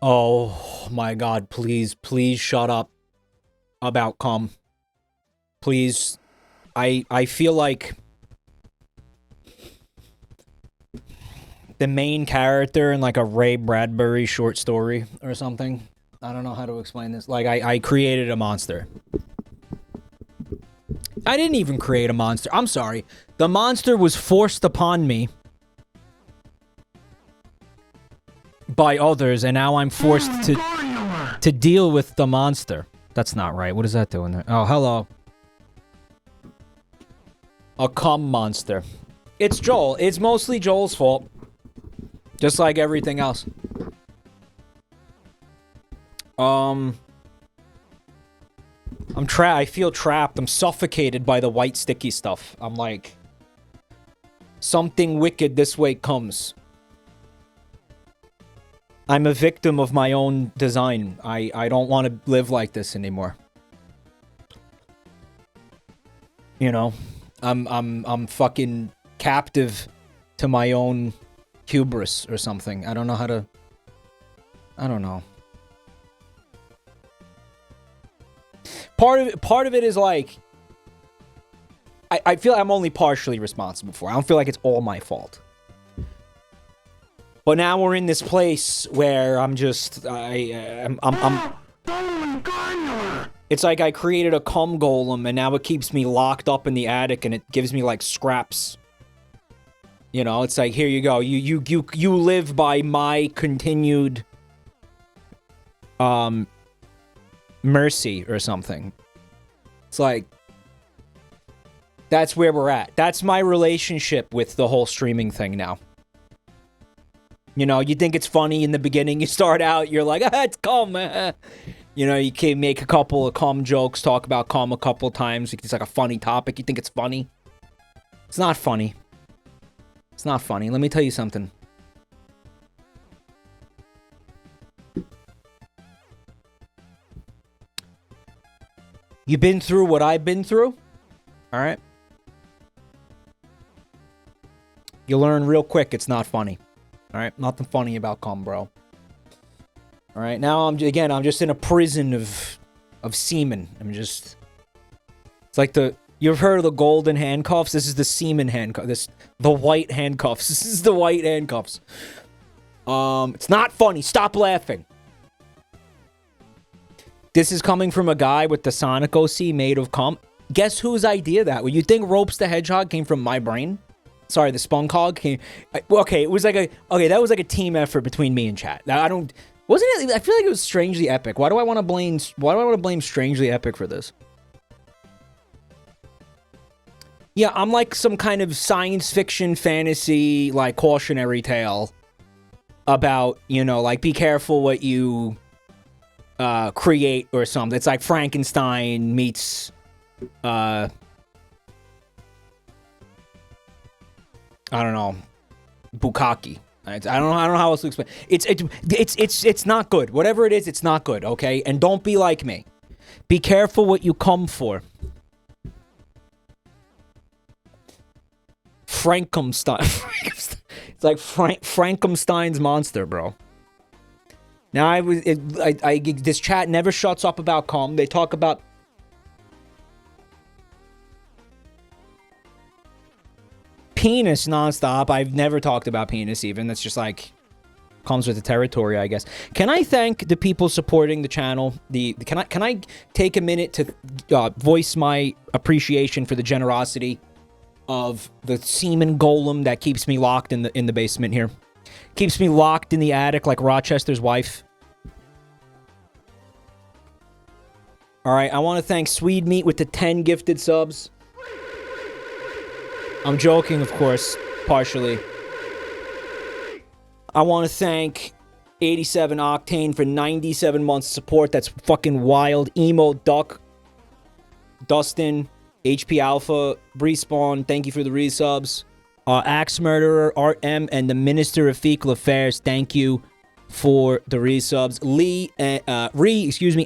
Oh my god, please, please shut up about cum. Please. I feel like the main character in like a Ray Bradbury short story or something. I don't know how to explain this. Like I created a monster. I didn't even create a monster. I'm sorry. The monster was forced upon me by others, and now I'm forced to deal with the monster. That's not right. What is that doing there? Oh, hello. A cum monster. It's Joel. It's mostly Joel's fault. Just like everything else. I feel trapped. I'm suffocated by the white sticky stuff. I'm like, something wicked this way comes. I'm a victim of my own design. I don't want to live like this anymore. You know, I'm fucking captive to my own hubris or something. I don't know how to. I don't know. Part of it is like, I feel I'm only partially responsible for it. I don't feel like it's all my fault. But now we're in this place where I'm just, it's like I created a cum golem and now it keeps me locked up in the attic and it gives me like scraps. You know, it's like, here you go. You live by my continued, mercy or something. It's like, that's where we're at. That's my relationship with the whole streaming thing now. You know, you think it's funny in the beginning. You start out, you're like, it's cum. You know, you can make a couple of cum jokes, talk about cum a couple of times. It's like a funny topic. You think it's funny. It's not funny. It's not funny. Let me tell you something. You've been through what I've been through. All right. You learn real quick it's not funny. All right, nothing funny about cum, bro. All right, now I'm just in a prison of semen. It's like you've heard of the golden handcuffs? This is the semen handcuffs. The white handcuffs. This is the white handcuffs. It's not funny. Stop laughing. This is coming from a guy with the Sonic OC made of cum. Guess whose idea that? Well, you think Ropes the Hedgehog came from my brain? Sorry, the Spunk Hog came. Okay, it was like that was like a team effort between me and chat. Wasn't it? I feel like it was Strangely Epic. Why do I want to blame Strangely Epic for this? Yeah, I'm like some kind of science fiction fantasy like cautionary tale about, you know, like be careful what you create or something. It's like Frankenstein meets I don't know, bukkake. I don't know how else to explain. It's not good. Whatever it is, it's not good. Okay, and don't be like me. Be careful what you come for. Frankenstein. It's like Frankenstein's monster, bro. Now this chat never shuts up about cum. They talk about. Penis nonstop. I've never talked about penis even. That's just like comes with the territory, I guess. Can I thank the people supporting the channel? Can I take a minute to voice my appreciation for the generosity of the semen golem that keeps me locked in the basement here. Keeps me locked in the attic like Rochester's wife. All right, I want to thank Swede Meat with the 10 gifted subs. I'm joking, of course, partially. I want to thank 87 Octane for 97 months of support. That's fucking wild. Emo Duck, Dustin, HP Alpha, Respawn, thank you for the resubs. Axe Murderer, Art M, and the Minister of Fecal Affairs, thank you for the resubs.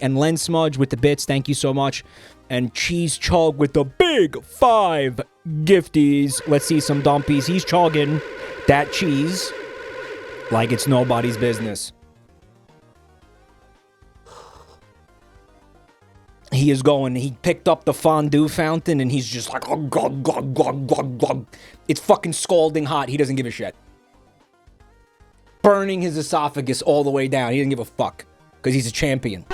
And Len Smudge with the bits, thank you so much. And Cheese Chug with the big 5 gifties. Let's see some dumpies. He's chugging that cheese like it's nobody's business. He is going, he picked up the fondue fountain and he's just like, glug, glug, glug, glug, glug. It's fucking scalding hot. He doesn't give a shit. Burning his esophagus all the way down. He doesn't give a fuck. Because he's a champion.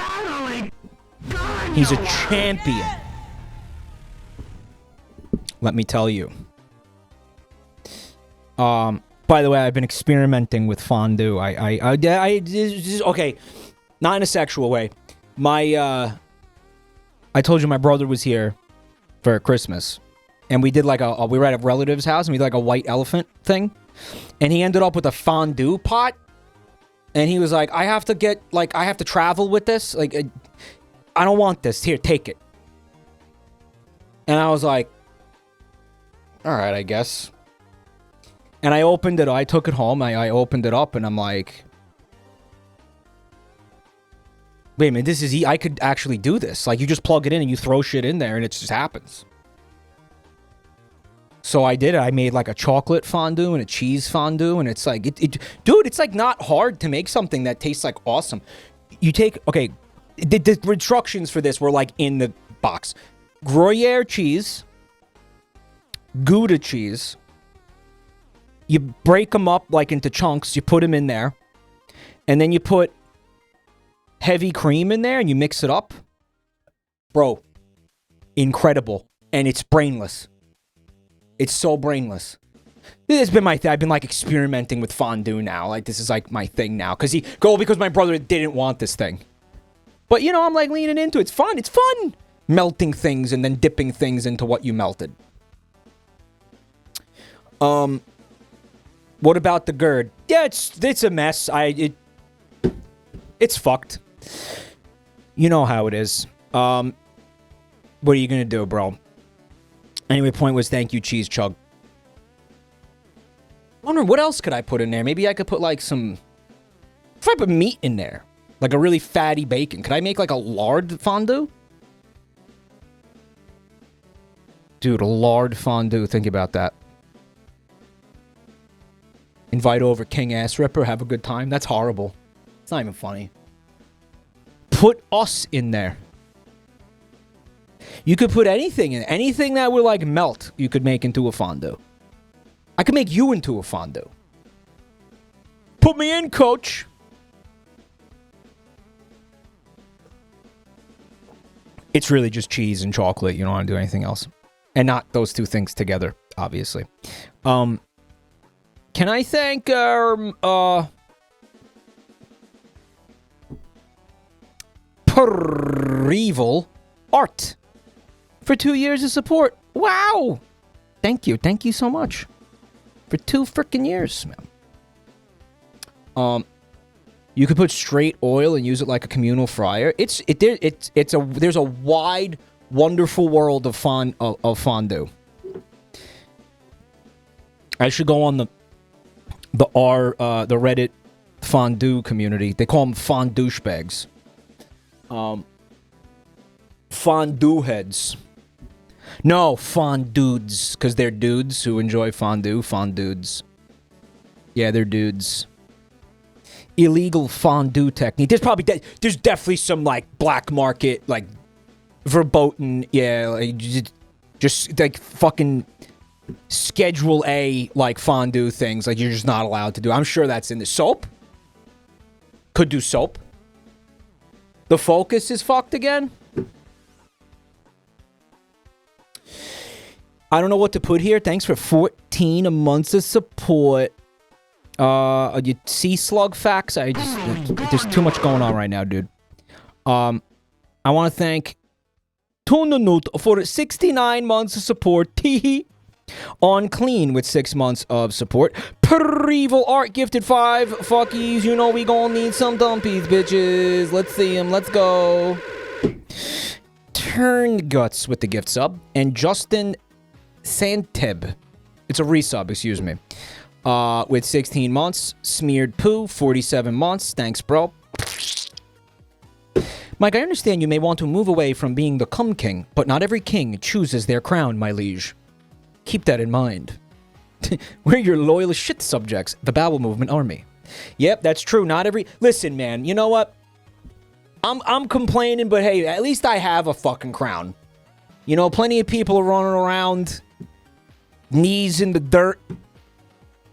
He's a champion. Let me tell you. By the way, I've been experimenting with fondue. Okay, not in a sexual way. I told you my brother was here for Christmas, and we did like we were at a relative's house, and we did like a white elephant thing, and he ended up with a fondue pot, and he was like, I have to travel with this, like, I don't want this, here, take it. And I was like, all right, I guess. And I opened it, I took it home, I opened it up, and I'm like, wait a minute, I could actually do this. Like, you just plug it in and you throw shit in there and it just happens. So I did it. I made like a chocolate fondue and a cheese fondue, and it's like, dude, it's like not hard to make something that tastes like awesome. You take, okay, the instructions for this were like in the box. Gruyere cheese, Gouda cheese. You break them up like into chunks, you put them in there, and then you put heavy cream in there and you mix it up. Bro, incredible. And it's brainless. It's so brainless. This has been my thing. I've been like experimenting with fondue now. Like, this is like my thing now. Because my brother didn't want this thing. But, you know, I'm like leaning into it. It's fun. It's fun. Melting things and then dipping things into what you melted. What about the GERD? Yeah, it's a mess. It's fucked. You know how it is. What are you gonna do, bro? Anyway, point was, thank you, Cheese Chug. I wonder, what else could I put in there? Maybe I could put like some... If I put meat in there, like a really fatty bacon, could I make like a lard fondue? Dude, a lard fondue, think about that. Invite over King Ass Ripper, have a good time. That's horrible. It's not even funny. Put us in there. You could put anything in. Anything that would like melt, you could make into a fondue. I could make you into a fondue. Put me in, coach. It's really just cheese and chocolate. You don't want to do anything else. And not those two things together, obviously. Can I thank Evil Art for 2 years of support. Wow! Thank you. Thank you so much. For 2 freaking years, man. You could put straight oil and use it like a communal fryer. There's a wide, wonderful world of fondue. I should go on the Reddit fondue community. They call them fondouchebags. Fondue heads. No, fondudes, because they're dudes who enjoy fondue. Fondudes. Yeah, they're dudes. Illegal fondue technique. There's definitely some, like, black market, like, verboten, yeah, like, just like, fucking Schedule A, like, fondue things, like, you're just not allowed to do. I'm sure that's in the soap. Could do soap. The focus is fucked again. I don't know what to put here. Thanks for 14 months of support. You see slug facts? There's too much going on right now, dude. I want to thank Tonanut for 69 months of support. Teehee. On Clean with 6 months of support. Evil Art gifted 5 fuckies. You know we gonna need some dumpies, bitches. Let's see them. Let's go. Turn Guts with the gift sub. And Justin Santeb. It's a resub, excuse me. With 16 months. Smeared Poo, 47 months. Thanks, bro. Mike, I understand you may want to move away from being the cum king, but not every king chooses their crown, my liege. Keep that in mind. We're your loyal shit subjects, the Bowel Movement Army. Yep, that's true. Not every... Listen, man, you know what? I'm complaining, but hey, at least I have a fucking crown. You know, plenty of people are running around, knees in the dirt,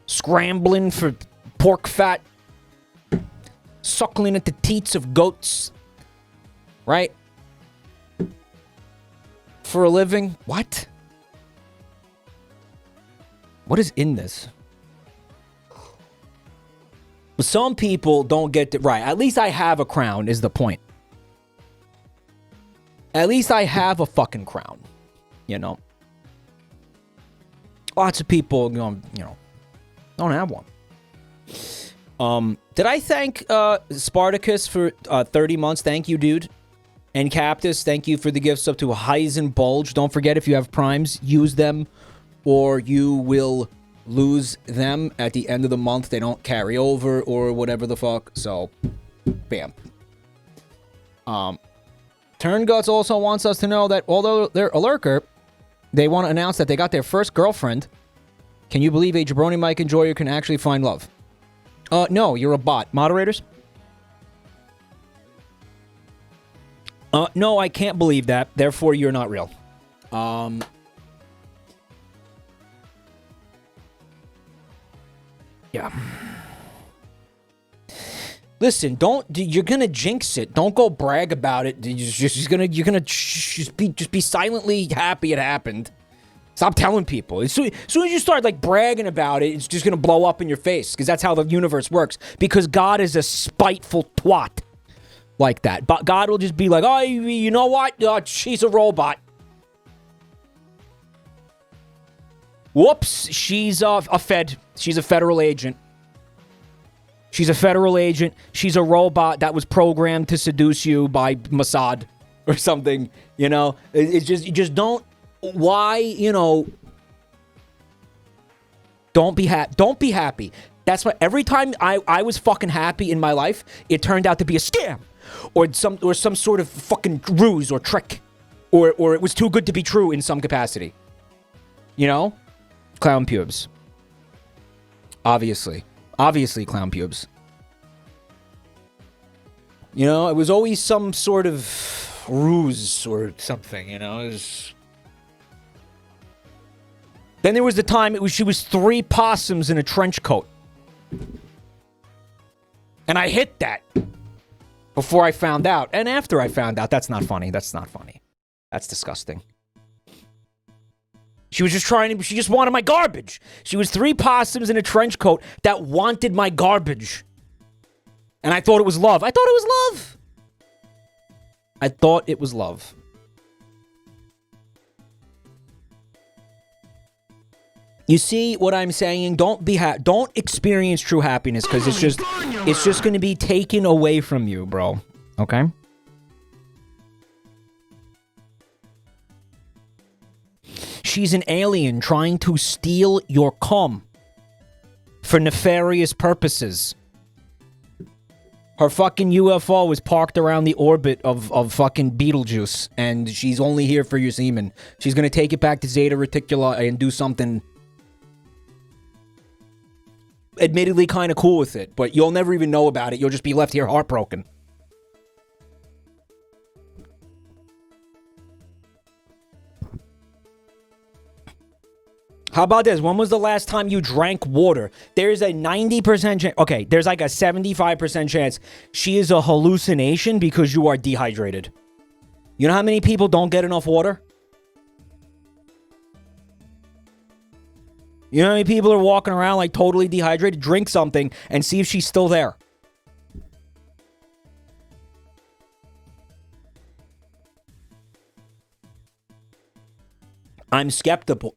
scrambling for pork fat, suckling at the teats of goats, right? For a living. What? What is in this? But some people don't get it right. At least I have a crown is the point. At least I have a fucking crown. You know. Lots of people, you know, don't have one. Did I thank Spartacus for 30 months? Thank you, dude. And Captus, thank you for the gifts up to Heisenbulge. Don't forget, if you have primes, use them or you will lose them at the end of the month. They don't carry over or whatever the fuck. So, bam. Turnguts also wants us to know that although they're a lurker, they want to announce that they got their first girlfriend. Can you believe a Jabroni enjoyer can actually find love? No, you're a bot. Moderators? No, I can't believe that. Therefore, you're not real. Yeah. Listen, you're gonna jinx it. Don't go brag about it. You're gonna be silently happy it happened. Stop telling people. As soon as you start like bragging about it, it's just gonna blow up in your face because that's how the universe works. Because God is a spiteful twat like that. But God will just be like, oh, you know what? She's a robot. Whoops, she's a fed. She's a federal agent. She's a federal agent. She's a robot that was programmed to seduce you by Mossad or something. You know, it's just, you just don't. Why, you know, don't be happy. Don't be happy. That's why every time I was fucking happy in my life, it turned out to be a scam or some sort of fucking ruse or trick or it was too good to be true in some capacity. You know? Clown pubes. Obviously clown pubes. You know, it was always some sort of ruse or something, you know? It was... Then there was the time she was 3 possums in a trench coat. And I hit that before I found out. And after I found out, that's not funny. That's not funny. That's disgusting. She was just she just wanted my garbage. She was 3 possums in a trench coat that wanted my garbage. And I thought it was love. I thought it was love. I thought it was love. You see what I'm saying? Don't experience true happiness because it's just going to be taken away from you, bro. Okay? She's an alien trying to steal your cum for nefarious purposes. Her fucking UFO is parked around the orbit of fucking Beetlejuice, and she's only here for your semen. She's gonna take it back to Zeta Reticuli and do something admittedly kind of cool with it, but you'll never even know about it. You'll just be left here heartbroken. How about this? When was the last time you drank water? There's a 90% chance. Okay, there's like a 75% chance she is a hallucination because you are dehydrated. You know how many people don't get enough water? You know how many people are walking around like totally dehydrated? Drink something and see if she's still there. I'm skeptical.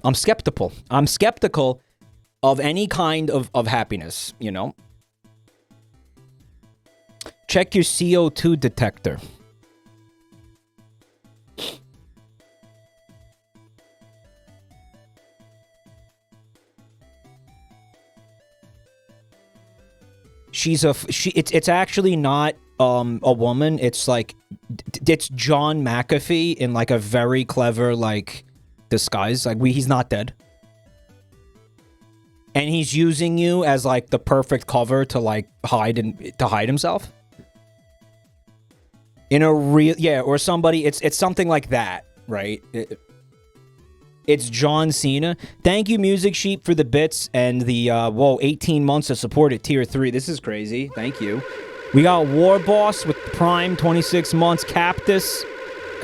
I'm skeptical of any kind of happiness, you know? Check your CO2 detector. It's actually not a woman. It's like it's John McAfee in like a very clever like disguise. Like he's not dead, and he's using you as like the perfect cover to like hide himself. In a real, yeah, or somebody, it's something like that, right? It's John Cena. Thank you, Music Sheep, for the bits and the, 18 months of support at Tier 3. This is crazy. Thank you. We got War Boss with Prime, 26 months. Cactus,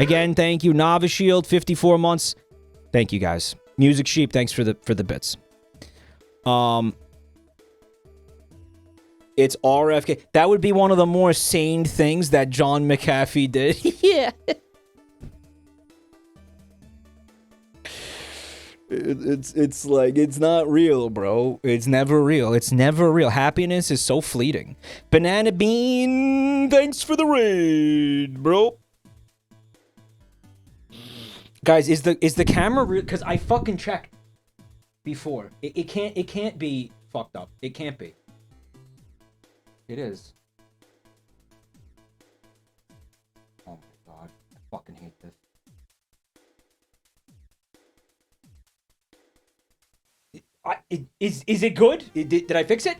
again, thank you. Nava Shield, 54 months. Thank you, guys. Music Sheep, thanks for the bits. It's RFK. That would be one of the more sane things that John McAfee did. Yeah. It's like, it's not real, bro. It's never real. It's never real. Happiness is so fleeting. Banana Bean, thanks for the raid, bro. Guys, is the camera real? Because I fucking checked before. It can't be fucked up. It can't be. It is. Oh my god. I fucking hate this. Is it good? Did I fix it?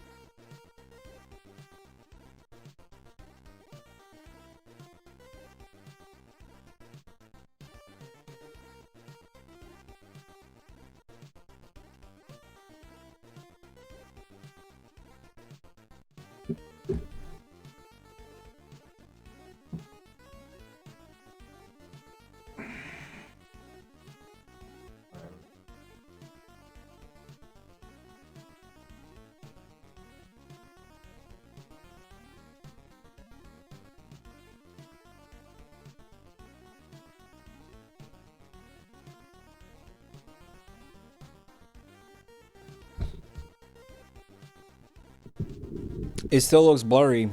It still looks blurry.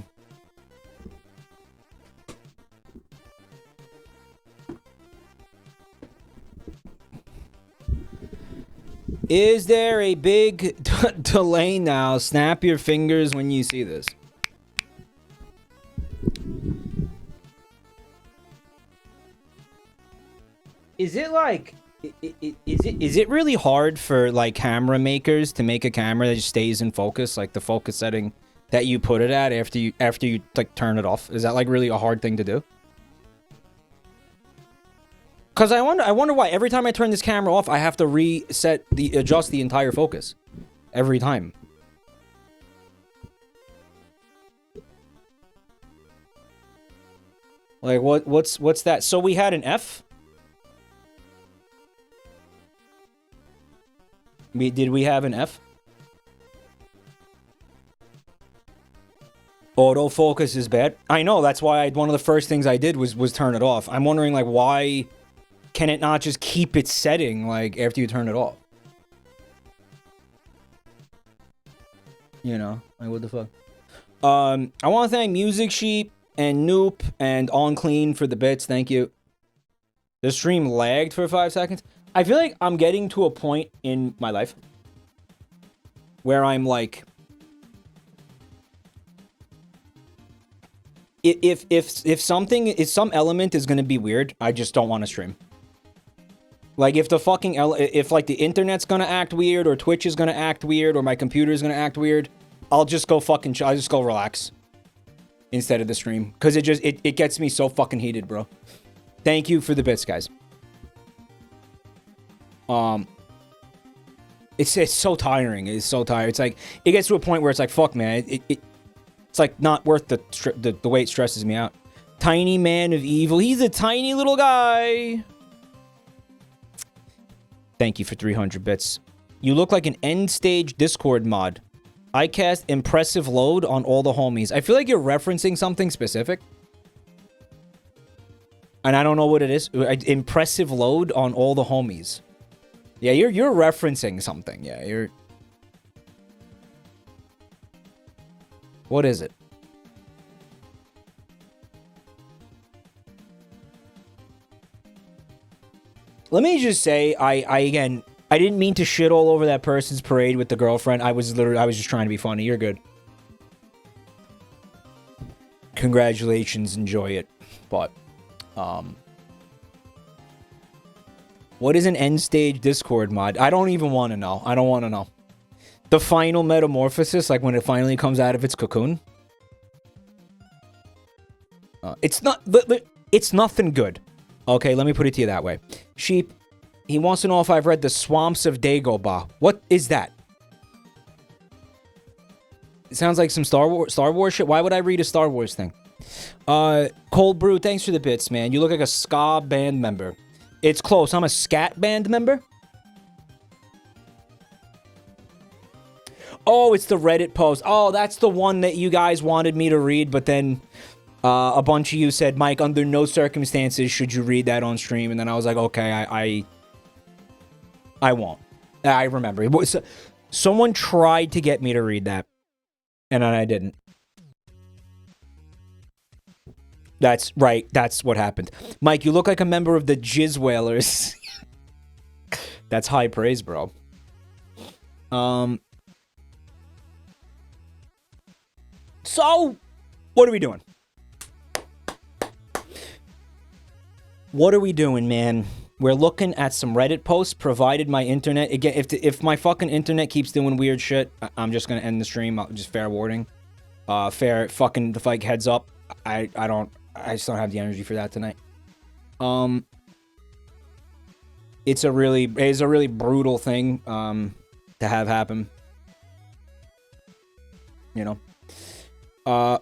Is there a big delay now? Snap your fingers when you see this. Is it like... Is it really hard for, like, camera makers to make a camera that just stays in focus? Like, the focus setting that you put it at after you like turn it off? Is that like really a hard thing to do? Cause I wonder why every time I turn this camera off, I have to adjust the entire focus every time. Like what's that? So we had an F. Did we have an F? Autofocus is bad. I know, that's why one of the first things I did was turn it off. I'm wondering, like, why can it not just keep its setting, like, after you turn it off? You know, like, what the fuck? I want to thank Music Sheep and Noop and On Clean for the bits. Thank you. The stream lagged for 5 seconds. I feel like I'm getting to a point in my life where I'm like... If some element is gonna be weird, I just don't want to stream. Like if the fucking if like the internet's gonna act weird, or Twitch is gonna act weird, or my computer is gonna act weird, I'll just go I'll just go relax instead of the stream, because it gets me so fucking heated, bro. Thank you for the bits, guys. It's so tiring. It's so tiring. It's like it gets to a point where it's like, fuck, man. It's like not worth the way it stresses me out. Tiny Man of Evil. He's a tiny little guy. Thank you for 300 bits. You look like an end stage Discord mod. I cast impressive load on all the homies. I feel like you're referencing something specific. And I don't know what it is. Impressive load on all the homies. Yeah, you're referencing something. Yeah, you're... What is it? Let me just say, again, I didn't mean to shit all over that person's parade with the girlfriend. I was just trying to be funny. You're good. Congratulations, enjoy it. But, what is an end stage Discord mod? I don't even want to know. I don't want to know. The final metamorphosis, like when it finally comes out of its cocoon. It's not. It's nothing good. Okay, let me put it to you that way. Sheep. He wants to know if I've read The Swamps of Dagobah. What is that? It sounds like some Star Wars shit. Why would I read a Star Wars thing? Cold Brew, thanks for the bits, man. You look like a ska band member. It's close. I'm a scat band member. Oh, it's the Reddit post. Oh, that's the one that you guys wanted me to read, but then a bunch of you said, Mike, under no circumstances should you read that on stream. And then I was like, okay, I won't. I remember. Someone tried to get me to read that, and then I didn't. That's right. That's what happened. Mike, you look like a member of the Jizz Whalers. That's high praise, bro. So, what are we doing? What are we doing, man? We're looking at some Reddit posts, provided my internet... Again, if my fucking internet keeps doing weird shit, I'm just gonna end the stream. Just fair warning. Fair fucking... The fight heads up. I just don't have the energy for that tonight. It's a really brutal thing, to have happen. You know?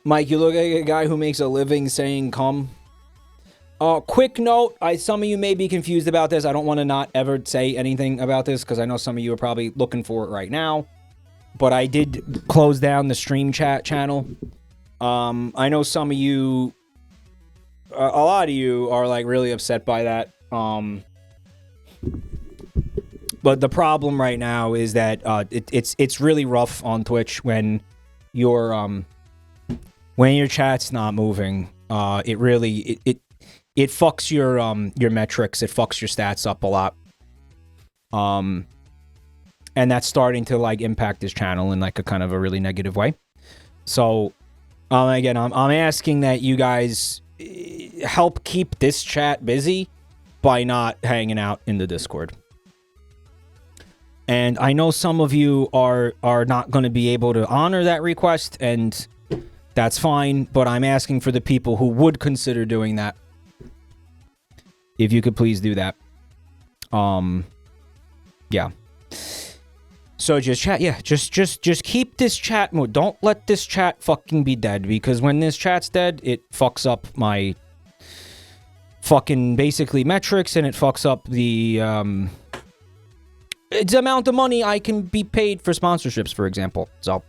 Mike, you look like a guy who makes a living saying come. Quick note, some of you may be confused about this. I don't want to not ever say anything about this, because I know some of you are probably looking for it right now. But I did close down the stream chat channel. I know some of you, a lot of you are like really upset by that. But the problem right now is that it's really rough on Twitch when your chat's not moving. It fucks your metrics. It fucks your stats up a lot. And that's starting to like impact this channel in like a kind of a really negative way. So, again, I'm asking that you guys help keep this chat busy by not hanging out in the Discord. And I know some of you are not going to be able to honor that request, and that's fine, but I'm asking for the people who would consider doing that. If you could please do that. Yeah. So just chat, yeah, just keep this chat mode. Don't let this chat fucking be dead, because when this chat's dead, it fucks up my fucking basically metrics, and it fucks up the it's the amount of money I can be paid for sponsorships, for example. So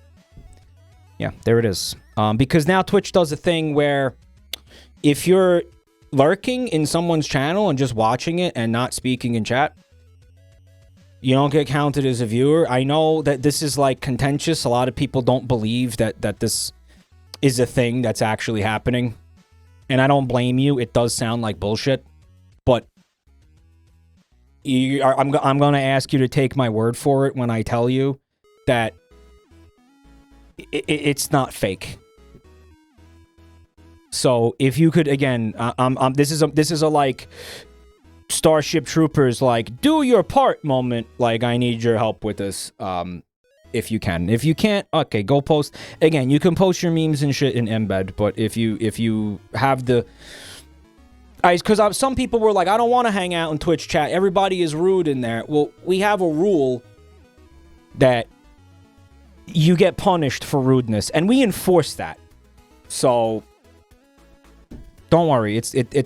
yeah, there it is. Because now Twitch does a thing where if you're lurking in someone's channel and just watching it and not speaking in chat, you don't get counted as a viewer. I know that this is like contentious. A lot of people don't believe that this is a thing that's actually happening. And I don't blame you. It does sound like bullshit. But I'm going to ask you to take my word for it when I tell you that it's not fake. So if you could, again, this is a like Starship Troopers, like, do your part moment. Like, I need your help with this. If you can. If you can't, okay, go post. Again, you can post your memes and shit in embed, but if you have the... Because some people were like, I don't want to hang out in Twitch chat. Everybody is rude in there. Well, we have a rule that you get punished for rudeness, and we enforce that. So... don't worry,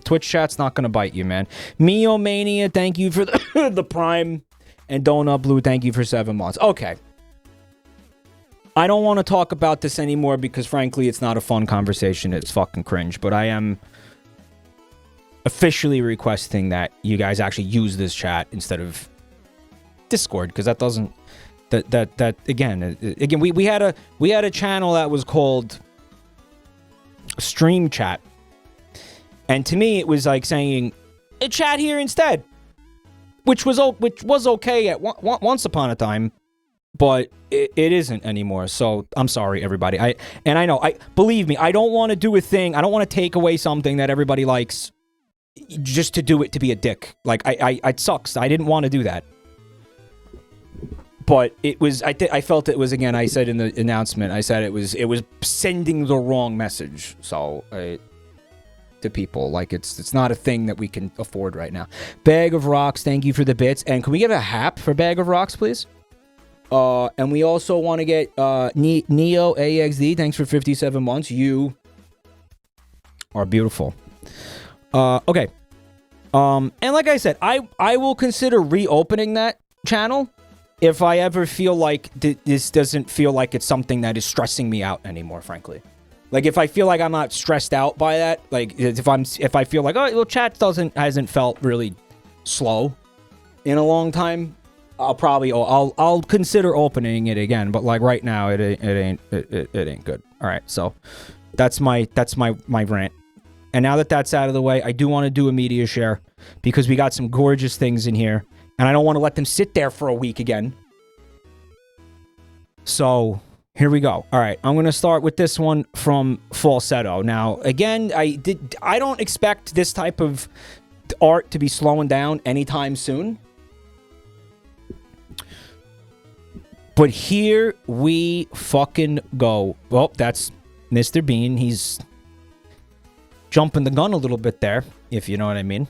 Twitch chat's not gonna bite you, man. Meomania, thank you for the Prime, and Donut Blue, thank you for 7 months. Okay. I don't want to talk about this anymore because, frankly, it's not a fun conversation. It's fucking cringe. But I am officially requesting that you guys actually use this chat instead of Discord, because that doesn't... That again, we had a channel that was called Stream Chat. And to me, it was like saying, chat here instead. Which was okay at once upon a time. But it isn't anymore. So, I'm sorry, everybody. Believe me, I don't want to do a thing. I don't want to take away something that everybody likes just to do it to be a dick. Like, it sucks. I didn't want to do that. But it was, I felt it was, again, I said in the announcement, I said it was sending the wrong message. So, to people. Like, it's not a thing that we can afford right now. Bag of Rocks, thank you for the bits. And can we get a hap for Bag of Rocks, please? And we also want to get Neo AXD, thanks for 57 months. You are beautiful. Okay. And like I said, I will consider reopening that channel if I ever feel like this doesn't feel like it's something that is stressing me out anymore, frankly. Like, if I feel like I'm not stressed out by that, like, if I feel like, oh, well, chat hasn't felt really slow in a long time, I'll consider opening it again. But like right now, it ain't good. All right, so that's my rant. And now that that's out of the way, I do want to do a media share because we got some gorgeous things in here, and I don't want to let them sit there for a week again. So here we go. All right, I'm going to start with this one from Falsetto. Now, again, I don't expect this type of art to be slowing down anytime soon. But here we fucking go. Well, that's Mr. Bean. He's jumping the gun a little bit there, if you know what I mean.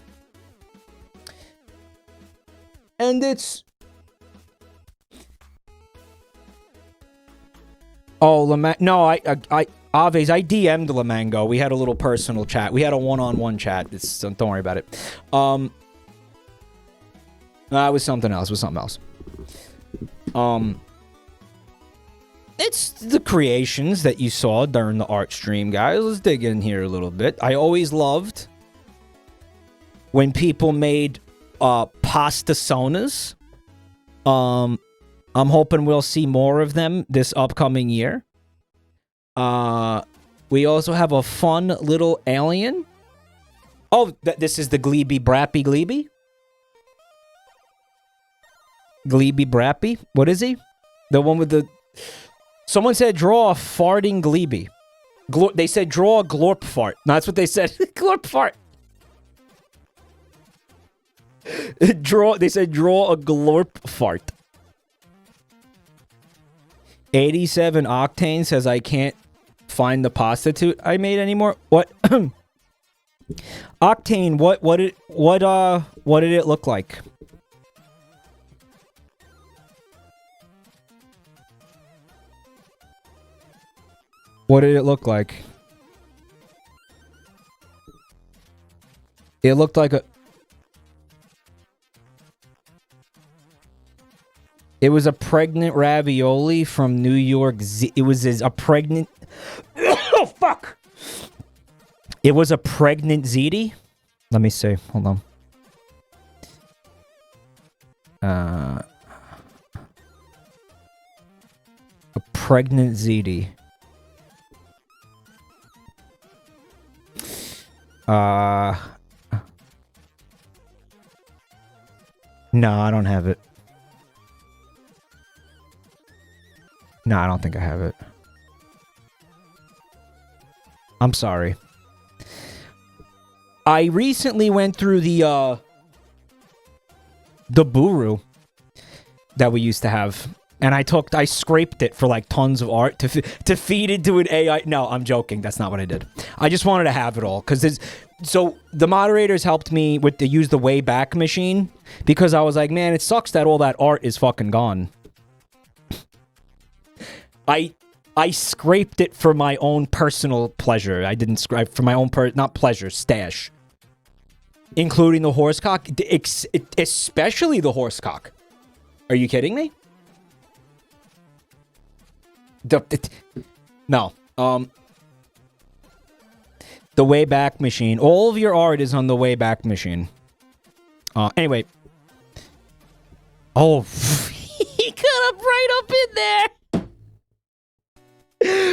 And it's... Oh, no, Aves, I DM'd Lamango. We had a little personal chat. We had a one-on-one chat. Don't worry about it. It was something else. It's the creations that you saw during the art stream, guys. Let's dig in here a little bit. I always loved when people made pasta sonas. I'm hoping we'll see more of them this upcoming year. We also have a fun little alien. Oh, this is the Gleeby Brappy Gleeby? Gleeby Brappy? What is he? The one with the... Someone said draw a farting Gleeby. They said draw a glorp fart. No, that's what they said. Glorp fart. They said draw a glorp fart. 87 Octane says I can't find the prostitute I made anymore. What? Octane, what did it look like? What did it look like? It looked like a... It was a pregnant ravioli from New York. It was a pregnant... Oh, fuck! It was a pregnant ziti? Let me see. Hold on. A pregnant ziti. No, I don't have it. No, I don't think I have it. I'm sorry. I recently went through the Buru that we used to have. And I scraped it for like tons of art to feed into an AI. No, I'm joking. That's not what I did. I just wanted to have it all because so the moderators helped me use the Wayback Machine because I was like, man, it sucks that all that art is fucking gone. I scraped it for my own personal pleasure. I didn't scrape for my own not pleasure, stash, including the horsecock, especially the horsecock. Are you kidding me? No. The Wayback Machine. All of your art is on the Wayback Machine. Anyway. Oh, he got up right up in there.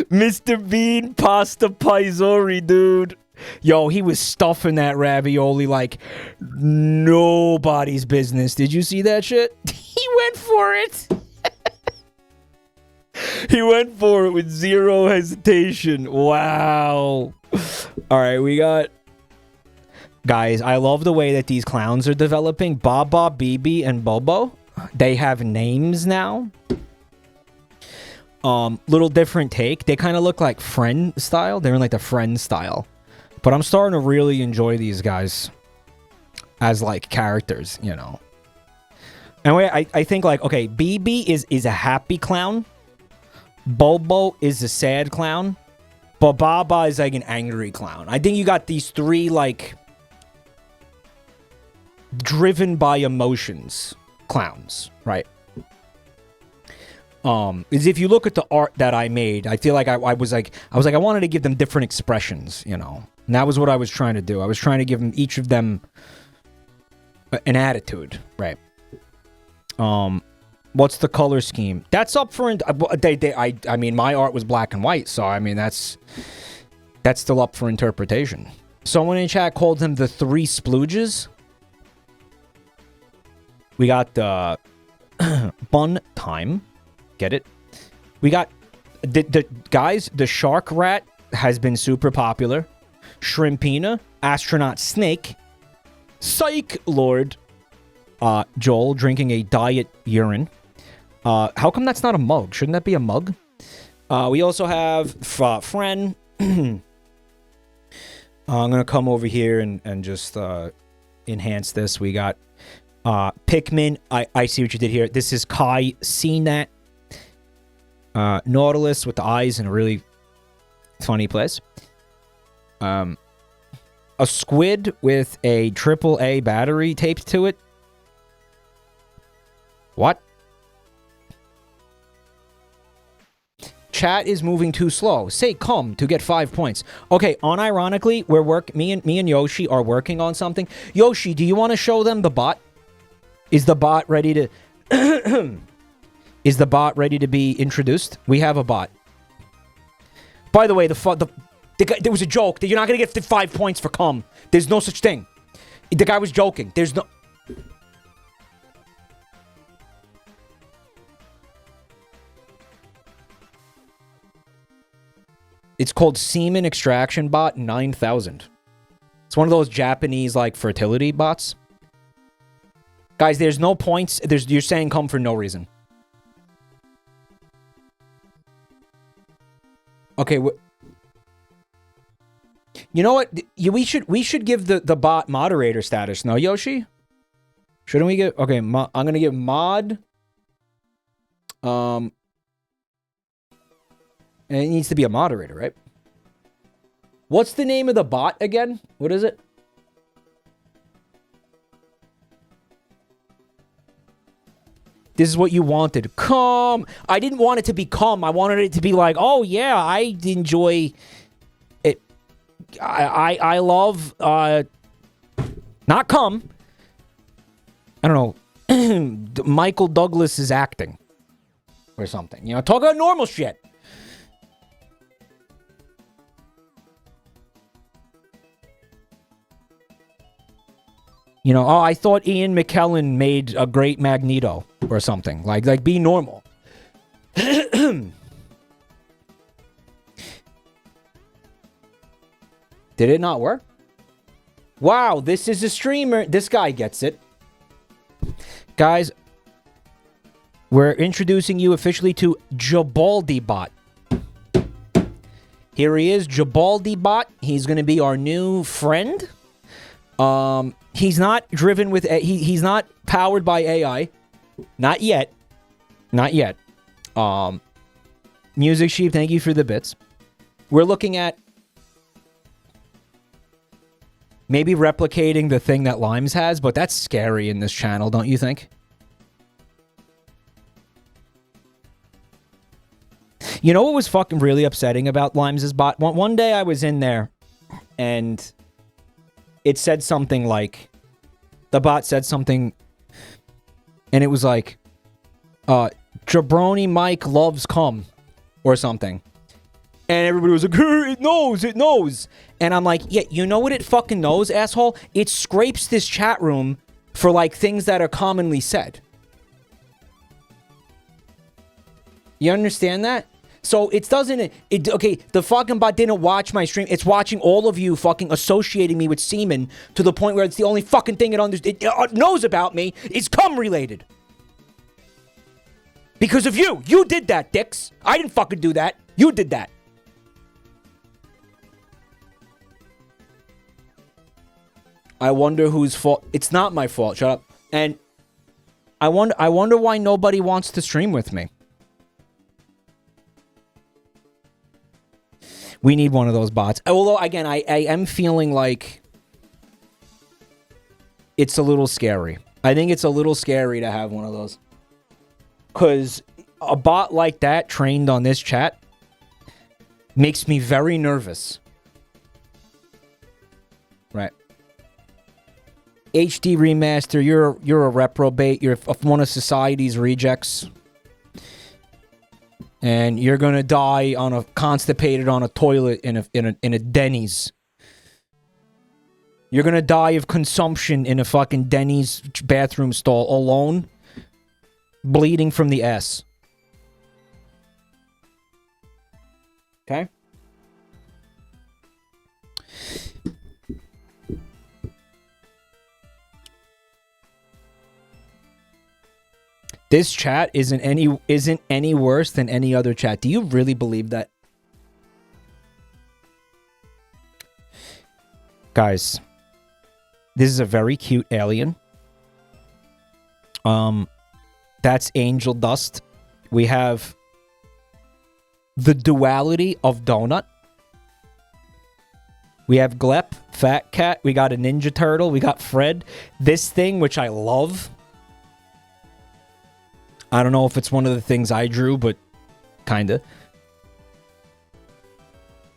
Mr. Bean Pasta Paisori, dude. Yo, he was stuffing that ravioli like nobody's business. Did you see that shit? He went for it. He went for it with zero hesitation. Wow. All right, we got... Guys, I love the way that these clowns are developing. Baba, Bibi, and Bobo. They have names now. Little different take. They kind of look like Friend style. They're in like the Friend style. But I'm starting to really enjoy these guys as, like, characters, you know. Anyway, I think, like, okay, BB is a happy clown. Bobo is a sad clown. But Baba is, like, an angry clown. I think you got these three, like, driven by emotions clowns, right? Is if you look at the art that I made, I feel like I wanted to give them different expressions, you know. And that was what I was trying to do. I was trying to give them, each of them, an attitude, right? What's the color scheme? That's up for... I mean, my art was black and white, so, I mean, that's still up for interpretation. Someone in chat called them the Three Splooges. We got the Bun Time. Get it? We got... The guys, the Shark Rat has been super popular. Shrimpina. Astronaut Snake. Psych Lord. Joel drinking a diet urine. How come that's not a mug? Shouldn't that be a mug? We also have Fren. I'm gonna come over here and just enhance this. We got Pikmin. I see what you did here. This is Kai CNET. Nautilus with the eyes in a really funny place. A squid with a AAA battery taped to it. What? Chat is moving too slow. Say come to get 5 points. Okay, unironically, me and Yoshi are working on something. Yoshi, do you want to show them the bot? Is the bot ready to Is the bot ready to be introduced? We have a bot. By the way, the guy, there was a joke that you're not going to get 5 points for come. There's no such thing. The guy was joking. There's no... It's called Semen Extraction Bot 9000. It's one of those Japanese, like, fertility bots. Guys, there's no points. You're saying come for no reason. Okay, you know what? We should give the bot moderator status. No, Yoshi? Shouldn't we give... Okay, I'm gonna give mod... And it needs to be a moderator, right? What's the name of the bot again? What is it? This is what you wanted. Come. I didn't want it to be come. I wanted it to be like, oh yeah, I enjoy it. I love not come. I don't know. Michael Douglas is acting or something. You know, talk about normal shit. You know, oh, I thought Ian McKellen made a great Magneto or something. Like be normal. Did it not work? Wow, this is a streamer. This guy gets it. Guys, we're introducing you officially to Jabaldi Bot. Here he is, Jabaldi Bot. He's going to be our new friend. He's not driven with... He's not powered by AI. Not yet. Not yet. Music Sheep, thank you for the bits. We're looking at... maybe replicating the thing that Limes has, but that's scary in this channel, don't you think? You know what was fucking really upsetting about Limes' bot? One day I was in there, and... it said something like, the bot said something, and it was like, Jabronimike loves cum, or something. And everybody was like, it knows. And I'm like, yeah, you know what it fucking knows, asshole? It scrapes this chat room for, like, things that are commonly said. You understand that? So it doesn't... okay, the fucking bot didn't watch my stream. It's watching all of you fucking associating me with semen to the point where it's the only fucking thing it knows about me is cum related. Because of you. You did that, dicks. I didn't fucking do that. You did that. I wonder whose fault. It's not my fault. Shut up. And I wonder why nobody wants to stream with me. We need one of those bots. Although, again, I am feeling like it's a little scary. I think it's a little scary to have one of those. Because a bot like that trained on this chat makes me very nervous. Right. HD Remaster, you're a reprobate. You're one of society's rejects. And you're gonna die constipated on a toilet in a Denny's. You're gonna die of consumption in a fucking Denny's bathroom stall alone, bleeding from the S. Okay? This chat isn't any worse than any other chat. Do you really believe that? Guys, this is a very cute alien. That's angel dust. We have the duality of donut. We have Glep, Fat Cat. We got a Ninja Turtle. We got Fred. This thing, which I love. I don't know if it's one of the things I drew, but kinda.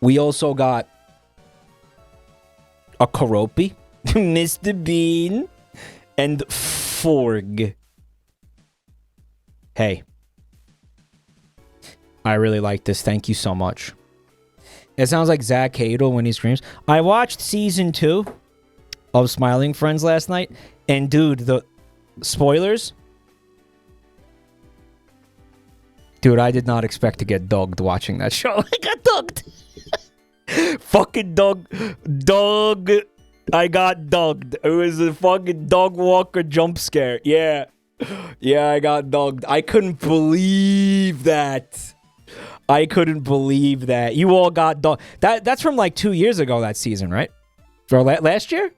We also got a Karopi, Mr. Bean, and Forg. Hey. I really like this. Thank you so much. It sounds like Zach Hadel when he screams. I watched season 2 of Smiling Friends last night, and dude, the spoilers... Dude, I did not expect to get dogged watching that show. I got dogged. Fucking dog. I got dogged. It was a fucking dog walker jump scare. Yeah. Yeah, I got dogged. I couldn't believe that. I couldn't believe that. You all got dogged. That's from like 2 years ago, that season, right? For last year?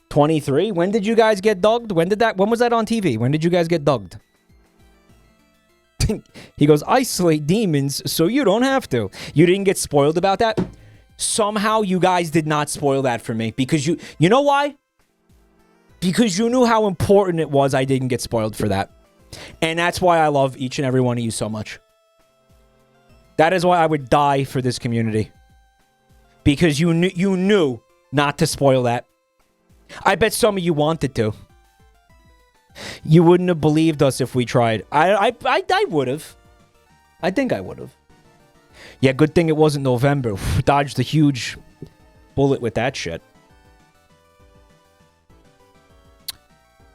23? When did you guys get dogged? When was that on TV? When did you guys get dogged? He goes, isolate demons so you don't have to. You didn't get spoiled about that? Somehow you guys did not spoil that for me. Because you know why? Because you knew how important it was I didn't get spoiled for that. And that's why I love each and every one of you so much. That is why I would die for this community. Because you knew not to spoil that. I bet some of you wanted to. You wouldn't have believed us if we tried. I would have. I think I would have. Yeah, good thing it wasn't November. Dodged a huge bullet with that shit.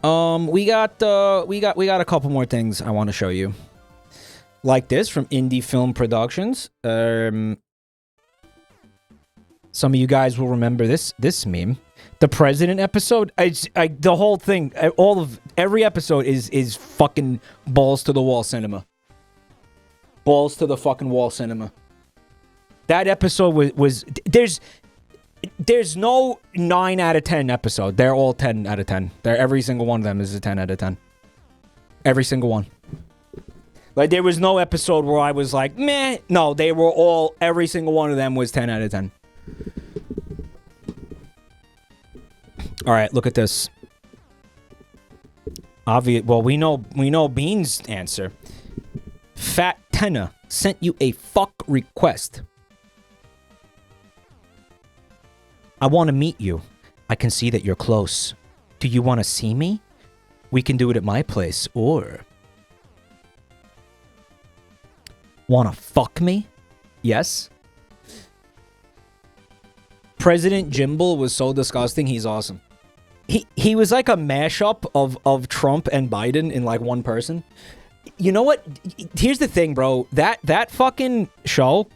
We got a couple more things I want to show you. Like this from Indie Film Productions. Some of you guys will remember this meme. The president episode, the whole thing, every episode is fucking balls to the wall cinema. Balls to the fucking wall cinema. That episode was there's no 9 out of 10 episode. They're all 10 out of 10. Every single one of them is a 10 out of 10. Every single one. Like there was no episode where I was like, meh. No, they were all, every single one of them was 10 out of 10. All right, look at this. Obvious. Well, we know Bean's answer. Fat Tenna sent you a fuck request. I want to meet you. I can see that you're close. Do you want to see me? We can do it at my place, or... Want to fuck me? Yes. President Jimble was so disgusting, he's awesome. He was like a mashup of Trump and Biden in like one person. You know what? Here's the thing, bro. That fucking show,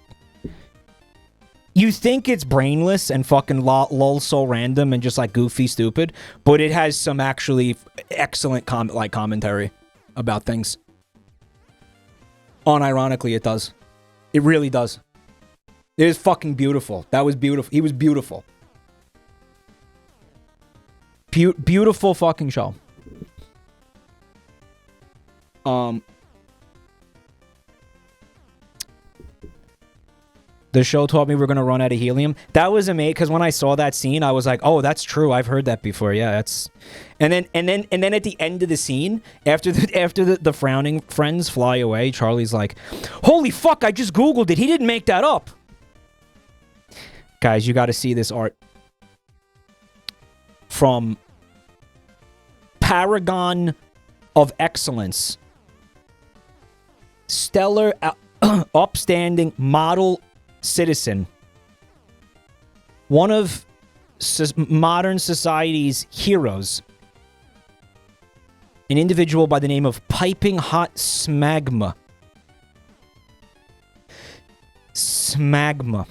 you think it's brainless and fucking lol so random and just like goofy stupid, but it has some actually excellent commentary about things. Unironically, it does. It really does. It is fucking beautiful. That was beautiful. He was beautiful. Beautiful fucking show. The show taught me we're gonna run out of helium. That was amazing because when I saw that scene, I was like, "Oh, that's true. I've heard that before." Yeah, that's. And then at the end of the scene, after the frowning friends fly away, Charlie's like, "Holy fuck! I just googled it. He didn't make that up." Guys, you got to see this art from Paragon of Excellence, stellar, upstanding model citizen, one of modern society's heroes, an individual by the name of Piping Hot Smagma. Smagma.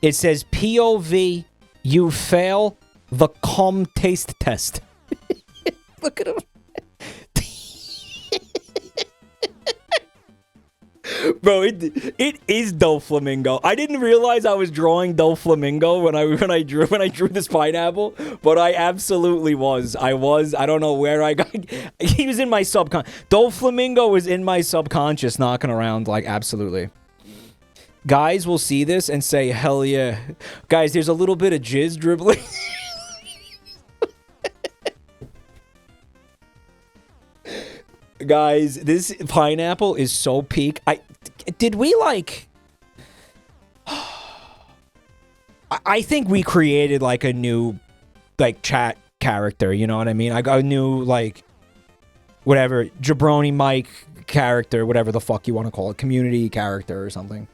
It says, POV, you fail the cum taste test. Look at him. Bro, it is Doflamingo. I didn't realize I was drawing Doflamingo when I drew this pineapple, but I absolutely was. I don't know where I got. He was in my subconscious. Doflamingo was in my subconscious, knocking around like absolutely. Guys will see this and say, "Hell yeah!" Guys, there's a little bit of jizz dribbling. Guys, this pineapple is so peak. Did we like... I think we created like a new like chat character, you know what I mean? I got a new like whatever, Jabronimike character, whatever the fuck you want to call it, community character or something.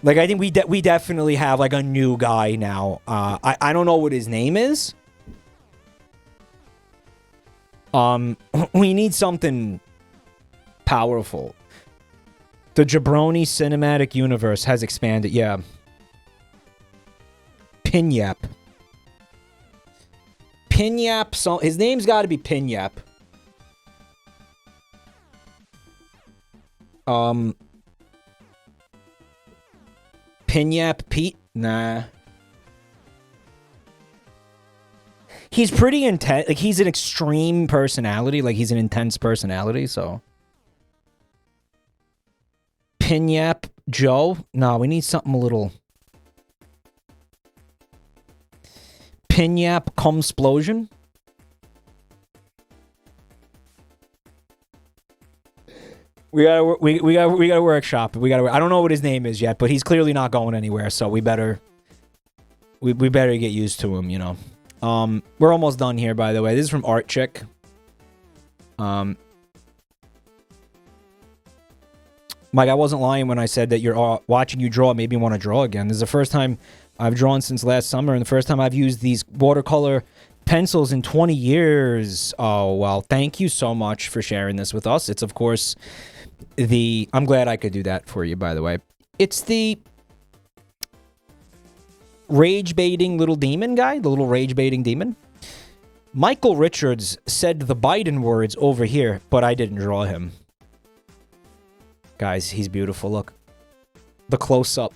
Like I think we definitely have like a new guy now. I don't know what his name is. We need something powerful. The Jabroni cinematic universe has expanded. Yeah. Pinyap. Pinyap. So his name's got to be Pinyap. Pinyap Pete? Nah. He's pretty intense. Like, he's an extreme personality. Like, he's an intense personality, so. Pinyap Joe? No, we need something a little. Pinyap Cumsplosion? We gotta workshop it. I don't know what his name is yet, but he's clearly not going anywhere, so we better get used to him, you know. We're almost done here, by the way. This is from Art Chick. Mike, I wasn't lying when I said that you're watching you draw made me want to draw again. This is the first time I've drawn since last summer, and the first time I've used these watercolor pencils in 20 years. Oh, well, thank you so much for sharing this with us. It's, of course, I'm glad I could do that for you, by the way. It's the rage-baiting little demon guy, the little rage-baiting demon. Michael Richards said the Biden words over here, but I didn't draw him. Guys, he's beautiful. Look. The close-up.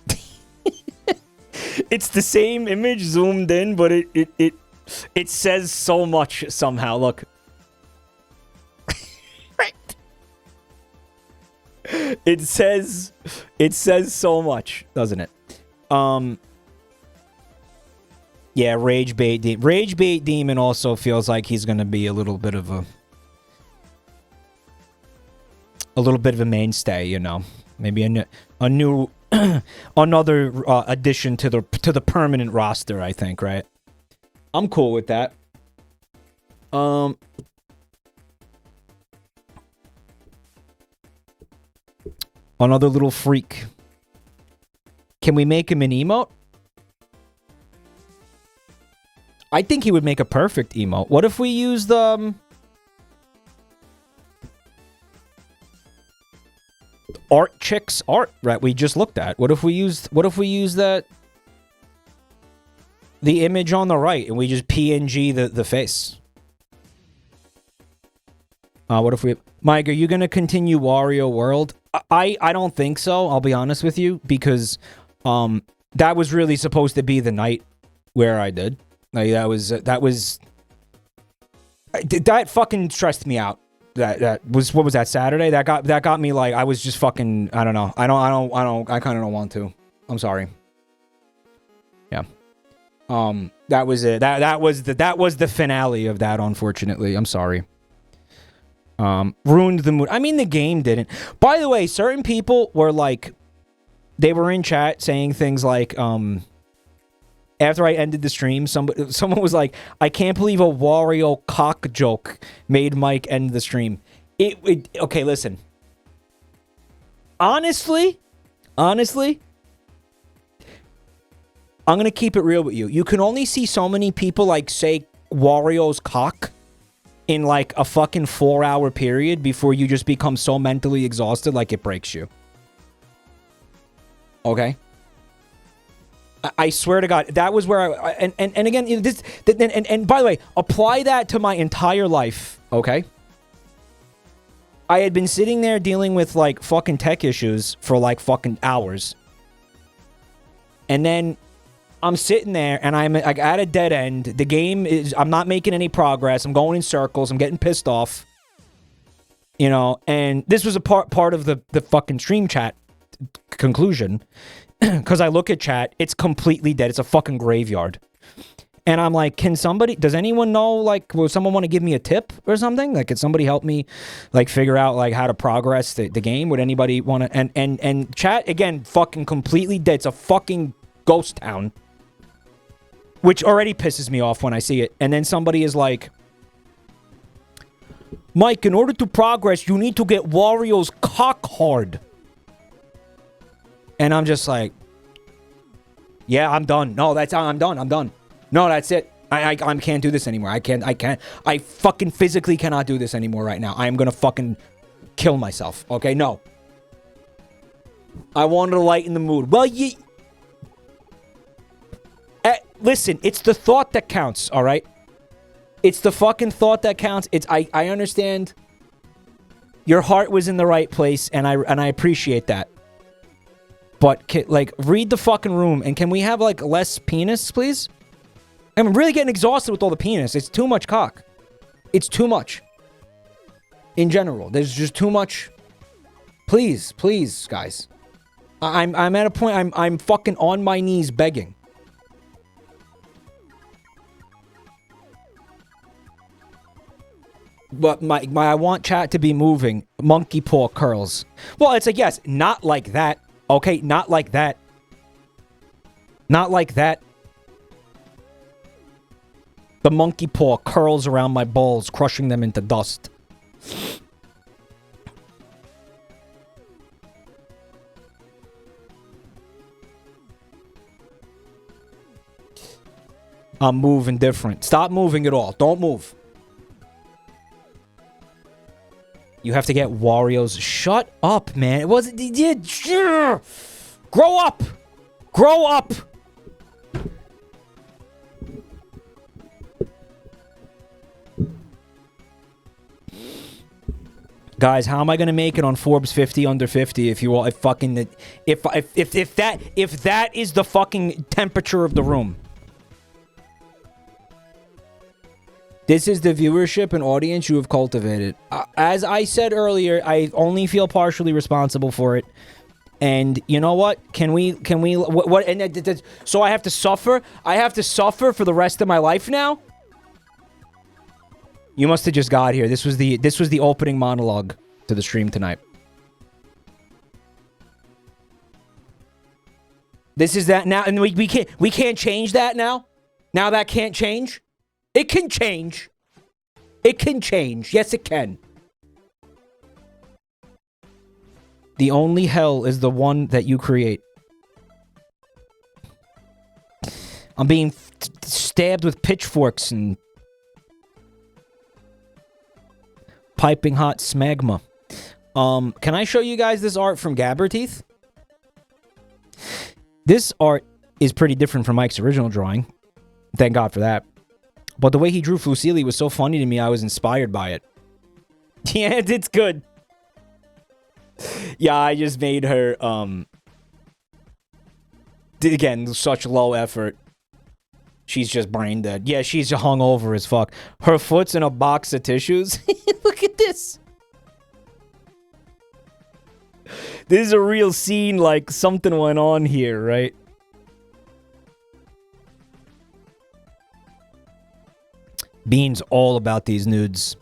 It's the same image zoomed in, but it says so much somehow. Look. Right. It says so much, doesn't it? Yeah, Rage Bait Demon also feels like he's going to be a little bit of a mainstay, you know. Maybe a new another addition to the permanent roster, I think, right? I'm cool with that. Another little freak. Can we make him an emote? I think he would make a perfect emote. What if we use the Art Chick's art, right? We just looked at. What if we use that the image on the right and we just PNG the face? What if we Mike, are you gonna continue Wario World? I don't think so, I'll be honest with you, because that was really supposed to be the night where I did. Like, that fucking stressed me out. That was, what was that, Saturday? That got me, like, I was just fucking, I don't know. I kind of don't want to. I'm sorry. Yeah. That was it. That was the finale of that, unfortunately. I'm sorry. Ruined the mood. I mean, the game didn't. By the way, certain people were like, they were in chat saying things like, after I ended the stream, someone was like, I can't believe a Wario cock joke made Mike end the stream. Okay, listen. Honestly, I'm gonna keep it real with you. You can only see so many people, like, say Wario's cock in, like, a fucking 4-hour period before you just become so mentally exhausted, like, it breaks you. Okay? I swear to God, that was where and again, this, and by the way, apply that to my entire life, okay? I had been sitting there dealing with, like, fucking tech issues for, like, fucking hours. And then I'm sitting there and I'm, like, at a dead end. The game is, I'm not making any progress. I'm going in circles. I'm getting pissed off. You know, and this was a part of the fucking stream chat conclusion. Because I look at chat, it's completely dead. It's a fucking graveyard. And I'm like, does anyone know, like, will someone want to give me a tip or something? Like, could somebody help me, like, figure out, like, how to progress the game? Would anybody want to, and chat, again, fucking completely dead. It's a fucking ghost town. Which already pisses me off when I see it. And then somebody is like, Mike, in order to progress, you need to get Wario's cock hard. And I'm just like, yeah, I'm done. No, I'm done. No, that's it. I can't do this anymore. I fucking physically cannot do this anymore right now. I am gonna fucking kill myself. Okay, no. I wanted to lighten the mood. Well, listen, it's the thought that counts, all right? It's the fucking thought that counts. I understand your heart was in the right place, and I appreciate that. But, like, read the fucking room, and can we have, like, less penis, please? I'm really getting exhausted with all the penis. It's too much cock. It's too much. In general, there's just too much. Please, guys. I'm at a point, I'm fucking on my knees begging. But I want chat to be moving. Monkey paw curls. Well, it's like, yes, not like that. Okay, not like that. Not like that. The monkey paw curls around my balls, crushing them into dust. I'm moving different. Stop moving at all. Don't move. You have to get Wario's. Shut up, man. It wasn't. Grow up. Grow up. Guys, how am I gonna make it on Forbes 50 under 50 if you all if that is the fucking temperature of the room? This is the viewership and audience you have cultivated. As I said earlier, I only feel partially responsible for it. And you know what? What so I have to suffer? I have to suffer for the rest of my life now? You must have just got here. This was the opening monologue to the stream tonight. This is that now, and we can't change that now? Now that can't change? It can change. It can change. Yes, it can. The only hell is the one that you create. I'm being stabbed with pitchforks and piping hot smegma. Can I show you guys this art from Gabberteeth? This art is pretty different from Mike's original drawing. Thank God for that. But the way he drew Fusili was so funny to me, I was inspired by it. Yeah, it's good. Yeah, I just made her, again, such low effort. She's just brain dead. Yeah, she's hungover as fuck. Her foot's in a box of tissues. Look at this. This is a real scene, like something went on here, right? Bean's all about these nudes.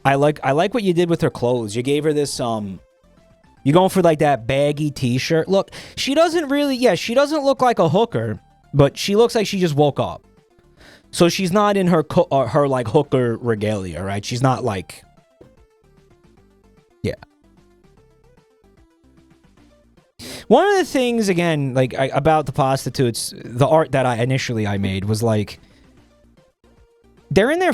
I like what you did with her clothes. You gave her this you going for like that baggy t-shirt. Look, she doesn't really, yeah, she doesn't look like a hooker, but she looks like she just woke up. So she's not in her like hooker regalia, right? She's not like, yeah. One of the things, again, like about the prostitutes, the art that I made was like, they're in their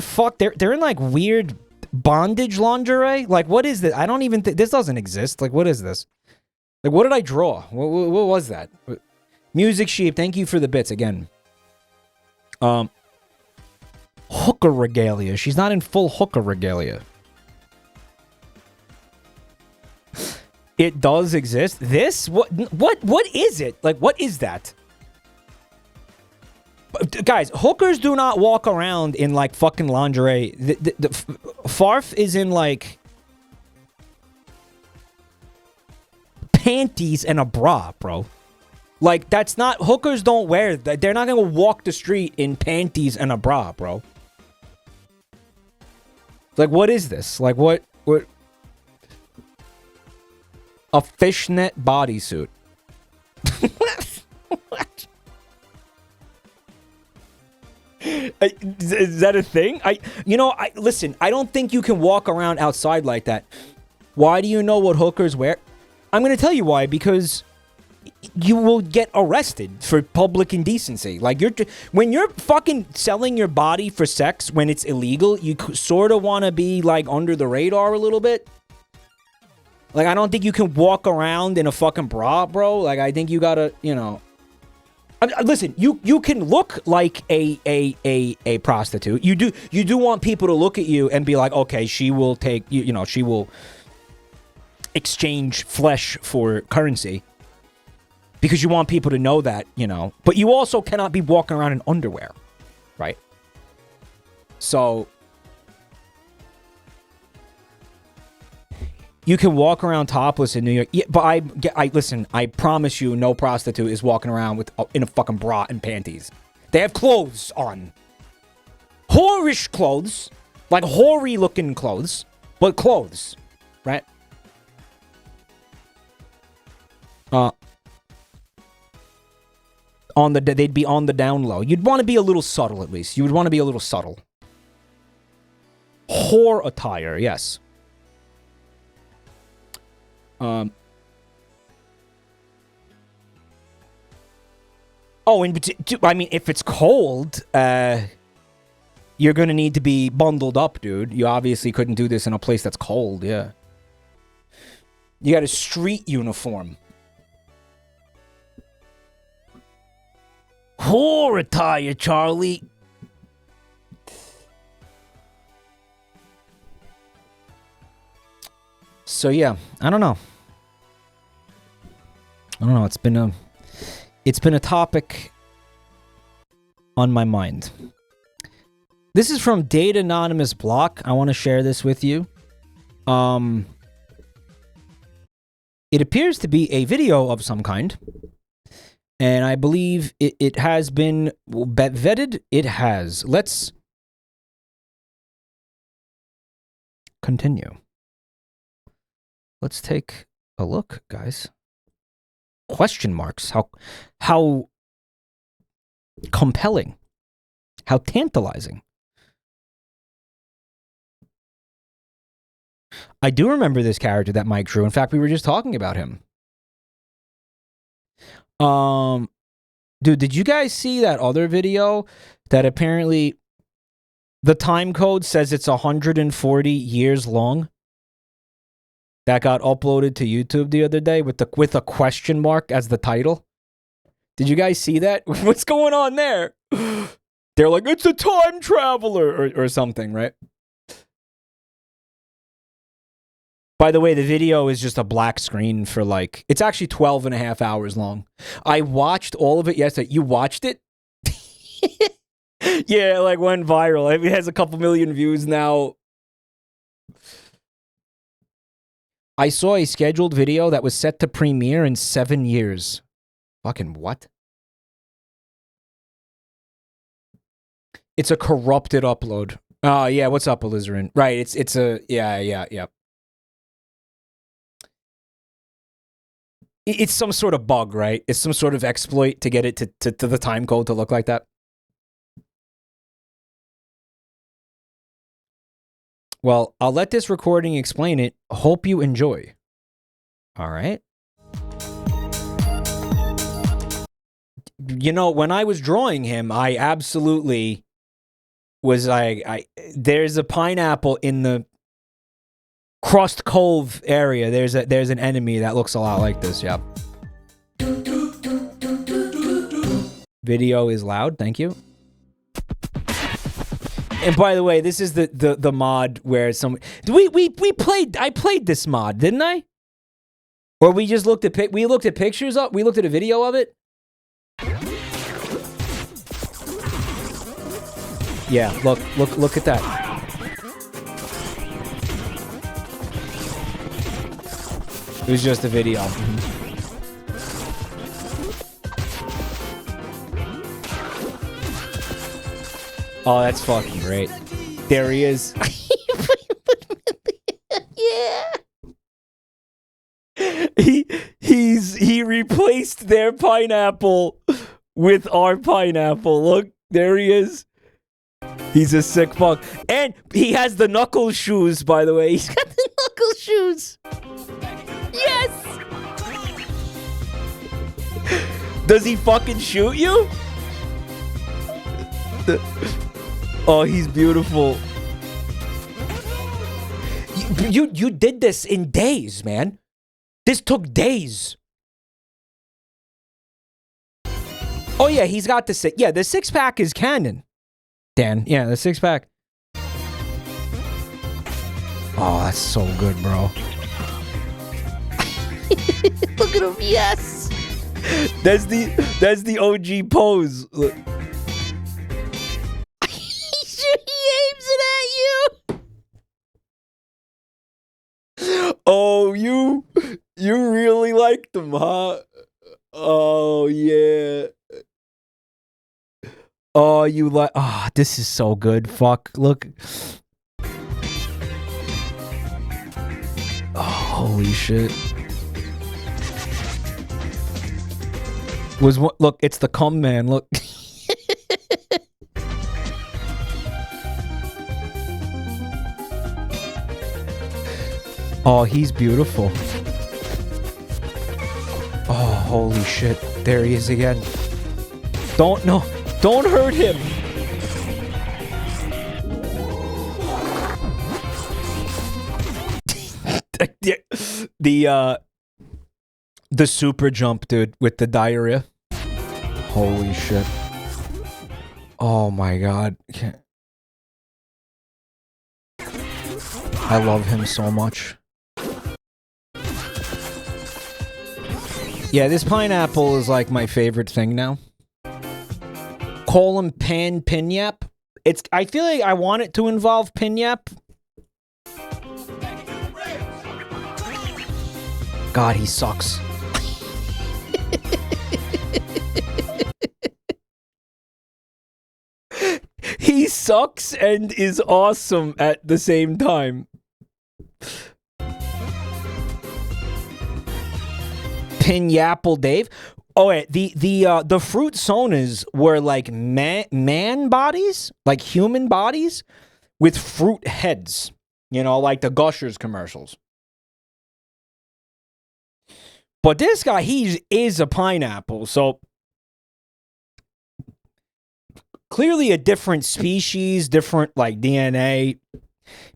they're in like weird bondage lingerie. Like, what is this? I don't even think this doesn't exist. Like, what is this? Like, what did I draw? What was that? Music Sheep, thank you for the bits again. Hooker regalia. She's not in full hooker regalia. It does exist. This? What is it? Like, what is that? Guys, hookers do not walk around in, like, fucking lingerie. The Farf is in, like, panties and a bra, bro. Like, that's not... Hookers don't wear... They're not gonna walk the street in panties and a bra, bro. Like, what is this? Like, what... A fishnet bodysuit. What? Is that a thing? Listen, I don't think you can walk around outside like that. Why do you know what hookers wear? I'm going to tell you why, because you will get arrested for public indecency. Like, when you're fucking selling your body for sex when it's illegal, you sort of want to be, like, under the radar a little bit. Like, I don't think you can walk around in a fucking bra, bro. Like, I think you gotta, you know... Listen, you can look like a prostitute. You do want people to look at you and be like, okay, she will take, you know, she will exchange flesh for currency. Because you want people to know that, you know. But you also cannot be walking around in underwear, right? So... You can walk around topless in New York. Yeah, but I listen, I promise you no prostitute is walking around in a fucking bra and panties. They have clothes on. Whorish clothes. Like hoary looking clothes. But clothes. Right? They'd be on the down low. You'd want to be a little subtle at least. You would want to be a little subtle. Whore attire, yes. Oh, and I mean, if it's cold, you're gonna need to be bundled up, dude. You obviously couldn't do this in a place that's cold, yeah. You got a street uniform. Whore attire, Charlie. So yeah, I don't know. It's been a topic on my mind. This is from Date Anonymous Block. I want to share this with you. It appears to be a video of some kind. And I believe it has been vetted. It has. Let's continue. Let's take a look, guys. Question marks. How compelling. How tantalizing. I do remember this character that Mike drew. In fact, we were just talking about him. Dude, did you guys see that other video that apparently the time code says it's 140 years long? That got uploaded to YouTube the other day with a question mark as the title. Did you guys see that? What's going on there? They're like, it's a time traveler or something, right? By the way, the video is just a black screen for it's actually 12 and a half hours long. I watched all of it yesterday. You watched it? Yeah, like went viral. It has a couple million views now. I saw a scheduled video that was set to premiere in 7 years. Fucking what? It's a corrupted upload. Oh, yeah, what's up, Alizarin? Right, it's a... Yeah. It's some sort of bug, right? It's some sort of exploit to get it to the time code to look like that. Well, I'll let this recording explain it. Hope you enjoy. All right. You know, when I was drawing him, I absolutely was like, there's a pineapple in the Crust Cove area. There's an enemy that looks a lot like this. Yep. Video is loud. Thank you. And by the way, this is the mod where I played this mod, didn't I? Or we just looked at pictures up. We looked at a video of it. Yeah, look at that. It was just a video. Oh, that's fucking great. There he is. Yeah. He replaced their pineapple with our pineapple. Look, there he is. He's a sick fuck. And he has the knuckle shoes, by the way. He's got the knuckle shoes. Yes! Does he fucking shoot you? Oh, he's beautiful. You did this in days, man. This took days. Oh, yeah, he's got the six. Yeah, the six-pack is canon. Dan, yeah, the six-pack. Oh, that's so good, bro. Look at him, yes. That's the OG pose. Look. He aims it at you. Oh, you really liked them, huh? Oh, yeah. Oh, you like... Oh, this is so good. Fuck, look. Oh, holy shit. Look, it's the cum man, look. Oh, he's beautiful. Oh, holy shit. There he is again. Don't hurt him. The super jump, dude, with the diarrhea. Holy shit. Oh my god. I love him so much. Yeah, this pineapple is like my favorite thing now. Call him Pinyap. I feel like I want it to involve Pinyap. God, he sucks. He sucks and is awesome at the same time. Pinyapple Dave. Oh wait, the fruit sonas were like man bodies, like human bodies, with fruit heads. You know, like the Gushers commercials. But this guy, he is a pineapple, so clearly a different species, different like DNA.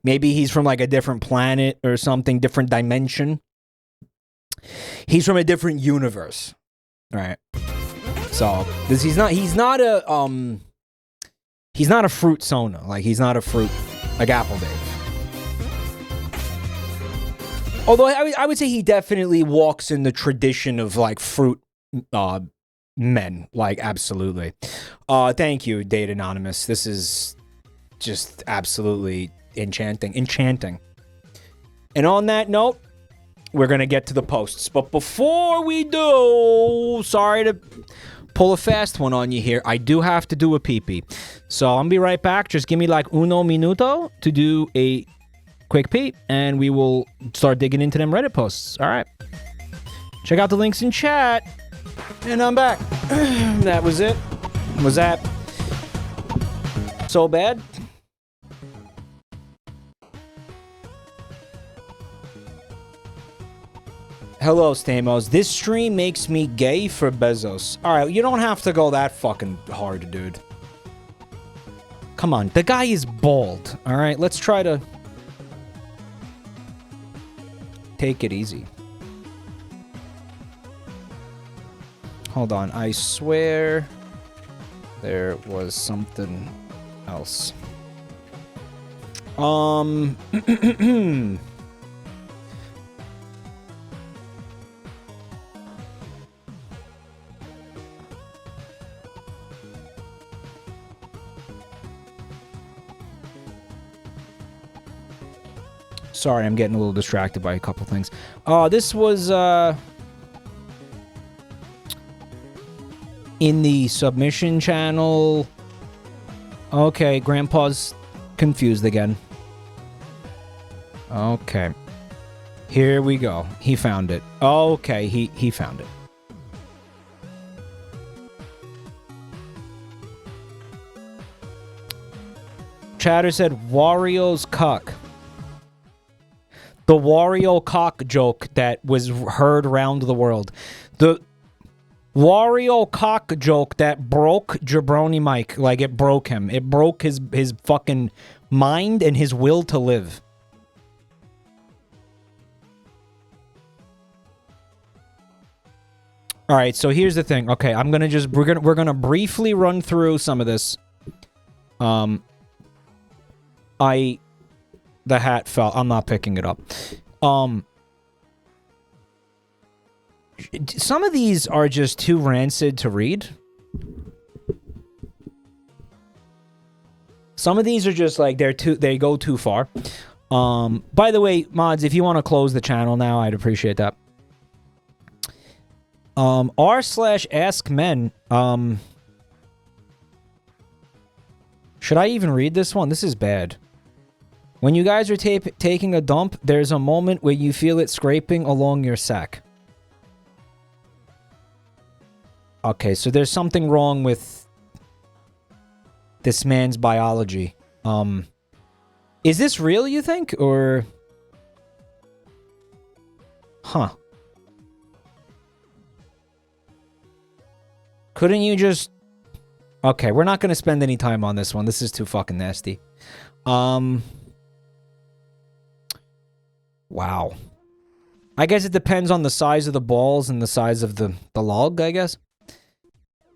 Maybe he's from like a different planet or something, different dimension. He's from a different universe. Right. So he's not a fruit sona. Like he's not a fruit like Apple Dave. Although I would say he definitely walks in the tradition of like fruit men. Like, absolutely. Thank you, Date Anonymous. This is just absolutely enchanting. Enchanting. And on that note, we're going to get to the posts. But before we do, sorry to pull a fast one on you here. I do have to do a pee-pee. So I'm going to be right back. Just give me like uno minuto to do a quick pee, and we will start digging into them Reddit posts. All right. Check out the links in chat. And I'm back. That was it. Was that so bad? Hello, Stamos. This stream makes me gay for Bezos. Alright, you don't have to go that fucking hard, dude. Come on, the guy is bald. Alright, let's try to take it easy. Hold on, I swear there was something else. Sorry, I'm getting a little distracted by a couple things. This was, in the submission channel. Okay, Grandpa's confused again. Okay. Here we go. He found it. Okay, he found it. Chatter said, Wario's cock. The Wario cock joke that was heard around the world. The Wario cock joke that broke Jabronimike. Like, it broke him. It broke his fucking mind and his will to live. All right, so here's the thing. Okay, I'm gonna just we're gonna briefly run through some of this. The hat fell. I'm not picking it up. Some of these are just too rancid to read. Some of these are just like they go too far. By the way, mods, if you want to close the channel now, I'd appreciate that. r/askmen. Should I even read this one? This is bad. When you guys are taking a dump, there's a moment where you feel it scraping along your sack. Okay, so there's something wrong with this man's biology. Is this real, you think? Or... Huh. Couldn't you just... Okay, we're not going to spend any time on this one. This is too fucking nasty. Wow. I guess it depends on the size of the balls and the size of the log, I guess.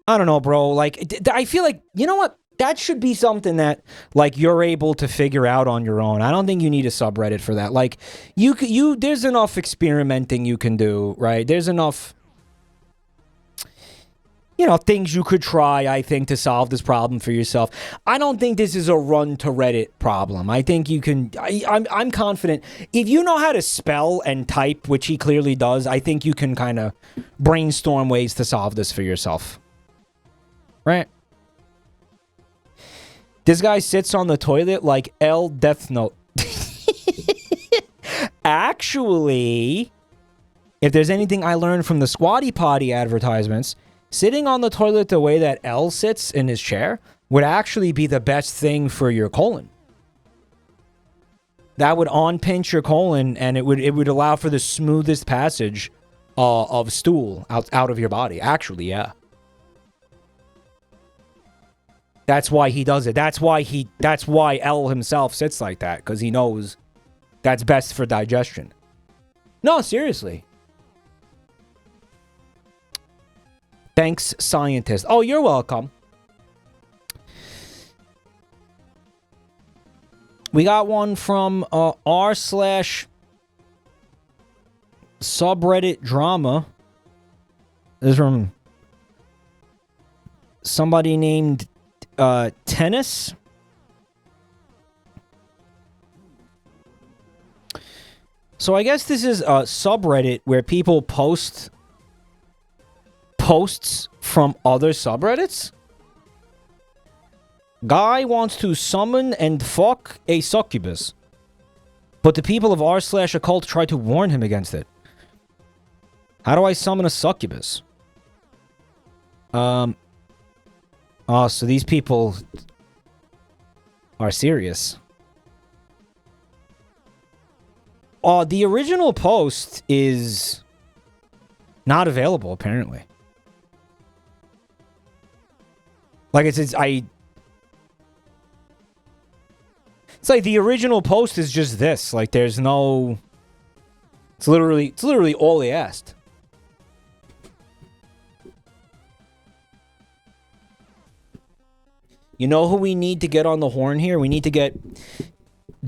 I don't know, bro. Like, I feel like, you know what? That should be something that, like, you're able to figure out on your own. I don't think you need a subreddit for that. Like, there's enough experimenting you can do, right? There's enough, you know, things you could try, I think, to solve this problem for yourself. I don't think this is a run to Reddit problem. I think you can, I'm confident. If you know how to spell and type, which he clearly does, I think you can kind of brainstorm ways to solve this for yourself. Right? This guy sits on the toilet like L Death Note. Actually, if there's anything I learned from the Squatty Potty advertisements, sitting on the toilet the way that L sits in his chair would actually be the best thing for your colon. That would on-pinch your colon, and it would allow for the smoothest passage of stool out of your body. Actually, yeah. That's why he does it. That's why L himself sits like that, because he knows that's best for digestion. No, seriously. Thanks, scientist. Oh, you're welcome. We got one from r/subreddit drama. This is from somebody named Tennis. So I guess this is a subreddit where people post posts from other subreddits. Guy wants to summon and fuck a succubus, but the people of r/occult try to warn him against it. How do I summon a succubus? Oh, so these people are serious. The original post is not available, apparently. Like, it's like the original post is just this. Like, there's no... It's literally all they asked. You know who we need to get on the horn here? We need to get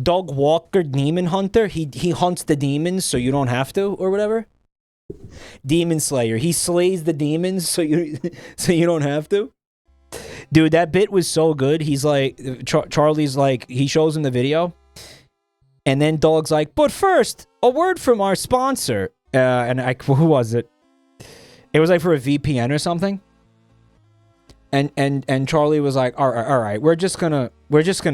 Doug Walker, Demon Hunter. He hunts the demons so you don't have to, or whatever. Demon Slayer. He slays the demons so you don't have to. Dude, that bit was so good. He's like, Charlie's like, he shows him the video. And then Dog's like, but first, a word from our sponsor. Who was it? It was like for a VPN or something. And Charlie was like, all right, we're just gonna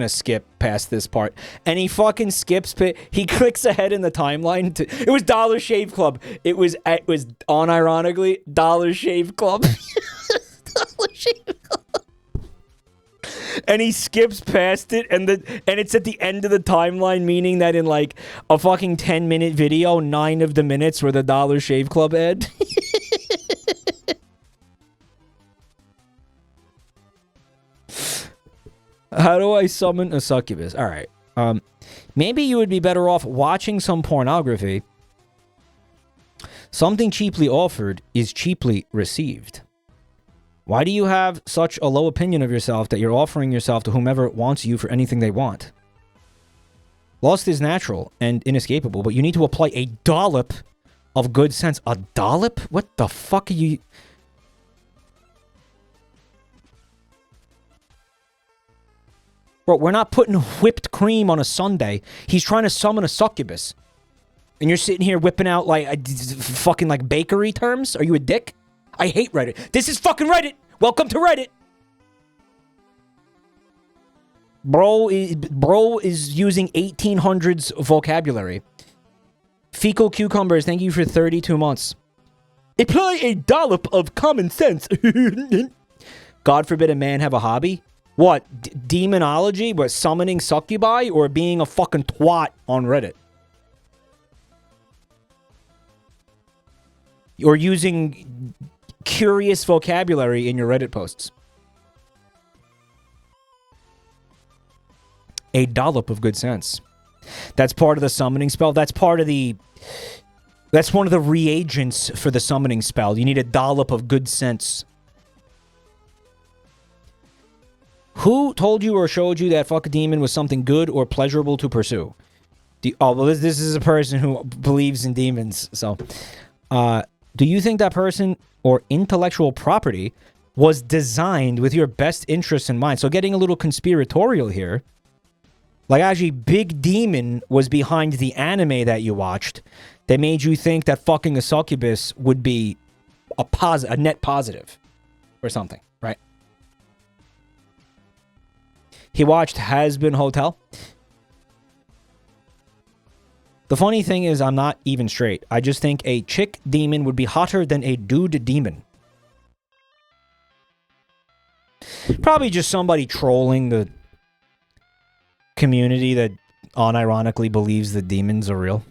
skip past this part. And he fucking skips. He clicks ahead in the timeline. It was Dollar Shave Club. It was unironically Dollar Shave Club. Dollar Shave Club. And he skips past it, and it's at the end of the timeline, meaning that in like a fucking 10-minute video, 9 of the minutes were the Dollar Shave Club ad. How do I summon a succubus? All right. Maybe you would be better off watching some pornography. Something cheaply offered is cheaply received. Why do you have such a low opinion of yourself that you're offering yourself to whomever wants you for anything they want? Lust is natural and inescapable, but you need to apply a dollop of good sense. A dollop? What the fuck are you... Bro, we're not putting whipped cream on a sundae. He's trying to summon a succubus. And you're sitting here whipping out, like, fucking, like, bakery terms? Are you a dick? I hate Reddit. This is fucking Reddit! Welcome to Reddit! Bro is using 1800s vocabulary. Fecal Cucumbers, thank you for 32 months. Apply a dollop of common sense. God forbid a man have a hobby. What? Demonology? What? Summoning succubi? Or being a fucking twat on Reddit? Or using curious vocabulary in your Reddit posts? A dollop of good sense. That's part of the summoning spell. That's part of the... That's one of the reagents for the summoning spell. You need a dollop of good sense. Who told you or showed you that fuck a demon was something good or pleasurable to pursue? Well, this is a person who believes in demons, so... do you think that person or intellectual property was designed with your best interests in mind? So getting a little conspiratorial here. Like, actually, Big Demon was behind the anime that you watched that made you think that fucking a succubus would be a net positive or something, right? He watched Has-Been Hotel. The funny thing is, I'm not even straight. I just think a chick demon would be hotter than a dude demon. Probably just somebody trolling the community that unironically believes that demons are real.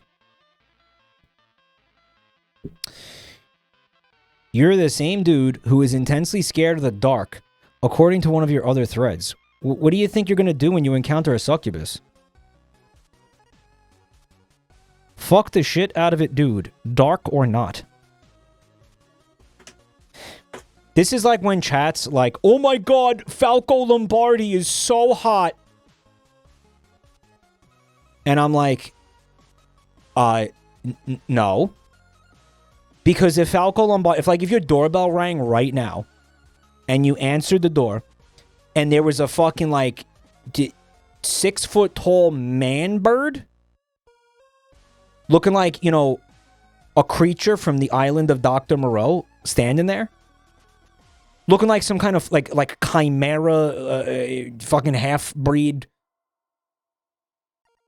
You're the same dude who is intensely scared of the dark, according to one of your other threads. What do you think you're going to do when you encounter a succubus? Fuck the shit out of it, dude. Dark or not. This is like when chat's like, oh my god, Falco Lombardi is so hot. And I'm like, no. Because if Falco Lombardi, if your doorbell rang right now, and you answered the door, and there was a fucking, like, 6-foot-tall man bird looking like, you know, a creature from the island of Dr. Moreau standing there, looking like some kind of, like chimera, fucking half-breed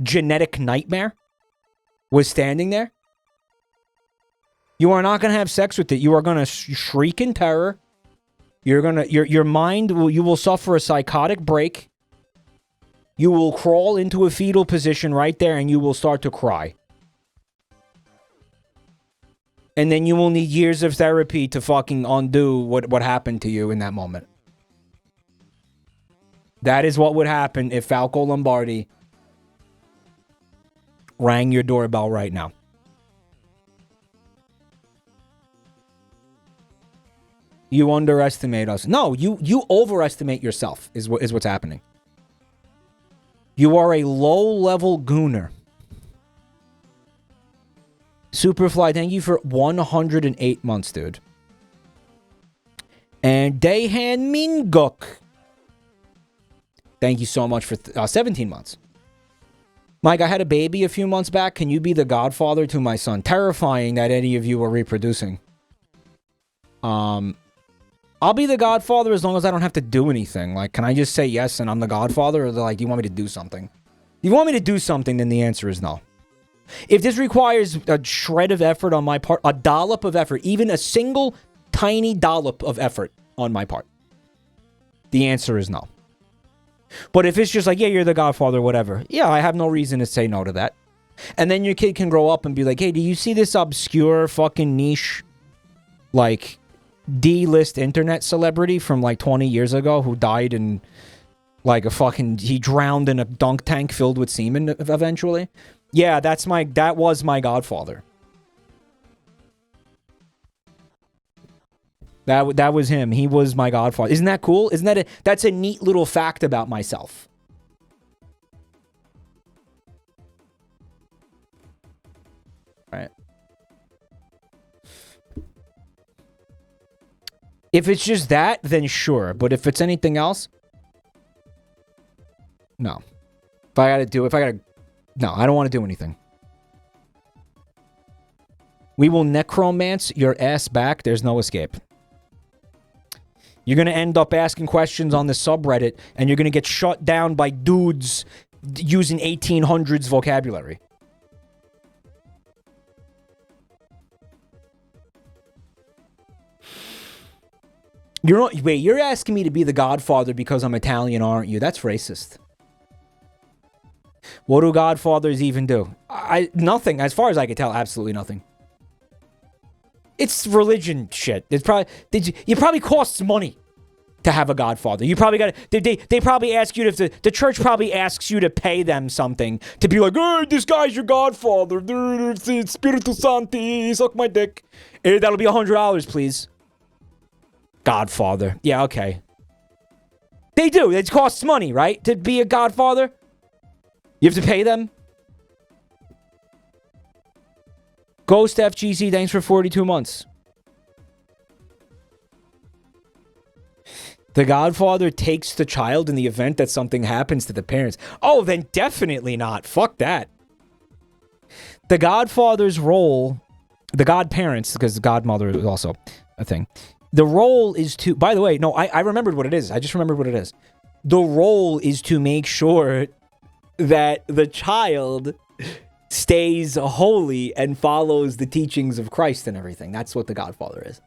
genetic nightmare was standing there. You are not going to have sex with it. You are going to shriek in terror. You're going to, your mind will, you will suffer a psychotic break. You will crawl into a fetal position right there and you will start to cry. And then you will need years of therapy to fucking undo what happened to you in that moment. That is what would happen if Falco Lombardi rang your doorbell right now. You underestimate us. No, you overestimate yourself is what's happening. You are a low-level gooner. Superfly, thank you for 108 months, dude. And Dayhan Minguk, thank you so much for 17 months. Mike, I had a baby a few months back. Can you be the godfather to my son? Terrifying that any of you are reproducing. I'll be the godfather as long as I don't have to do anything. Like, can I just say yes and I'm the godfather? Or like, do you want me to do something? If you want me to do something, then the answer is no. If this requires a shred of effort on my part, a dollop of effort, even a single tiny dollop of effort on my part, the answer is no. But if it's just like, yeah, you're the godfather, whatever. Yeah, I have no reason to say no to that. And then your kid can grow up and be like, hey, do you see this obscure fucking niche, like, D-list internet celebrity from like 20 years ago who died in like a fucking, he drowned in a dunk tank filled with semen eventually? Yeah, that was my godfather. That was him. He was my godfather. Isn't that cool? Isn't that that's a neat little fact about myself. All right. If it's just that, then sure. But if it's anything else, no. No, I don't want to do anything. We will necromance your ass back. There's no escape. You're going to end up asking questions on the subreddit, and you're going to get shut down by dudes using 1800s vocabulary. You're asking me to be the godfather because I'm Italian, aren't you? That's racist. What do godfathers even do? Nothing. As far as I can tell, absolutely nothing. It's religion shit. It probably costs money to have a godfather. You probably got to... They probably ask you to... The church probably asks you to pay them something to be like, hey, this guy's your godfather. Spiritu Santi, suck my dick. That'll be $100, please. Godfather. Yeah, okay. They do. It costs money, right? To be a godfather. You have to pay them. Ghost FGC, thanks for 42 months. The godfather takes the child in the event that something happens to the parents. Oh, then definitely not. Fuck that. The godfather's role, the godparents, because the godmother is also a thing. The role is to, by the way, no, I remembered what it is. I just remembered what it is. The role is to make sure that the child stays holy and follows the teachings of Christ and everything. That's what the godfather is.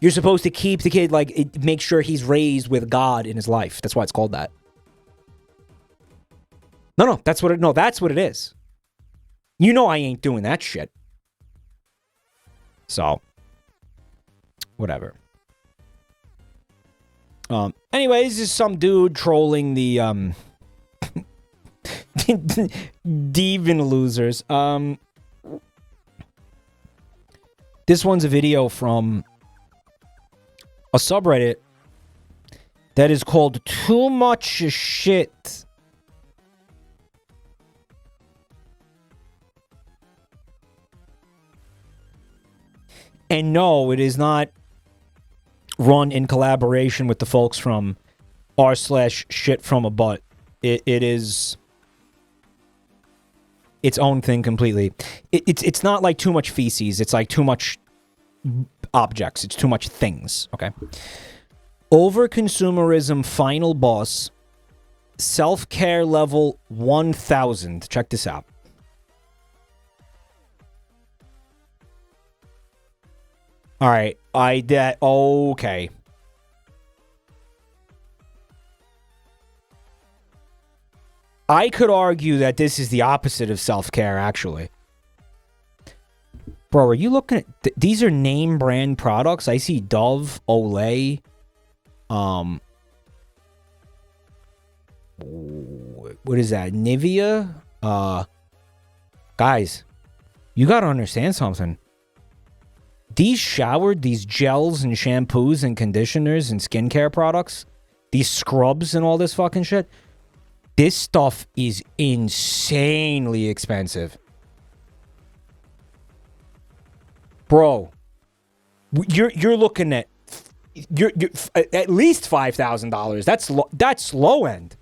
You're supposed to keep the kid, like, make sure he's raised with God in his life. That's why it's called that. No, that's what it is. You know I ain't doing that shit. So, whatever. Anyways, this is some dude trolling the, Demon losers. This one's a video from a subreddit that is called Too Much Shit. And no, it is not run in collaboration with the folks from r/shit from a butt. It is its own thing completely. It's not like too much feces. It's like too much objects. It's too much things. Okay. Over-consumerism final boss. Self-care level 1000. Check this out. All right. Okay. I could argue that this is the opposite of self-care, actually. Bro, are you looking at... these are name brand products. I see Dove, Olay, what is that? Nivea? Guys, you gotta understand something. These gels and shampoos and conditioners and skincare products, these scrubs and all this fucking shit, this stuff is insanely expensive. Bro, you're looking at you're at least $5,000. That's low end.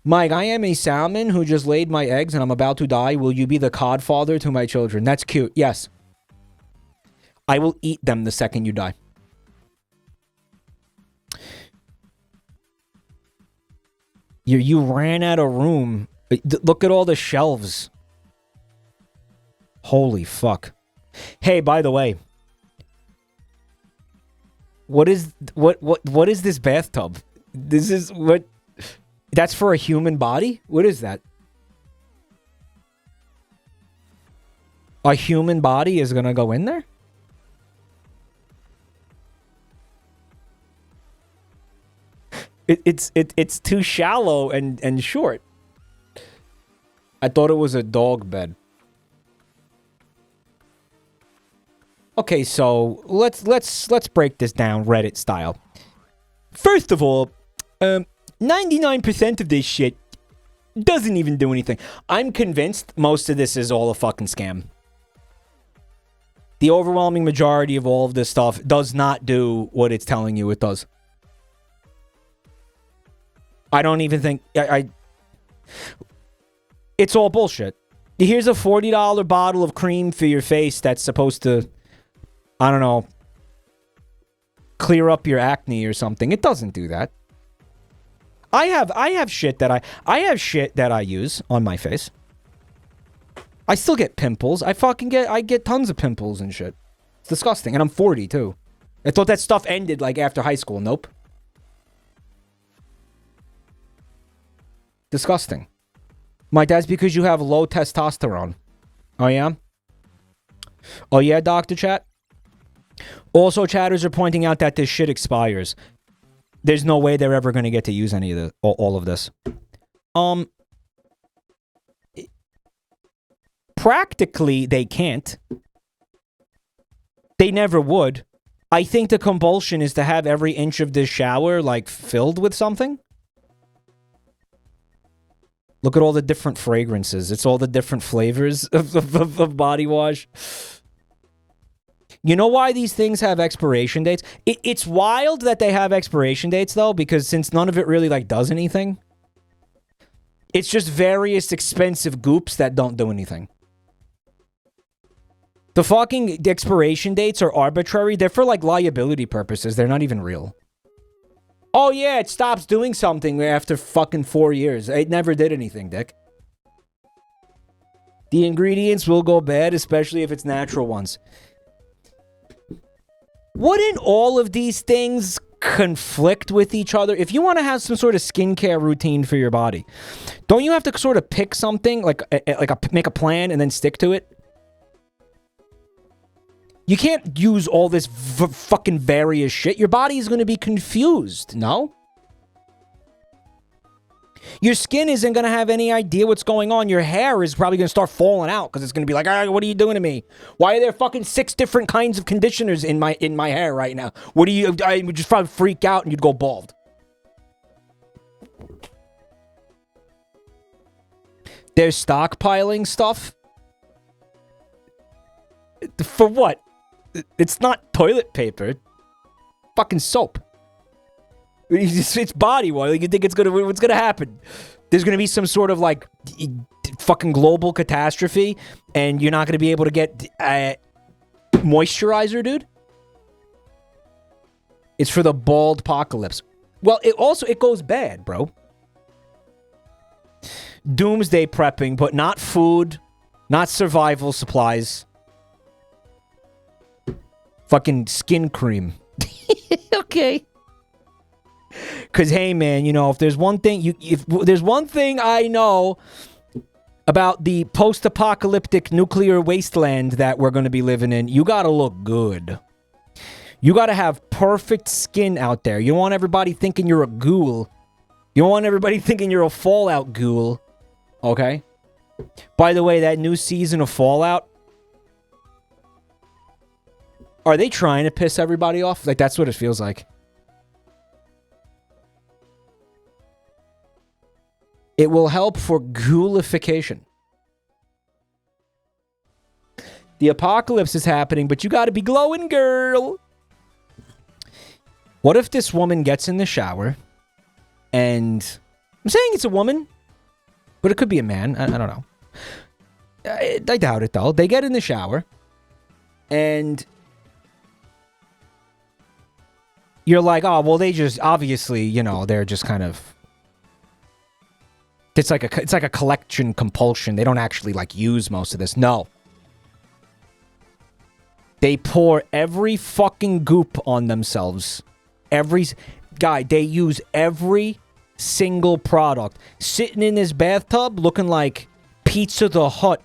Mike, I am a salmon who just laid my eggs and I'm about to die. Will you be the godfather to my children? That's cute. Yes. I will eat them the second you die. You ran out of room. Look at all the shelves. Holy fuck. Hey, by the way, what is this bathtub? This is what... that's for a human body? What is that? A human body is gonna go in there? It's too shallow and short. I thought it was a dog bed. Okay, so let's break this down Reddit style. First of all, 99% of this shit doesn't even do anything. I'm convinced most of this is all a fucking scam. The overwhelming majority of all of this stuff does not do what it's telling you it does. I don't even think... it's all bullshit. Here's a $40 bottle of cream for your face that's supposed to, I don't know, clear up your acne or something. It doesn't do that. I have shit that I use on my face. I still get pimples. I get tons of pimples and shit. It's disgusting. And I'm 40 too. I thought that stuff ended like after high school. Nope. Disgusting. Mike, that's because you have low testosterone. Oh yeah? Oh yeah, Dr. Chat? Also, chatters are pointing out that this shit expires. There's no way they're ever going to get to use any of the all of this. Practically, they can't. They never would. I think the compulsion is to have every inch of this shower, like, filled with something. Look at all the different fragrances. It's all the different flavors of body wash. You know why these things have expiration dates? It's wild that they have expiration dates, though, because since none of it really, like, does anything, it's just various expensive goops that don't do anything. The fucking expiration dates are arbitrary. They're for, like, liability purposes. They're not even real. Oh, yeah, it stops doing something after fucking 4 years. It never did anything, dick. The ingredients will go bad, especially if it's natural ones. Wouldn't all of these things conflict with each other? If you want to have some sort of skincare routine for your body, don't you have to sort of pick something, make a plan and then stick to it? You can't use all this fucking various shit. Your body is going to be confused, no? Your skin isn't going to have any idea what's going on. Your hair is probably going to start falling out because it's going to be like, what are you doing to me? Why are there fucking 6 different kinds of conditioners in my hair right now? I would just probably freak out and you'd go bald. They're stockpiling stuff. For what? It's not toilet paper. Fucking soap. It's body water. You think what's gonna happen? There's gonna be some sort of like fucking global catastrophe, and you're not gonna be able to get moisturizer, dude. It's for the bald apocalypse. Well, it goes bad, bro. Doomsday prepping, but not food, not survival supplies. Fucking skin cream. Okay. Cause hey man, you know, if there's one thing I know about the post-apocalyptic nuclear wasteland that we're gonna be living in, you gotta look good. You gotta have perfect skin out there. You don't want everybody thinking you're a ghoul. You don't want everybody thinking you're a Fallout ghoul. Okay? By the way, that new season of Fallout, are they trying to piss everybody off? Like, that's what it feels like. It will help for ghoulification. The apocalypse is happening, but you gotta be glowing, girl. What if this woman gets in the shower and... I'm saying it's a woman, but it could be a man. I don't know. I doubt it, though. They get in the shower and... You're like, oh, well, they just... Obviously, you know, they're just kind of... It's like a collection compulsion. They don't actually, like, use most of this. No. They pour every fucking goop on themselves. They use every single product. Sitting in his bathtub looking like Pizza the Hut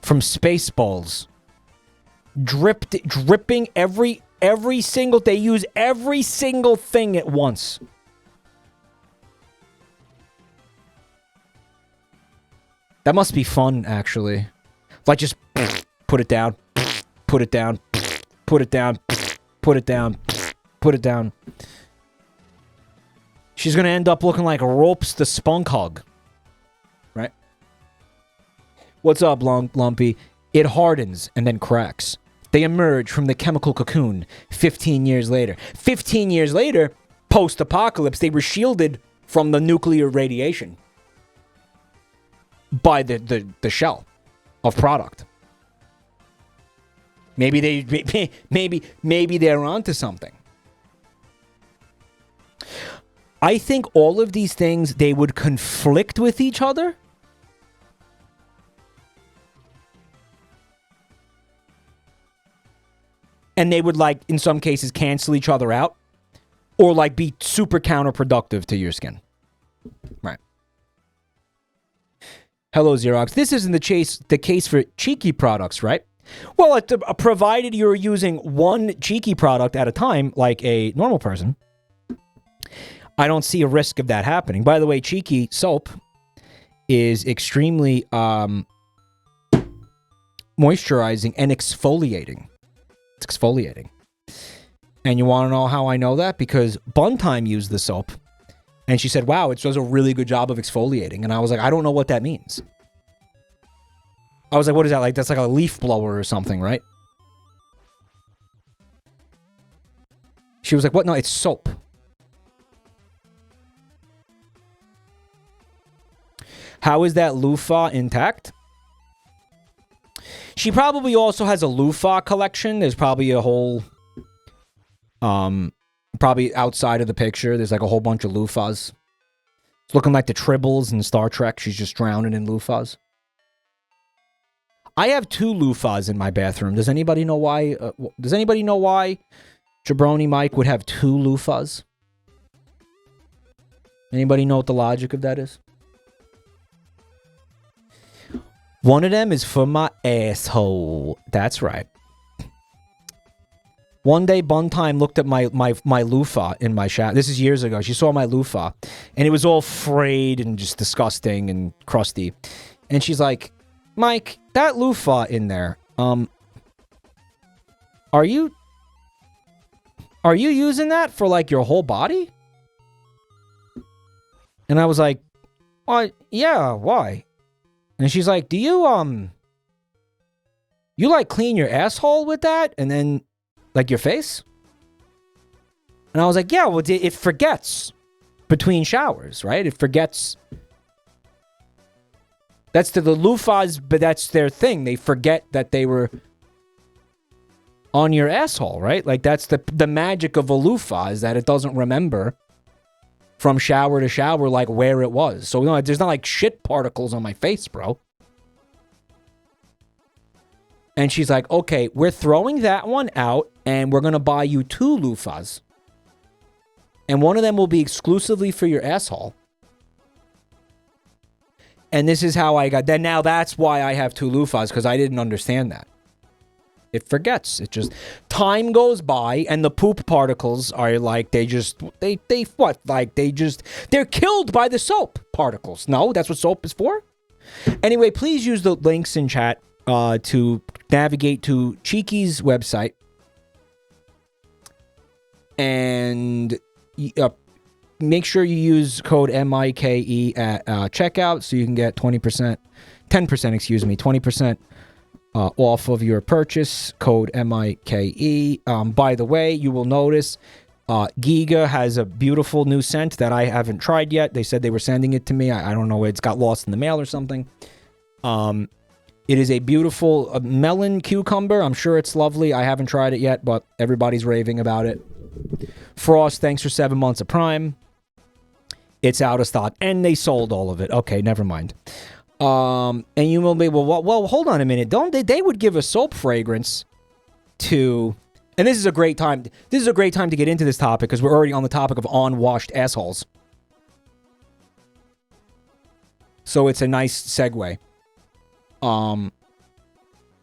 from Spaceballs. Dripping every single... They use every single thing at once. That must be fun, actually. Like, just put it down, put it down, put it down, put it down, put it down. She's gonna end up looking like Ropes the Spunk Hog. Right? What's up, Lumpy? It hardens and then cracks. They emerge from the chemical cocoon 15 years later. 15 years later, post-apocalypse, they were shielded from the nuclear radiation. By the shell of product. Maybe they're onto something. I think all of these things, they would conflict with each other. And they would, like, in some cases, cancel each other out. Or, like, be super counterproductive to your skin. Right. Hello, Xerox. This isn't the case for cheeky products, right? Well, provided you're using one cheeky product at a time, like a normal person, I don't see a risk of that happening. By the way, cheeky soap is extremely moisturizing and exfoliating. It's exfoliating. And you want to know how I know that? Because Buntime used the soap. And she said, wow, it does a really good job of exfoliating. And I was like, I don't know what that means. I was like, what is that? Like, that's like a leaf blower or something, right? She was like, what? No, it's soap. How is that loofah intact? She probably also has a loofah collection. There's probably a whole... Probably outside of the picture, there's like a whole bunch of loofahs. It's looking like the Tribbles in Star Trek. She's just drowning in loofahs. I have 2 loofahs in my bathroom. Does anybody know why? Jabroni Mike would have 2 loofahs? Anybody know what the logic of that is? One of them is for my asshole. That's right. One day, Buntime looked at my loofah in my shower. This is years ago. She saw my loofah, and it was all frayed and just disgusting and crusty. And she's like, Mike, that loofah in there, are you using that for, like, your whole body? And I was like, yeah, why? And she's like, do you You like clean your asshole with that? And then like your face? And I was like, yeah, well, it forgets between showers, right? It forgets. That's the loofahs, but that's their thing. They forget that they were on your asshole, right? Like that's the magic of a loofah is that it doesn't remember from shower to shower like where it was. So no, there's not like shit particles on my face, bro. And she's like, okay, we're throwing that one out and we're going to buy you 2 loofahs. And one of them will be exclusively for your asshole. And this is how I got... Then now that's why I have 2 loofahs, because I didn't understand that. It forgets. It just... Time goes by, and the poop particles are like, they just... They what? Like, they just... They're killed by the soap particles. No, that's what soap is for? Anyway, please use the links in chat to navigate to Cheeky's website. And... make sure you use code MIKE at checkout so you can get 10%, 20% off of your purchase. Code MIKE. By the way, you will notice Giga has a beautiful new scent that I haven't tried yet. They said they were sending it to me. I don't know. It's got lost in the mail or something. It is a beautiful melon cucumber. I'm sure it's lovely. I haven't tried it yet, but everybody's raving about it. Frost, thanks for 7 months of Prime. It's out of stock, and they sold all of it. Okay, never mind. And you will be, well, hold on a minute. Don't they would give a soap fragrance to, and this is a great time. This is a great time to get into this topic because we're already on the topic of unwashed assholes. So it's a nice segue.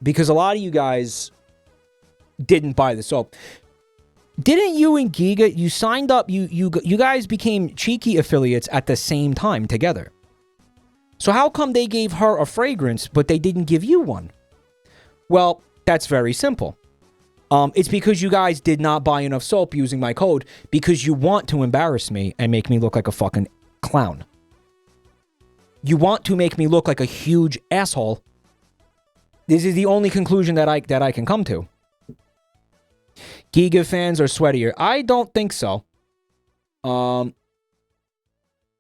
Because a lot of you guys didn't buy the soap. Didn't you and Giga, you signed up, you guys became Cheeky affiliates at the same time together. So how come they gave her a fragrance, but they didn't give you one? Well, that's very simple. It's because you guys did not buy enough soap using my code because you want to embarrass me and make me look like a fucking clown. You want to make me look like a huge asshole. This is the only conclusion that I can come to. Giga fans are sweatier. I don't think so. And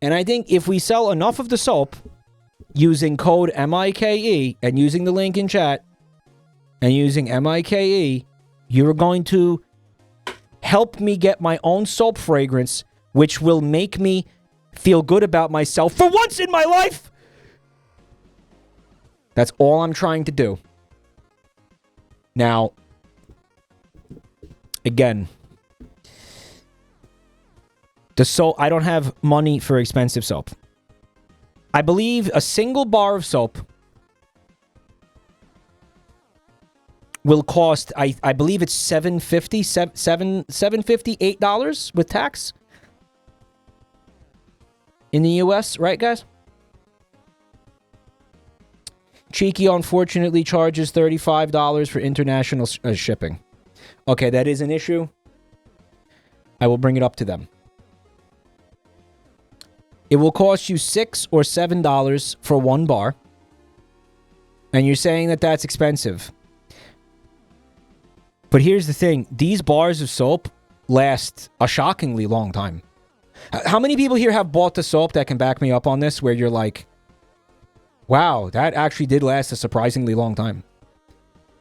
I think if we sell enough of the soap using code MIKE and using the link in chat and using MIKE, you're going to help me get my own soap fragrance, which will make me feel good about myself for once in my life. That's all I'm trying to do. Now, again, the soap, I don't have money for expensive soap. I believe a single bar of soap will cost, I believe it's $7.50, $8 with tax in the US, right, guys? Cheeky, unfortunately, charges $35 for international shipping. Okay, that is an issue. I will bring it up to them. It will cost you $6 or $7 for one bar. And you're saying that that's expensive. But here's the thing. These bars of soap last a shockingly long time. How many people here have bought the soap that can back me up on this where you're like, wow, that actually did last a surprisingly long time?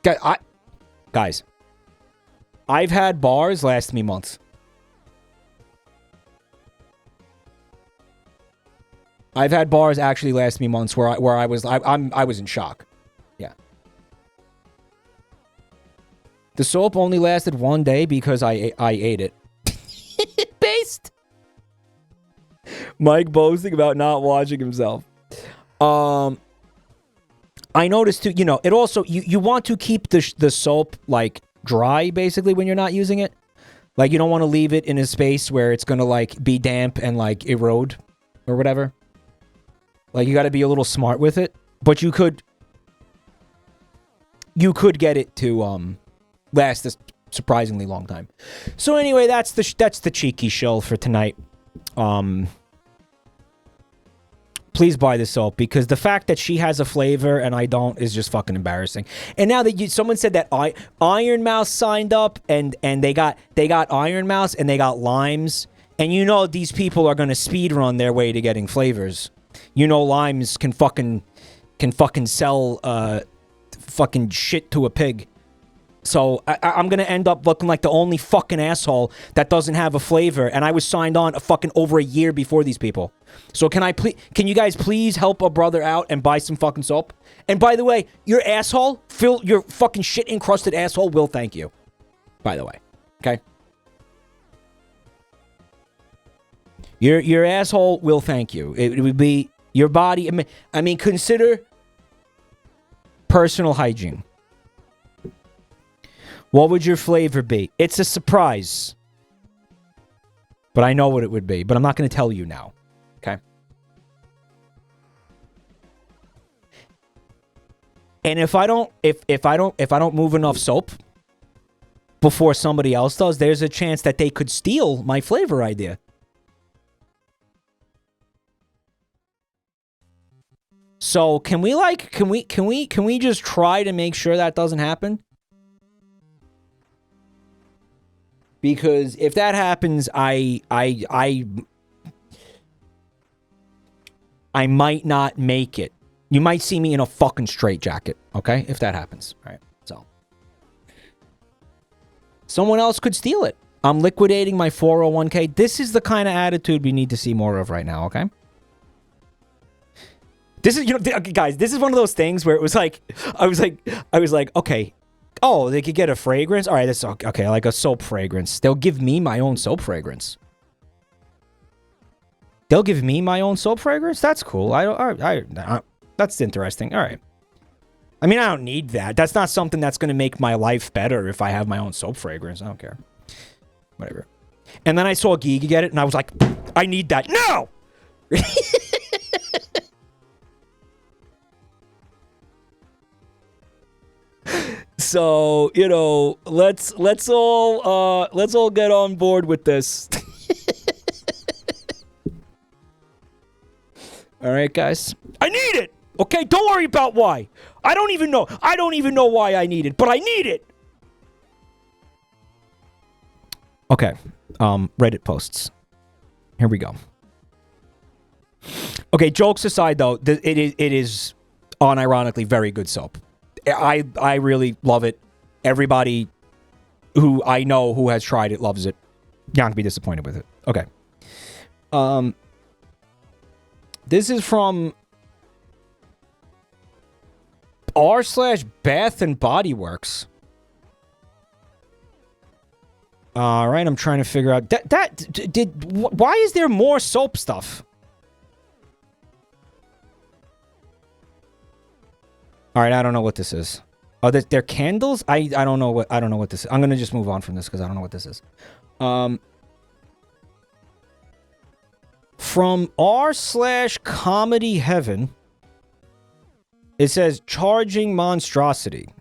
Guys, I've had bars last me months. I've had bars actually last me months where I was in shock. Yeah. The soap only lasted one day because I ate it. Based. Mike boasting about not washing himself. I noticed too, you know, it also, you want to keep the soap like dry basically when you're not using it. Like you don't want to leave it in a space where it's going to like be damp and like erode or whatever. Like you got to be a little smart with it, but you could get it to last a surprisingly long time. So anyway, that's the cheeky show for tonight. Please buy the soap, because the fact that she has a flavor and I don't is just fucking embarrassing. And now that someone said that Iron Mouse signed up and they got Iron Mouse and they got limes, and you know these people are gonna speed run their way to getting flavors. You know limes can fucking sell fucking shit to a pig. So I'm gonna end up looking like the only fucking asshole that doesn't have a flavor, and I was signed on over a year before these people. So can you guys please help a brother out and buy some fucking soap? And by the way, your asshole, your fucking shit encrusted asshole will thank you. By the way, okay? Your asshole will thank you. It would be your body. I mean, consider personal hygiene. What would your flavor be? It's a surprise. But I know what it would be. But I'm not going to tell you now. Okay? And if I don't move enough soap before somebody else does, there's a chance that they could steal my flavor idea. So can we just try to make sure that doesn't happen? Because if that happens, I might not make it. You might see me in a fucking straitjacket, okay? If that happens, all right? So someone else could steal it. I'm liquidating my 401k. This is the kind of attitude we need to see more of right now, okay? This is, guys, this is one of those things where it was like, I was like, okay. Oh, they could get a fragrance? All right, that's okay, like a soap fragrance. They'll give me my own soap fragrance. They'll give me my own soap fragrance? That's cool. That's interesting. All right. I mean, I don't need that. That's not something that's going to make my life better if I have my own soap fragrance. I don't care. Whatever. And then I saw Giga get it, and I was like, I need that. No! So, let's all get on board with this. All right, guys. I need it. Okay, don't worry about why. I don't even know why I need it, but I need it. Okay. Reddit posts. Here we go. Okay, jokes aside though, it is unironically very good soap. I really love it. Everybody who I know who has tried it loves it. You're not gonna be disappointed with it. Okay. This is from r/Bath and Body Works. All right, I'm trying to figure out why is there more soap stuff? All right, I don't know what this is. Oh, they're candles? I don't know what this is. I'm gonna just move on from this because I don't know what this is. From r/Comedy Heaven, it says charging monstrosity.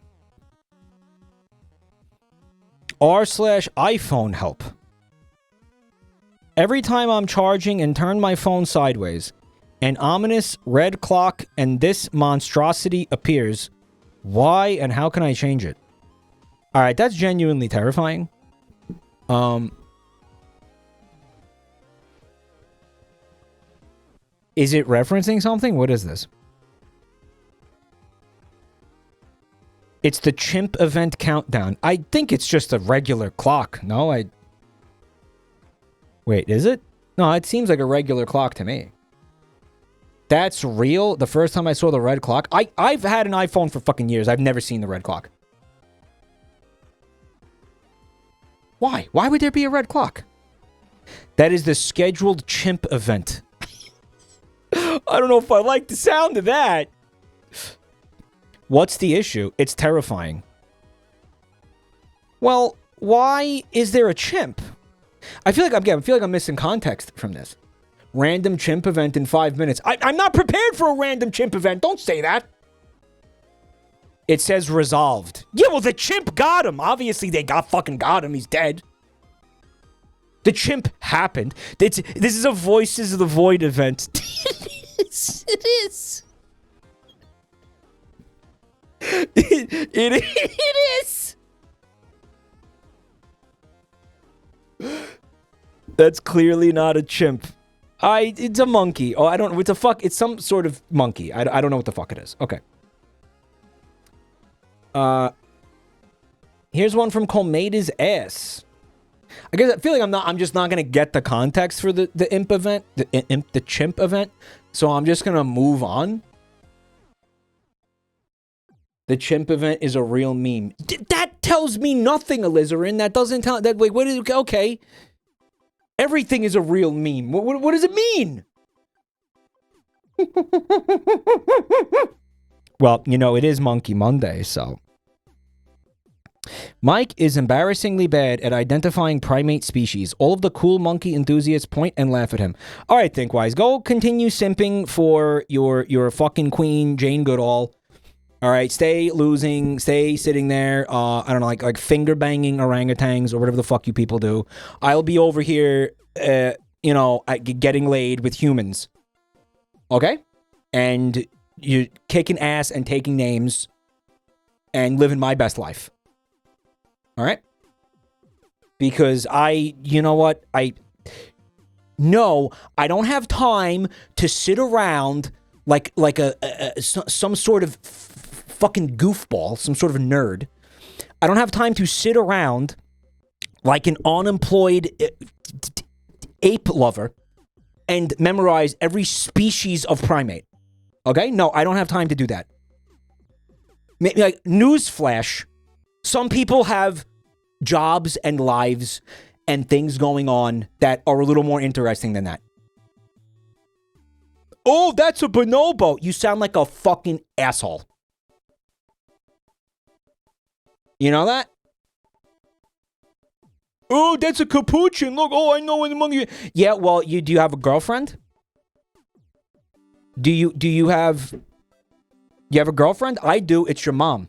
r/iPhone help. Every time I'm charging and turn my phone sideways, an ominous red clock and this monstrosity appears. Why and how can I change it? All right, that's genuinely terrifying. Is it referencing something? What is this? It's the chimp event countdown. I think it's just a regular clock. No, Wait, is it? No, it seems like a regular clock to me. That's real? The first time I saw the red clock? I've had an iPhone for fucking years. I've never seen the red clock. Why? Why would there be a red clock? That is the scheduled chimp event. I don't know if I like the sound of that. What's the issue? It's terrifying. Well, why is there a chimp? I feel like I'm missing context from this. Random chimp event in 5 minutes. I'm not prepared for a random chimp event. Don't say that. It says resolved. Yeah, well, the chimp got him. Obviously, they fucking got him. He's dead. The chimp happened. This is a Voices of the Void event. is. It is. It is. That's clearly not a chimp. It's a monkey. Oh, I don't. It's a fuck. It's some sort of monkey. I don't know what the fuck it is. Okay. Here's one from Colmaida's ass. I guess I feel like I'm just not gonna get the context for the imp event, the chimp event. So I'm just gonna move on. The chimp event is a real meme. That tells me nothing, Alizarin. That doesn't tell that. Wait, what is okay? Everything is a real meme. What does it mean? Well, you know, it is Monkey Monday, so. Mike is embarrassingly bad at identifying primate species. All of the cool monkey enthusiasts point and laugh at him. All right, Thinkwise, go continue simping for your fucking queen, Jane Goodall. All right, stay losing, stay sitting there, I don't know, like finger banging orangutans or whatever the fuck you people do. I'll be over here, you know, getting laid with humans. Okay? And you're kicking ass and taking names and living my best life. All right? Because you know what? No, I don't have time to sit around like some sort of fucking goofball, some sort of nerd. I don't have time to sit around like an unemployed ape lover and memorize every species of primate. Okay? No, I don't have time to do that. Like, newsflash, some people have jobs and lives and things going on that are a little more interesting than that. Oh, that's a bonobo. You sound like a fucking asshole. You know that? Oh, that's a capuchin. Look, oh, I know when the monkey. Yeah, well, do you have a girlfriend? Do you have a girlfriend? I do. It's your mom.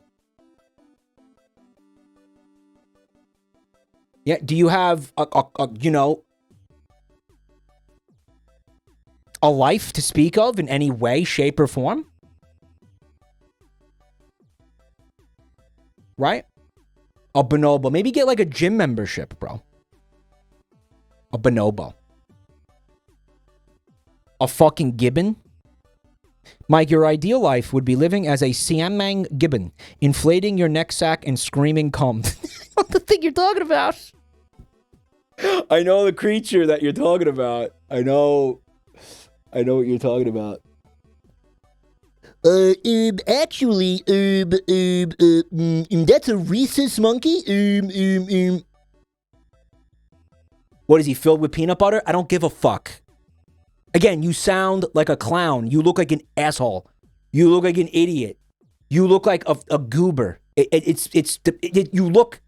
Yeah, do you have you know, a life to speak of in any way, shape, or form? Right? A bonobo. Maybe get like a gym membership, bro. A bonobo. A fucking gibbon. Mike, your ideal life would be living as a Siamang gibbon, inflating your neck sack and screaming cum. What the thing you're talking about? I know the creature that you're talking about. I know what you're talking about. Actually, that's a rhesus monkey. What is he, filled with peanut butter? I don't give a fuck. Again, you sound like a clown. You look like an asshole. You look like an idiot. You look like a goober. You look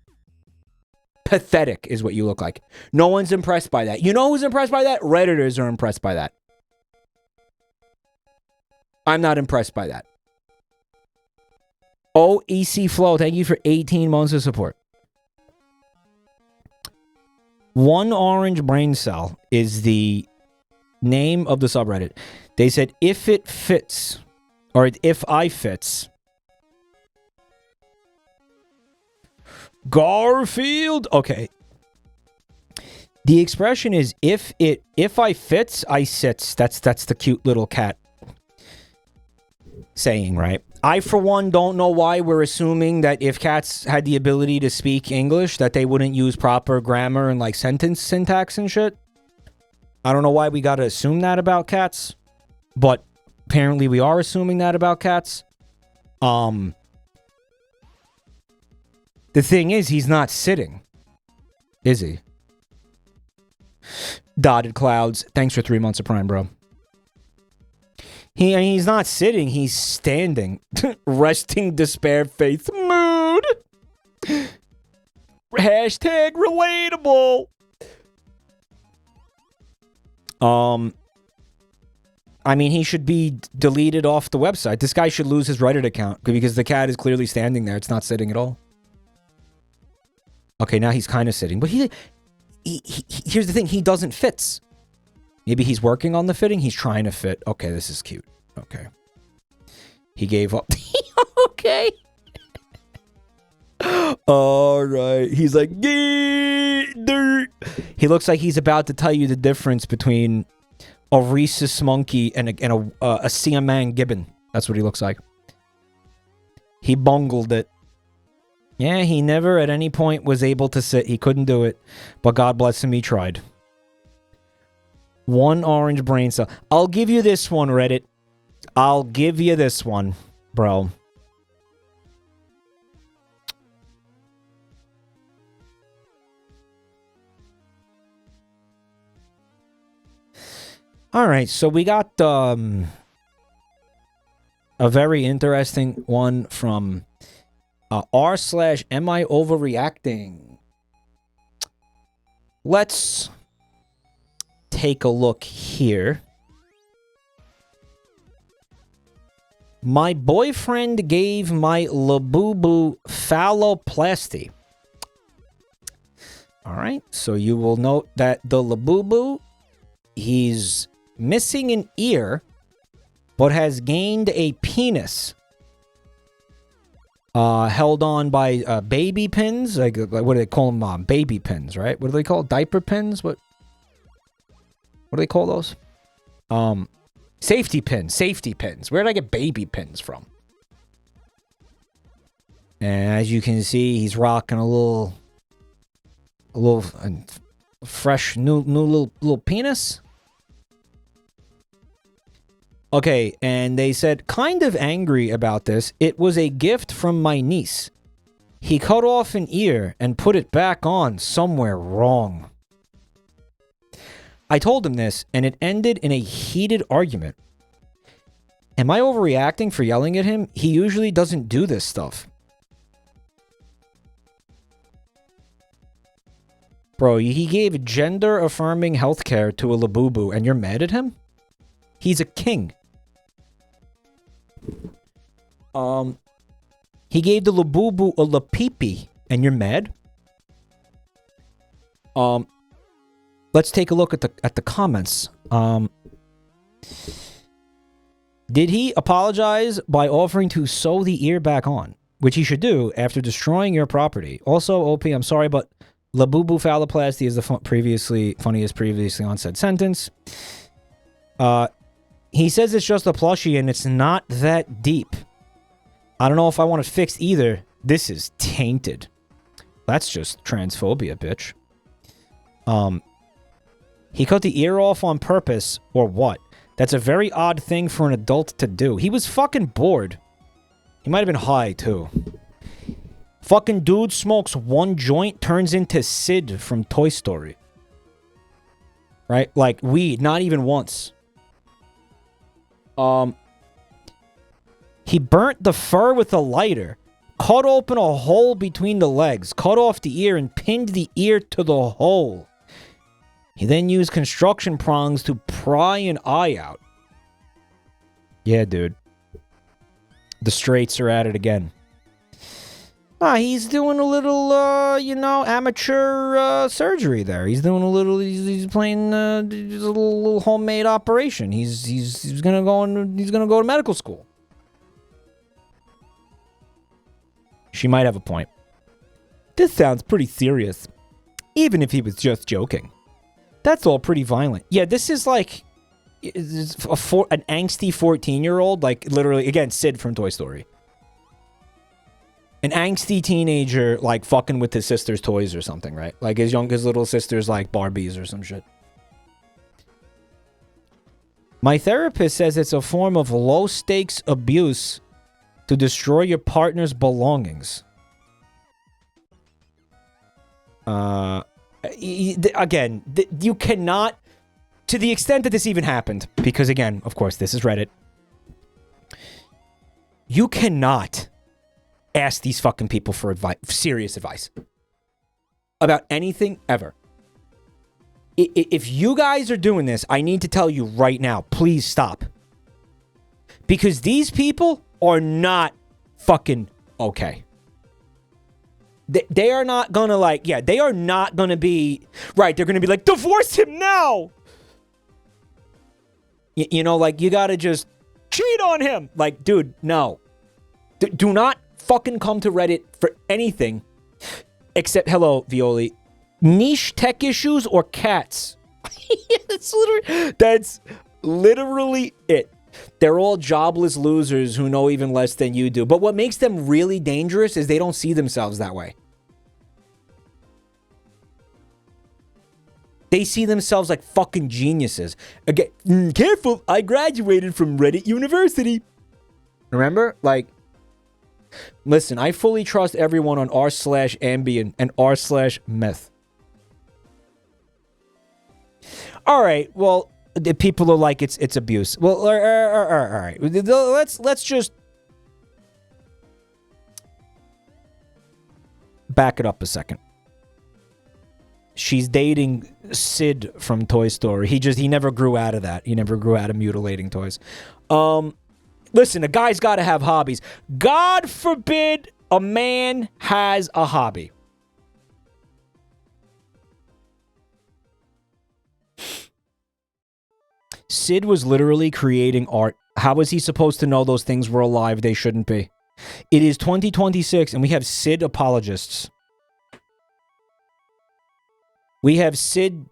pathetic is what you look like. No one's impressed by that. You know who's impressed by that? Redditors are impressed by that. I'm not impressed by that. OEC Flow, thank you for 18 months of support. One Orange Brain Cell is the name of the subreddit. They said, if it fits, or if I fits, Garfield. Okay. The expression is, if I fits, I sits. That's the cute little cat saying, right? I, for one, don't know why we're assuming that if cats had the ability to speak English, that they wouldn't use proper grammar and, like, sentence syntax and shit. I don't know why we gotta assume that about cats, but apparently we are assuming that about cats. The thing is, he's not sitting, is he? Dotted Clouds, thanks for 3 months of Prime, bro. He's not sitting, he's standing. Resting despair faith mood. Hashtag relatable. I mean, he should be deleted off the website. This guy should lose his Reddit account because the cat is clearly standing there. It's not sitting at all. Okay, now he's kind of sitting. But he here's the thing. He doesn't fits. Maybe he's working on the fitting. He's trying to fit. Okay, this is cute. Okay. He gave up. Okay. All right. He's like, dirt. He looks like he's about to tell you the difference between a rhesus monkey and a Siamang gibbon. That's what he looks like. He bungled it. Yeah, he never at any point was able to sit. He couldn't do it. But God bless him, he tried. One orange brain cell. I'll give you this one, Reddit. I'll give you this one, bro. All right, so we got a very interesting one from r/am I overreacting. Let's take a look here. My boyfriend gave my labubu phalloplasty. All right, so you will note that the labubu, he's missing an ear, but has gained a penis. Held on by baby pins. Like what do they call them? Baby pins, right? What do they call it? Diaper pins? What do they call those? Safety pins. Safety pins. Where did I get baby pins from? And as you can see, he's rocking a little fresh new little penis. Okay, and they said, kind of angry about this. It was a gift from my niece. He cut off an ear and put it back on somewhere wrong. I told him this, and it ended in a heated argument. Am I overreacting for yelling at him? He usually doesn't do this stuff. Bro, he gave gender-affirming healthcare to a labubu, and you're mad at him? He's a king. He gave the labubu a lapipi, and you're mad? Let's take a look at the comments. Did he apologize by offering to sew the ear back on, which he should do after destroying your property? Also, OP, I'm sorry, but labubu phalloplasty is the funniest previously on said sentence. He says it's just a plushie and it's not that deep. I don't know if I want it fixed either. This is tainted. That's just transphobia, bitch. He cut the ear off on purpose, or what? That's a very odd thing for an adult to do. He was fucking bored. He might have been high, too. Fucking dude smokes one joint, turns into Sid from Toy Story. Right? Like, weed, not even once. He burnt the fur with a lighter, cut open a hole between the legs, cut off the ear, and pinned the ear to the hole. He then used construction prongs to pry an eye out. Yeah, dude. The straights are at it again. He's doing a little, amateur surgery there. He's doing a little. He's playing a little homemade operation. He's gonna go to medical school. She might have a point. This sounds pretty serious, even if he was just joking. That's all pretty violent. Yeah, this is like an angsty 14-year-old, like literally again Sid from Toy Story. An angsty teenager, like, fucking with his sister's toys or something, right? Like, his little sister's, like, Barbies or some shit. My therapist says it's a form of low-stakes abuse to destroy your partner's belongings. Again, you cannot... To the extent that this even happened, because, again, of course, this is Reddit. You cannot... ask these fucking people for advice, serious advice about anything ever. If you guys are doing this, I need to tell you right now, please stop. Because these people are not fucking okay. They are not gonna they are not gonna be, right, they're gonna be like, divorce him now! You know, like, you gotta just cheat on him. Like, dude, no. Do not fucking come to Reddit for anything except, hello, Violi, niche tech issues or cats. That's literally it. They're all jobless losers who know even less than you do. But what makes them really dangerous is they don't see themselves that way. They see themselves like fucking geniuses. Again, careful, I graduated from Reddit University. Remember? Like, listen, I fully trust everyone on r/Ambien and r/Meth. All right, well, the people are like, it's abuse. Well, all right. Let's just back it up a second. She's dating Sid from Toy Story. He never grew out of that. He never grew out of mutilating toys. Listen, a guy's got to have hobbies. God forbid a man has a hobby. Sid was literally creating art. How was he supposed to know those things were alive? They shouldn't be. It is 2026, and we have Sid apologists. We have Sid,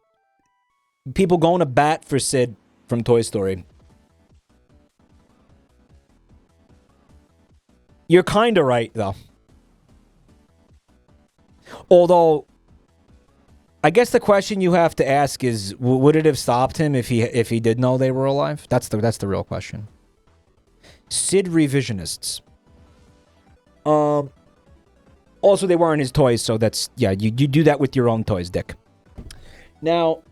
people going to bat for Sid from Toy Story. You're kind of right, though. Although, I guess the question you have to ask is, would it have stopped him if he did know they were alive? That's the real question. Sid revisionists. Also, they weren't his toys, so that's, yeah, you do that with your own toys, Dick. Now,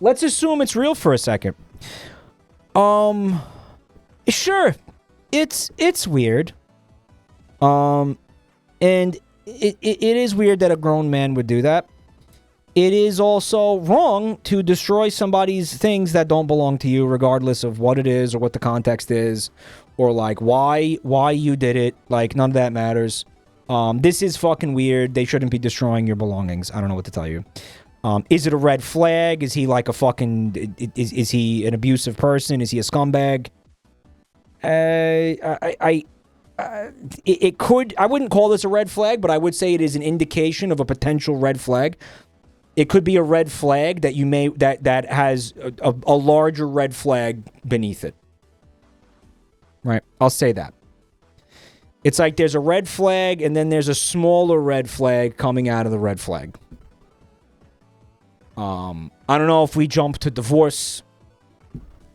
let's assume it's real for a second. Sure, it's weird. And it is weird that a grown man would do that. It is also wrong to destroy somebody's things that don't belong to you, regardless of what it is or what the context is, or like why you did it. Like, none of that matters. This is fucking weird. They shouldn't be destroying your belongings. I don't know what to tell you. Is it a red flag? Is he like a fucking... Is he an abusive person? Is he a scumbag? It could... I wouldn't call this a red flag, but I would say it is an indication of a potential red flag. It could be a red flag that you may... That has a larger red flag beneath it. Right? I'll say that. It's like there's a red flag, and then there's a smaller red flag coming out of the red flag. I don't know if we jump to divorce.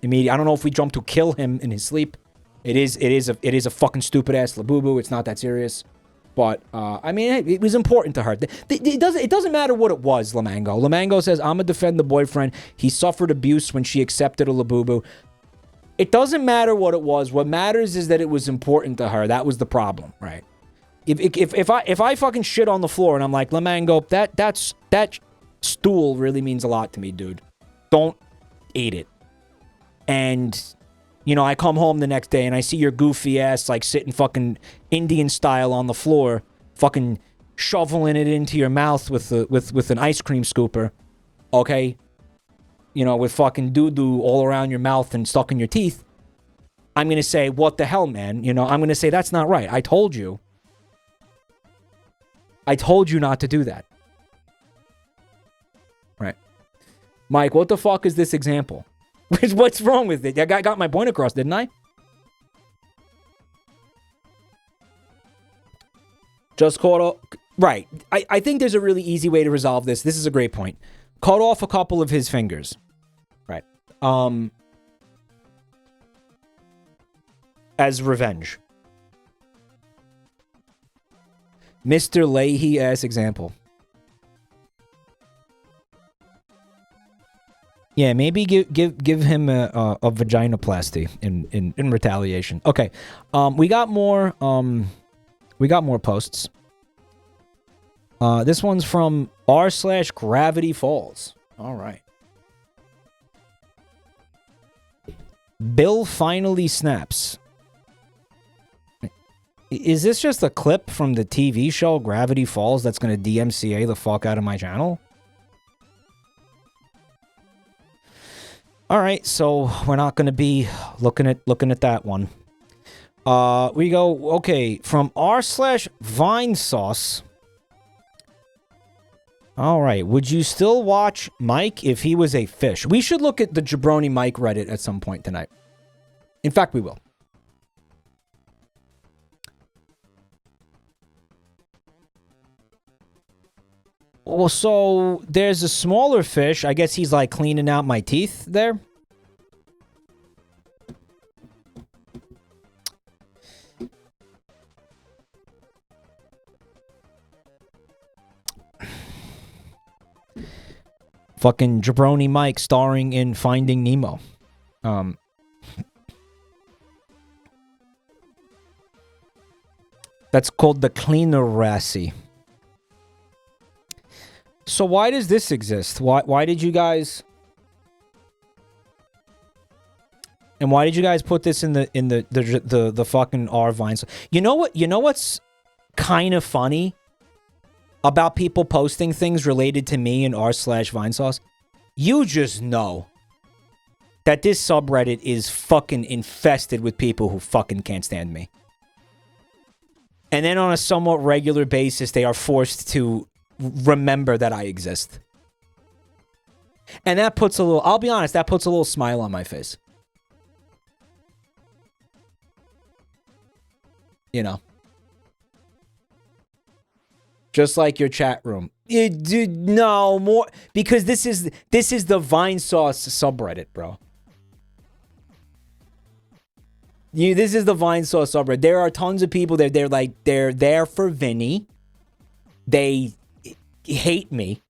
I don't know if we jump to kill him in his sleep. It is a fucking stupid ass labubu. It's not that serious. But, it was important to her. It doesn't matter what it was, Lamango. Lamango says, I'm gonna defend the boyfriend. He suffered abuse when she accepted a labubu. It doesn't matter what it was. What matters is that it was important to her. That was the problem, right? If I fucking shit on the floor and I'm like, Lamango, that stool really means a lot to me, dude. Don't eat it. And, I come home the next day and I see your goofy ass, like, sitting fucking Indian style on the floor, fucking shoveling it into your mouth with an ice cream scooper, okay? With fucking doo-doo all around your mouth and stuck in your teeth. I'm gonna say, what the hell, man? I'm gonna say, that's not right. I told you not to do that. Right. Mike, what the fuck is this example? What's wrong with it? I got my point across, didn't I? Just caught off. Right. I think there's a really easy way to resolve this. This is a great point. Cut off a couple of his fingers. Right. As revenge. Mr. Leahy-ass example. Yeah, maybe give him a vaginoplasty in retaliation. Okay, we got more posts. This one's from r/Gravity Falls. All right. Bill finally snaps. Is this just a clip from the TV show Gravity Falls that's going to DMCA the fuck out of my channel? All right, so we're not going to be looking at that one. We go, okay, from r/Vine Sauce. All right, would you still watch Mike if he was a fish? We should look at the Jabronimike Reddit at some point tonight. In fact, we will. Well, so there's a smaller fish. I guess he's like cleaning out my teeth there. Fucking Jabroni Mike starring in Finding Nemo. That's called the Cleaner Rassie. So why does this exist? Why did you guys... And why did you guys put this in the fucking R-Vines? You know what? You know what's kind of funny about people posting things related to me and r/Vinesauce? You just know that this subreddit is fucking infested with people who fucking can't stand me. And then on a somewhat regular basis, they are forced to remember that I exist. And that puts a little, I'll be honest, that puts a little smile on my face. You know. Just like your chat room. No, more, because this is the Vinesauce subreddit, bro. This is the Vinesauce subreddit. There are tons of people that they're there for Vinny. They hate me.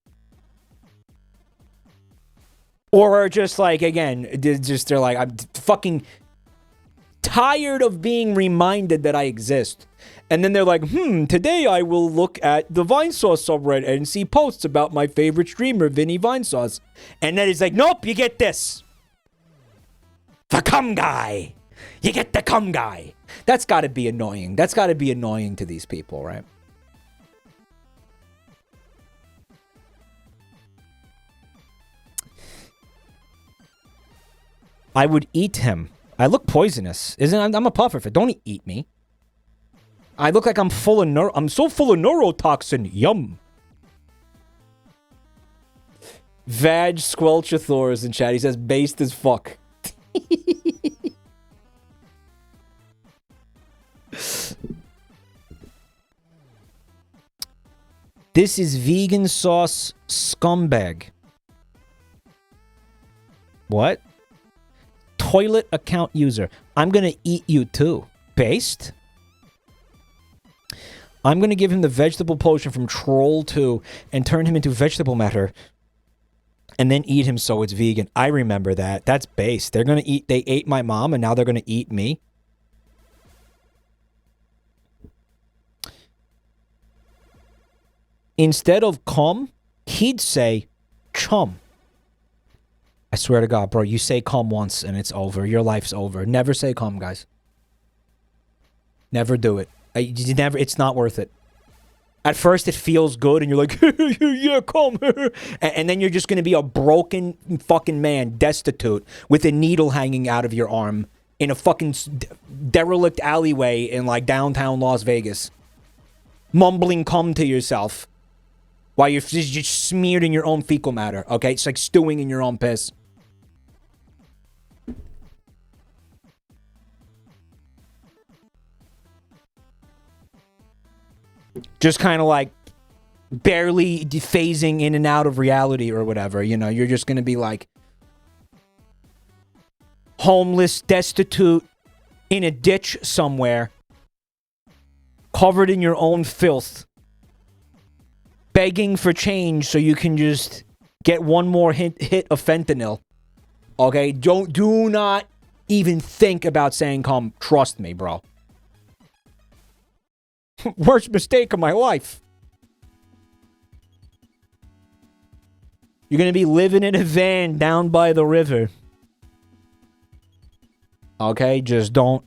Or are just like, again, they're like, I'm fucking tired of being reminded that I exist. And then they're like, today I will look at the Vinesauce subreddit and see posts about my favorite streamer, Vinny Vinesauce. And then it's like, nope, you get this. The cum guy. You get the cum guy. That's got to be annoying. That's got to be annoying to these people, right? I would eat him. I look poisonous. I'm a pufferfish. Don't eat me. I look like I'm full of I'm so full of neurotoxin. Yum. Vag Squelchathor is in chat. He says based as fuck. This is vegan sauce scumbag. What? Toilet account user. I'm gonna eat you too. Based? I'm gonna give him the vegetable potion from Troll 2 and turn him into vegetable matter. And then eat him so it's vegan. I remember that. That's based. They're gonna eat. They ate my mom and now they're gonna eat me. Instead of cum, he'd say chum. I swear to God, bro, you say cum once and it's over. Your life's over. Never say cum, guys. Never do it. It's not worth it. At first, it feels good and you're like, yeah, cum. And then you're just going to be a broken fucking man, destitute, with a needle hanging out of your arm in a fucking derelict alleyway in like downtown Las Vegas. Mumbling cum to yourself. While you're just smeared in your own fecal matter, okay? It's like stewing in your own piss. Just kind of like barely phasing in and out of reality or whatever, you know? You're just gonna be like homeless, destitute, in a ditch somewhere, covered in your own filth. Begging for change so you can just get one more hit of fentanyl. Okay? Do not even think about saying cum. Trust me, bro. Worst mistake of my life. You're gonna be living in a van down by the river. Okay? Just don't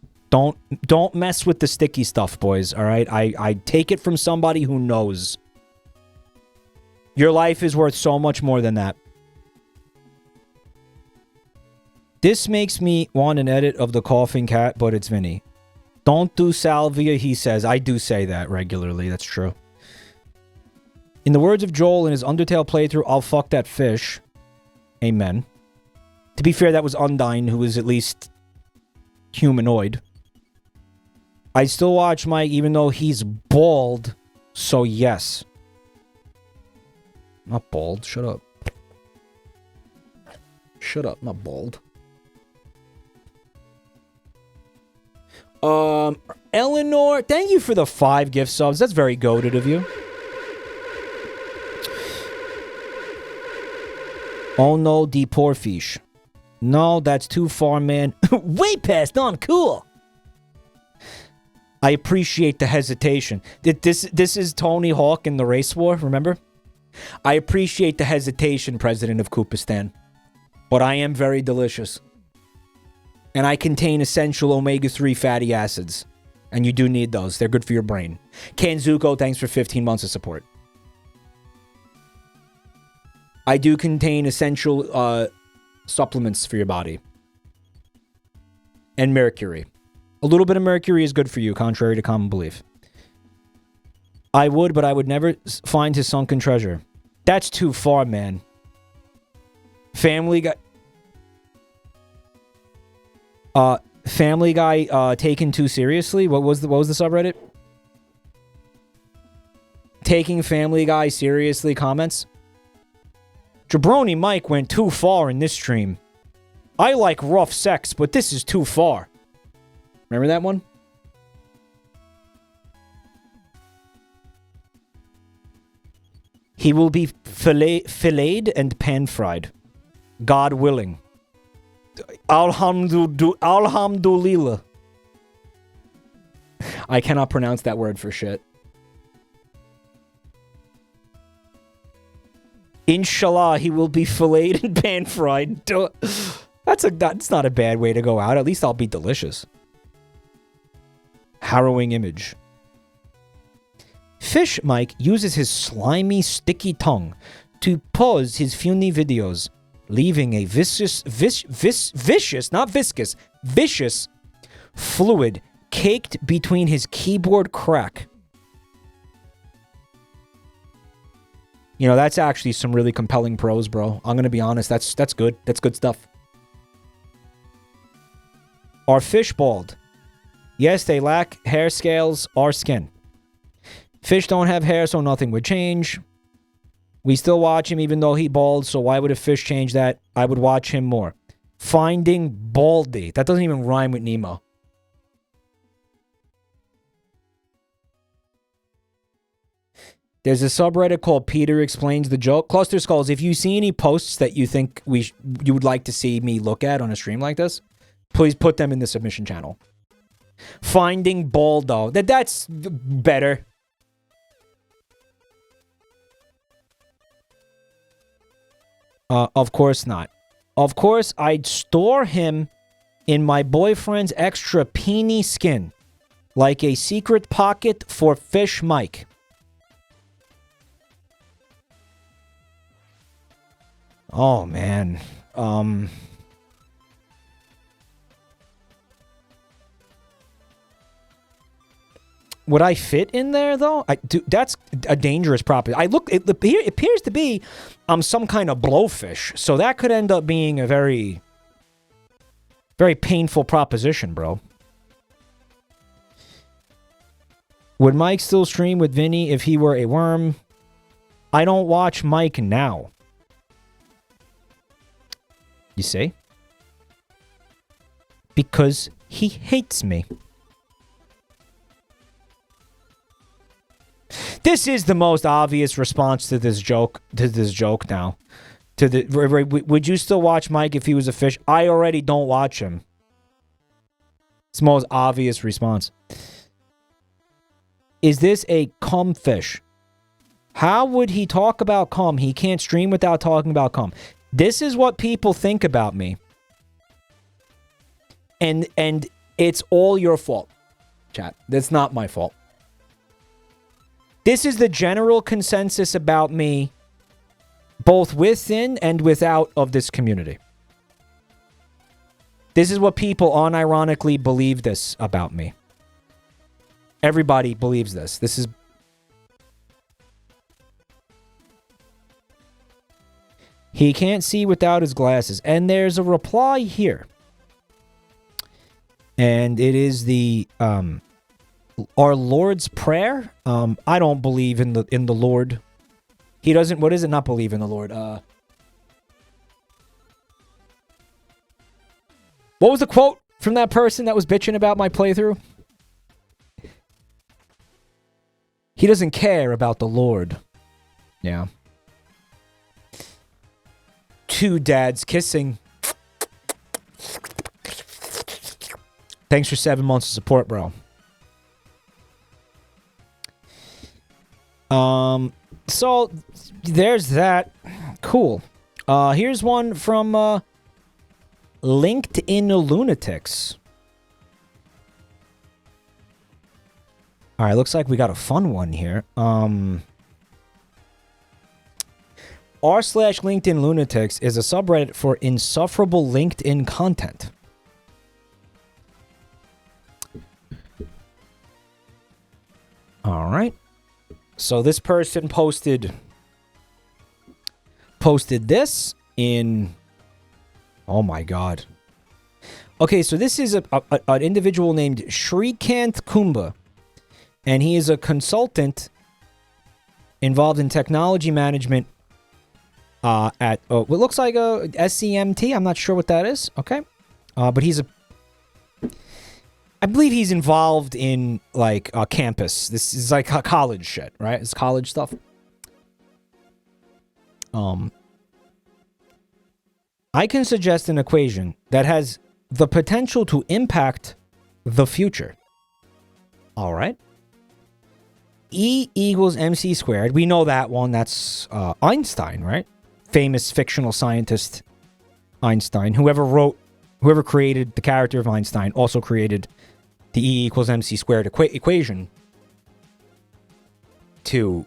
mess with the sticky stuff, boys. Alright? I take it from somebody who knows. Your life is worth so much more than that. This makes me want an edit of the coughing cat, but it's Vinny. Don't do salvia, he says. I do say that regularly. That's true. In the words of Joel in his Undertale playthrough, I'll fuck that fish. Amen. To be fair, that was Undyne, who was at least humanoid. I still watch Mike even though he's bald, so yes. Not bald, shut up. Shut up, not bald. Eleanor, thank you for the 5 gift subs. That's very goated of you. Oh no, the poor fish. No, that's too far, man. Way past, no, I'm cool. I appreciate the hesitation. This is Tony Hawk in the race war, remember? I appreciate the hesitation, President of Koopistan. But I am very delicious. And I contain essential omega-3 fatty acids. And you do need those. They're good for your brain. Kanzuko, thanks for 15 months of support. I do contain essential supplements for your body. And mercury. A little bit of mercury is good for you, contrary to common belief. I would, but I would never find his sunken treasure. That's too far, man. Family Guy... Family Guy taken too seriously? What was the subreddit? Taking Family Guy seriously comments? Jabroni Mike went too far in this stream. I like rough sex, but this is too far. Remember that one? He will be filleted and pan-fried. God willing. Alhamdulillah. I cannot pronounce that word for shit. Inshallah, he will be filleted and pan-fried. That's not a bad way to go out. At least I'll be delicious. Harrowing image. Fish Mike uses his slimy, sticky tongue to pause his funny videos, leaving a vicious, not viscous, vicious fluid caked between his keyboard crack. You know, that's actually some really compelling prose, bro. I'm gonna be honest, that's good. That's good stuff. Are fish bald? Yes, they lack hair scales or skin. Fish don't have hair, so nothing would change. We still watch him even though he bald, so why would a fish change that? I would watch him more. Finding Baldy. That doesn't even rhyme with Nemo. There's a subreddit called Peter Explains the Joke. Cluster Skulls, if you see any posts that you think you would like to see me look at on a stream like this, please put them in the submission channel. Finding Baldo. That's better. Of course not. Of course, I'd store him in my boyfriend's extra peony skin, like a secret pocket for Fish Mike. Oh, man. Would I fit in there, though? That's a dangerous proposition. It appears to be some kind of blowfish, so that could end up being a very, very painful proposition, bro. Would Mike still stream with Vinny if he were a worm? I don't watch Mike now. You see? Because he hates me. This is the most obvious response to this joke. Now. Would you still watch Mike if he was a fish? I already don't watch him. It's the most obvious response. Is this a cum fish? How would he talk about cum? He can't stream without talking about cum. This is what people think about me. And it's all your fault, chat. That's not my fault. This is the general consensus about me, both within and without of this community. This is what people unironically believe this about me. Everybody believes this. This is... He can't see without his glasses. And there's a reply here. And it is the our Lord's Prayer. I don't believe in the Lord. He doesn't... What is it? Not believe in the Lord. What was the quote from that person that was bitching about my playthrough? He doesn't care about the Lord. Yeah. Two dads kissing. Thanks for 7 months of support, bro. So there's that. Cool. Here's one from LinkedIn Lunatics. All right, looks like we got a fun one here. r/LinkedIn Lunatics is a subreddit for insufferable LinkedIn content. All right. So this person posted this in... Oh my god. Okay, so this is an individual named Shrikant Kumba. And he is a consultant involved in technology management at what looks like a SCMT. I'm not sure what that is. Okay. But he's I believe he's involved in like a campus. This is like college shit, right? It's college stuff. I can suggest an equation that has the potential to impact the future. All right. E equals mc squared. We know that one. That's Einstein, right? Famous fictional scientist Einstein. Whoever created the character of Einstein also created the E equals mc squared equation to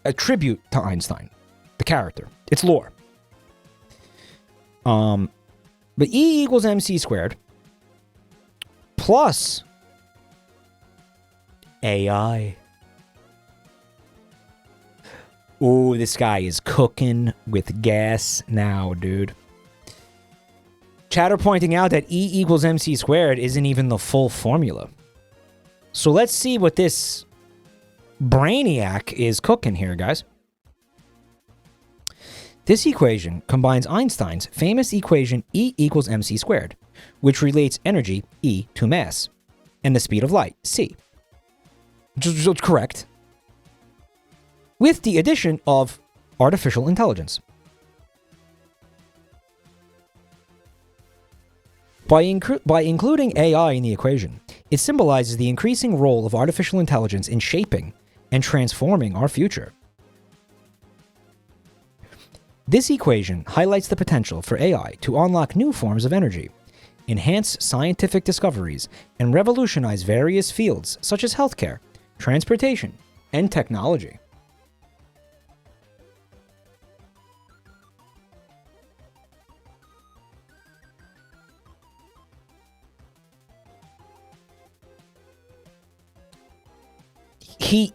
attribute to Einstein, the character. It's lore. But E equals mc squared plus AI. Ooh, this guy is cooking with gas now, dude. Chatter pointing out that E equals mc squared isn't even the full formula. So let's see what this brainiac is cooking here, guys. This equation combines Einstein's famous equation E equals mc squared, which relates energy, E, to mass, and the speed of light, c. Which is correct. With the addition of artificial intelligence. By including AI in the equation, it symbolizes the increasing role of artificial intelligence in shaping and transforming our future. This equation highlights the potential for AI to unlock new forms of energy, enhance scientific discoveries, and revolutionize various fields such as healthcare, transportation, and technology.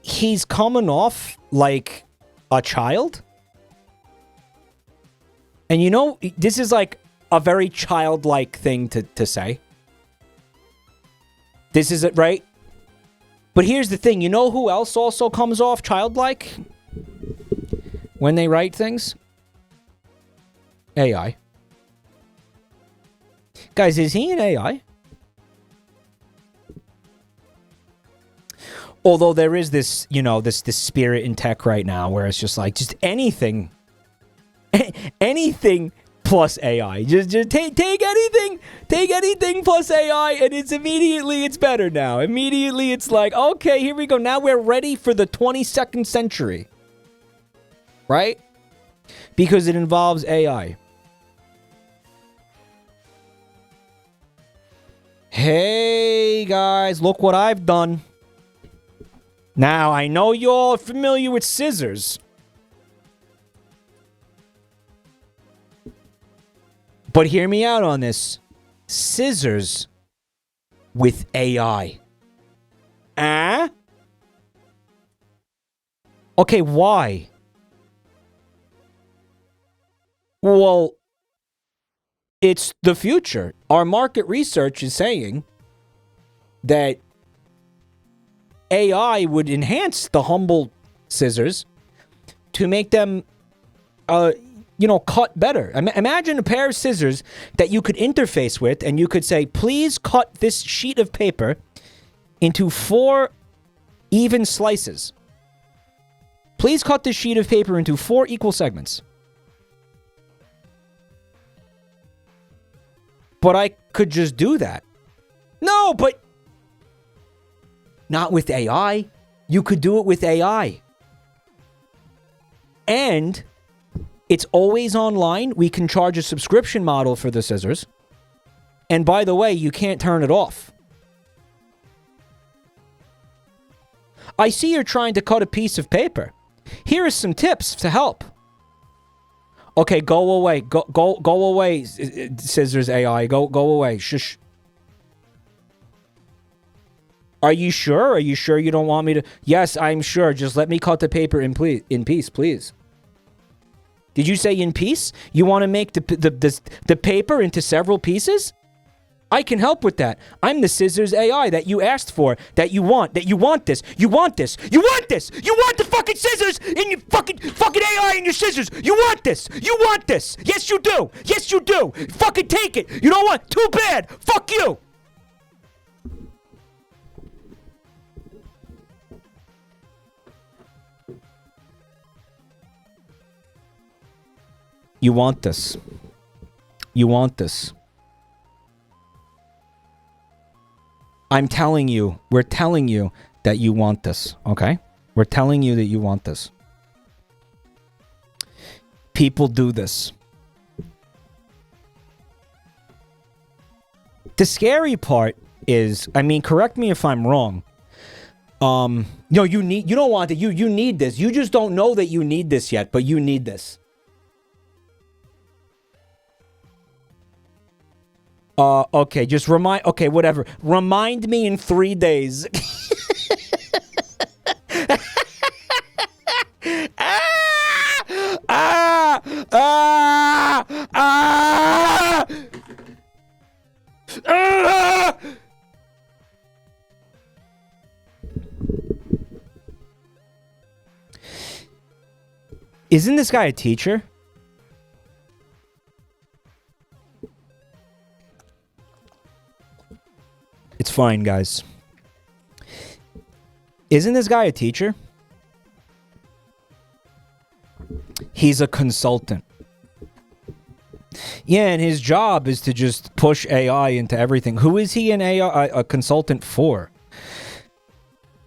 He's coming off like a child. And you know, this is like a very childlike thing to say. This is it, right? But here's the thing. You know who else also comes off childlike when they write things? AI. Guys, is he an AI? Although there is this, you know, this spirit in tech right now where it's just like, just anything plus AI. Just take anything plus AI, and it's better now. Immediately it's like, okay, here we go. Now we're ready for the 22nd century. Right? Because it involves AI. Hey guys, look what I've done. Now, I know you're all familiar with scissors. But hear me out on this. scissors with AI. Okay, why? Well, it's the future. Our market research is saying that AI would enhance the humble scissors to make them, cut better. Imagine a pair of scissors that you could interface with, and you could say, please cut this sheet of paper into 4 even slices. Please cut this sheet of paper into 4 equal segments. But I could just do that. No, but not with AI. You could do it with AI. And it's always online. We can charge a subscription model for the scissors. And by the way, you can't turn it off. I see you're trying to cut a piece of paper. Here are some tips to help. Okay, go away. Go away, scissors AI. Go away. Shush. Are you sure? Are you sure you don't want me to? Yes, I'm sure. Just let me cut the paper in peace, please. Did you say in peace? You want to make the paper into several pieces? I can help with that. I'm the scissors AI that you asked for, that you want this. You want this. You want the fucking scissors in your fucking AI and your scissors. You want this. Yes, you do. Fucking take it. You know what? Too bad. Fuck you. You want this. I'm telling you, we're telling you that you want this, okay? We're telling you that you want this. People do this. The scary part is, correct me if I'm wrong. You don't want it. You need this. You just don't know that you need this yet, but you need this. Okay, just whatever. Remind me in 3 days. Isn't this guy a teacher? It's fine, guys. Isn't this guy a teacher? He's a consultant. Yeah, and his job is to just push AI into everything. Who is he an AI a consultant for?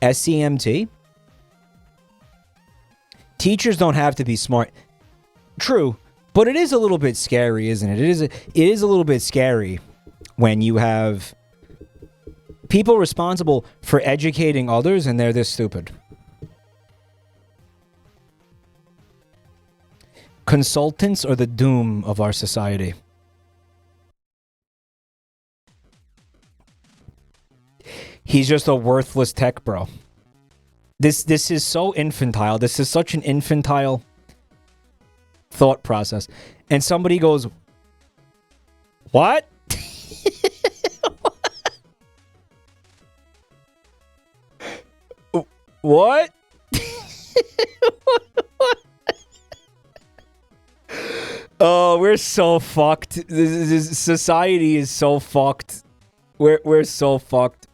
SCMT? Teachers don't have to be smart. True, but it is a little bit scary, isn't it? It is a little bit scary when you have people responsible for educating others and they're this stupid. Consultants are the doom of our society. He's just a worthless tech bro. This is so infantile. This is such an infantile thought process. And somebody goes, what? What? Oh, we're so fucked. This society is so fucked. We're so fucked.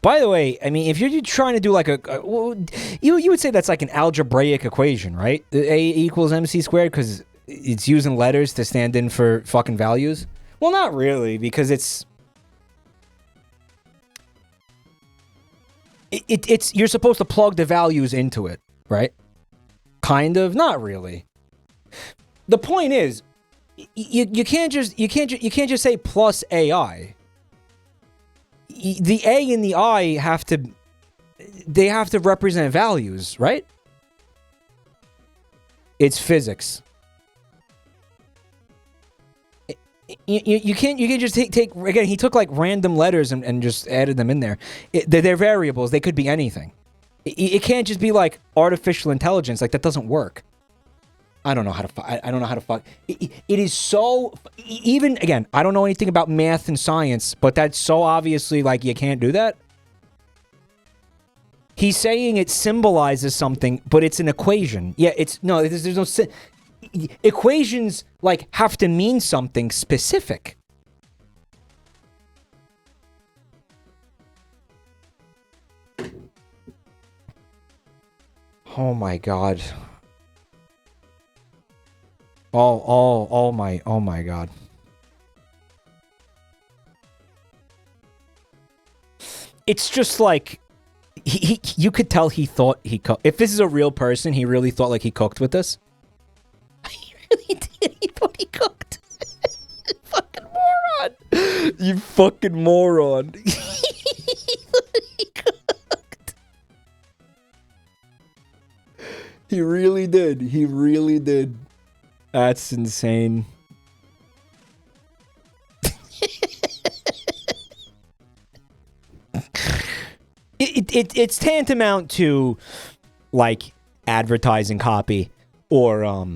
By the way, if you're trying to do like you would say that's like an algebraic equation, right? A equals MC squared because it's using letters to stand in for fucking values. Well, not really, because it's you're supposed to plug the values into it, right? Kind of, not really. The point is, you can't just say plus AI. The A and the I have to represent values, right? It's physics. You can't just take again. He took like random letters and just added them in there. They're variables. They could be anything. It can't just be like artificial intelligence. Like that doesn't work. I don't know how to. I don't know how to fuck. It is so. Even again, I don't know anything about math and science, but that's so obviously like you can't do that. He's saying it symbolizes something, but it's an equation. Yeah, it's no. There's no equations like have to mean something specific. Oh my god. Oh my god. It's just like you could tell he thought he cooked. If this is a real person, he really thought like he cooked with this. He really did. He thought he cooked. Fucking moron. You fucking moron. He thought he cooked. He really did. He really did. That's insane. It's tantamount to like advertising copy or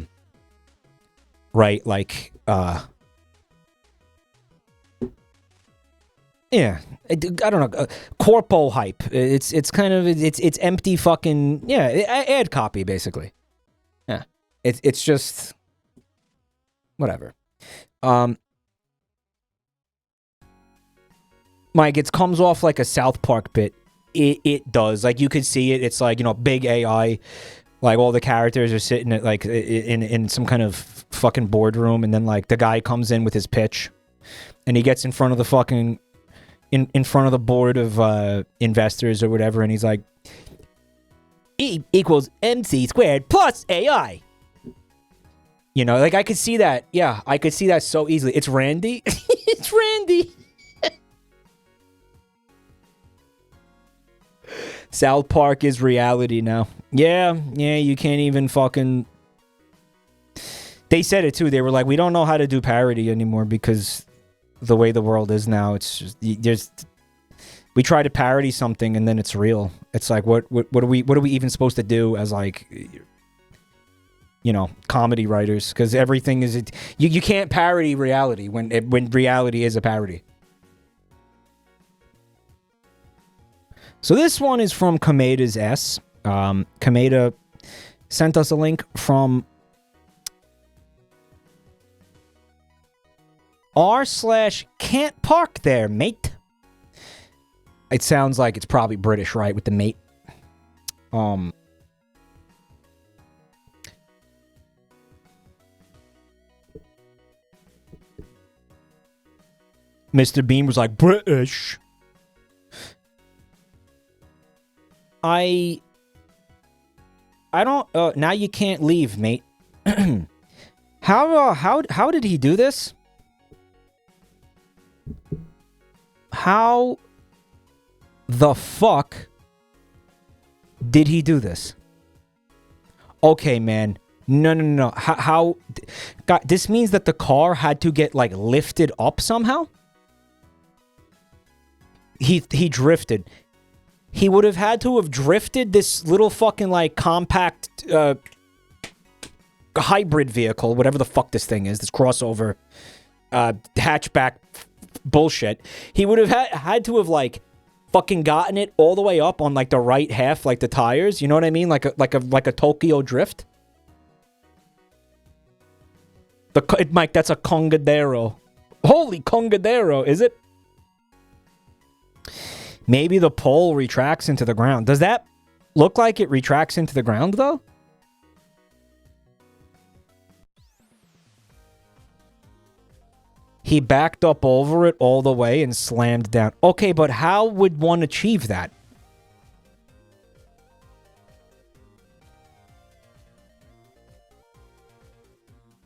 right, like yeah, I don't know, corpo hype. It's kind of it's empty fucking ad copy basically. Yeah, it's just whatever. Mike, it comes off like a South Park bit. It does. Like, you could see it. It's like, you know, big AI. Like, all the characters are sitting at, like, in some kind of fucking boardroom. And then, like, the guy comes in with his pitch. And he gets in front of the fucking... In front of the board of investors or whatever. And he's like... E equals MC squared plus AI. You know, like, I could see that. Yeah, I could see that so easily. It's Randy. It's Randy. South Park is reality now. Yeah, you can't even fucking... They said it too. They were like, we don't know how to do parody anymore because the way the world is now, it's just... We try to parody something and then it's real. It's like, what are we even supposed to do as, like, you know, comedy writers? Because everything is... You can't parody reality when reality is a parody. So this one is from Kameda's S. Kameda sent us a link from r/can't park there, mate. It sounds like it's probably British, right, with the mate. Mr. Bean was like, British. I don't now you can't leave, mate. How did he do this? How the fuck did he do this? Okay, man. No. How God, this means that the car had to get, like, lifted up somehow? He drifted. He would have had to have drifted this little fucking, like, compact hybrid vehicle, whatever the fuck this thing is, this crossover hatchback bullshit. He would have had to have, like, fucking gotten it all the way up on, like, the right half, like the tires. You know what I mean? Like a Tokyo drift. Mike, that's a Congadero. Holy Congadero, is it? Maybe the pole retracts into the ground. Does that look like it retracts into the ground, though? He backed up over it all the way and slammed down. Okay, but how would one achieve that?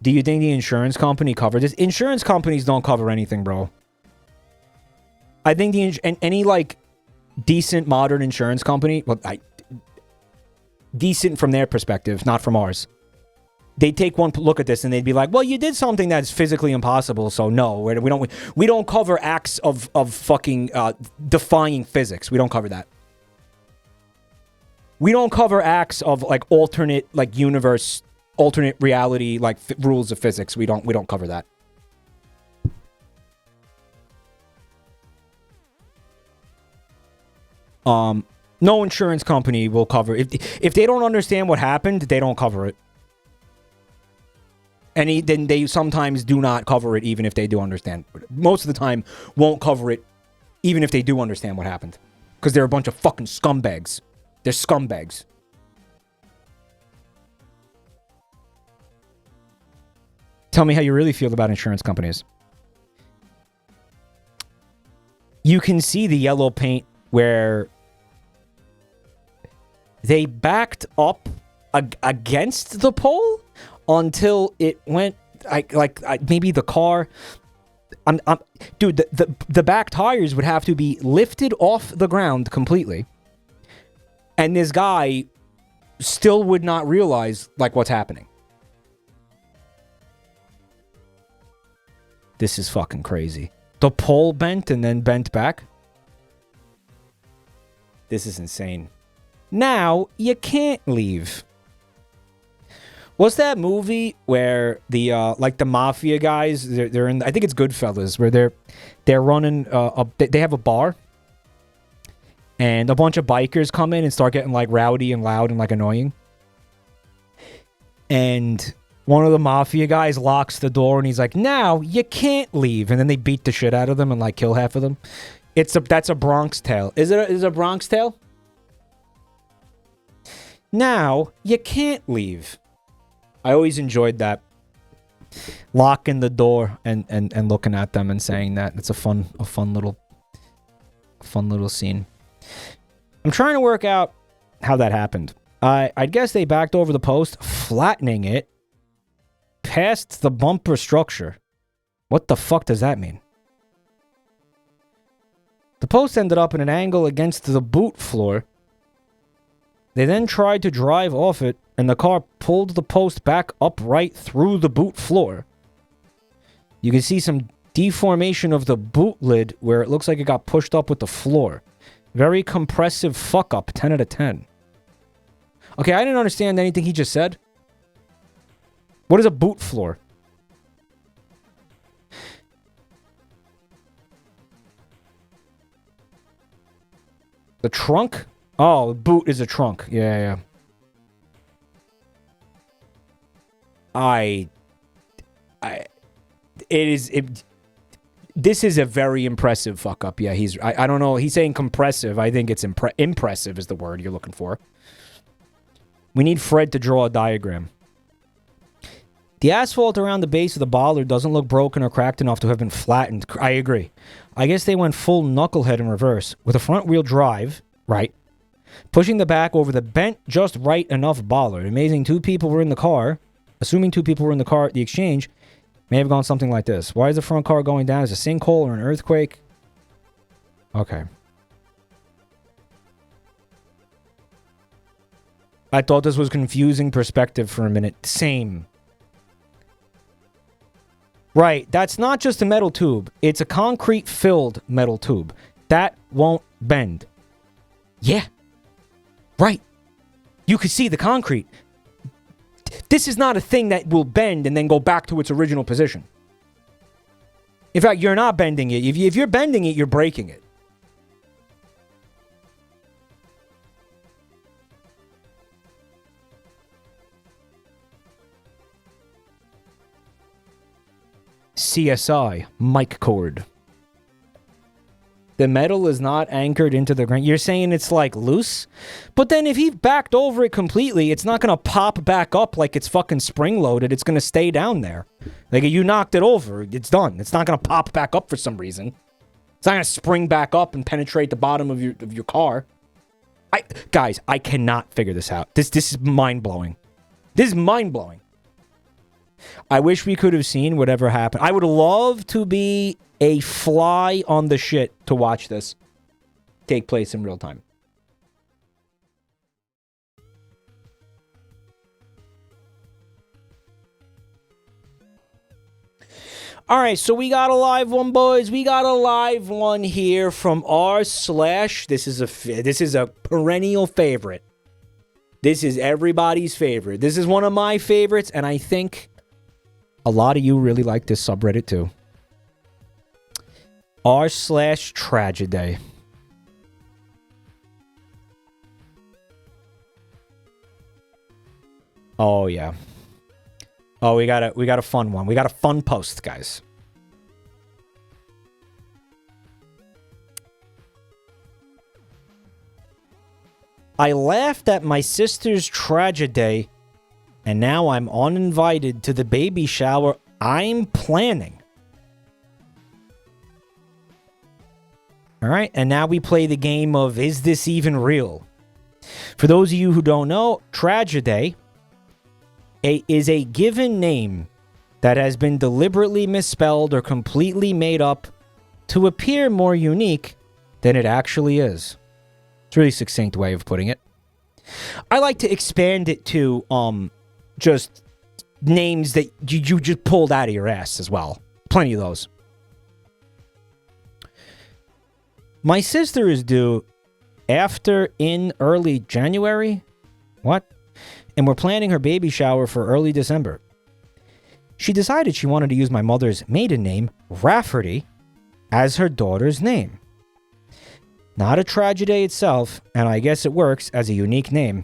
Do you think the insurance company covered this? Insurance companies don't cover anything, bro. I think any, like, decent modern insurance company, well, decent from their perspective, not from ours. they take one look at this and they'd be like, well, you did something that's physically impossible, so no, we don't cover acts of fucking defying physics. We don't cover that. We don't cover acts of like alternate like universe, alternate reality like rules of physics. We don't cover that. No insurance company will cover if they don't understand what happened, they don't cover it. And then they sometimes do not cover it even if they do understand. Most of the time won't cover it even if they do understand what happened. Because they're a bunch of fucking scumbags. They're scumbags. Tell me how you really feel about insurance companies. You can see the yellow paint where they backed up against the pole until it went maybe the car. Dude, the back tires would have to be lifted off the ground completely, and this guy still would not realize like what's happening. This is fucking crazy. The pole bent and then bent back. This is insane. Now you can't leave. What's that movie where the like the mafia guys they're in? I think it's Goodfellas, where they're running they have a bar, and a bunch of bikers come in and start getting like rowdy and loud and like annoying. And one of the mafia guys locks the door and he's like, "Now you can't leave," and then they beat the shit out of them and like kill half of them. That's a Bronx Tale. Is it a Bronx Tale? Now you can't leave. I always enjoyed that. Locking the door and looking at them and saying that. It's a fun little scene. I'm trying to work out how that happened. I'd guess they backed over the post, flattening it past the bumper structure. What the fuck does that mean? The post ended up in an angle against the boot floor. They then tried to drive off it, and the car pulled the post back upright through the boot floor. You can see some deformation of the boot lid where it looks like it got pushed up with the floor. Very compressive fuck up, 10 out of 10. Okay, I didn't understand anything he just said. What is a boot floor? The trunk? Oh, boot is a trunk. Yeah. This is a very impressive fuck up. Yeah, I don't know. He's saying compressive. I think it's impressive is the word you're looking for. We need Fred to draw a diagram. The asphalt around the base of the bollard doesn't look broken or cracked enough to have been flattened. I agree. I guess they went full knucklehead in reverse with a front wheel drive, right? Pushing the back over the bent just right enough bollard. Amazing 2 people were in the car. Assuming 2 people were in the car at the exchange, may have gone something like this. Why is the front car going down? Is it a sinkhole or an earthquake? Okay. I thought this was confusing perspective for a minute. Same. Right, that's not just a metal tube. It's a concrete-filled metal tube. That won't bend. Yeah. Right. You can see the concrete. This is not a thing that will bend and then go back to its original position. In fact, you're not bending it. If you're bending it, you're breaking it. CSI, mic cord. The metal is not anchored into the ground. You're saying it's like loose? But then if he backed over it completely, it's not going to pop back up like it's fucking spring loaded. It's going to stay down there. Like you knocked it over, it's done. It's not going to pop back up for some reason. It's not going to spring back up and penetrate the bottom of your car. Guys, I cannot figure this out. This is mind-blowing. This is mind-blowing. I wish we could have seen whatever happened. I would love to be a fly on the shit to watch this take place in real time. All right, so we got a live one, boys. We got a live one here from r/. This is a perennial favorite. This is everybody's favorite. This is one of my favorites, and I think a lot of you really like this subreddit too. r/tragedy. Oh yeah. Oh, we got a fun one. We got a fun post, guys. I laughed at my sister's tragedy, and now I'm uninvited to the baby shower I'm planning. All right, and now we play the game of, is this even real? For those of you who don't know, tragedy is a given name that has been deliberately misspelled or completely made up to appear more unique than it actually is. It's a really succinct way of putting it. I like to expand it to just names that you just pulled out of your ass as well. Plenty of those. My sister is due in early January. What? And we're planning her baby shower for early December. She decided she wanted to use my mother's maiden name, Rafferty, as her daughter's name. Not a tragedy itself, and I guess it works as a unique name.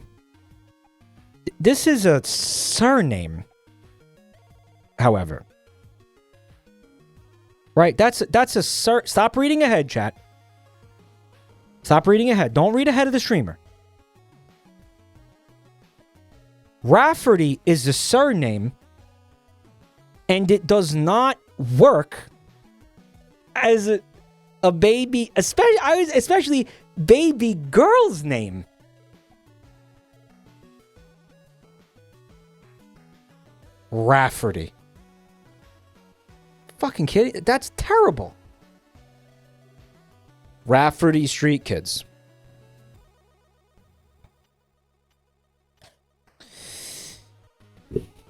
This is a surname, however. Right, that's a Stop reading ahead, chat. Stop reading ahead. Don't read ahead of the streamer. Rafferty is a surname, and it does not work as a baby, especially baby girl's name. Rafferty. Fucking kidding? That's terrible. Rafferty Street Kids.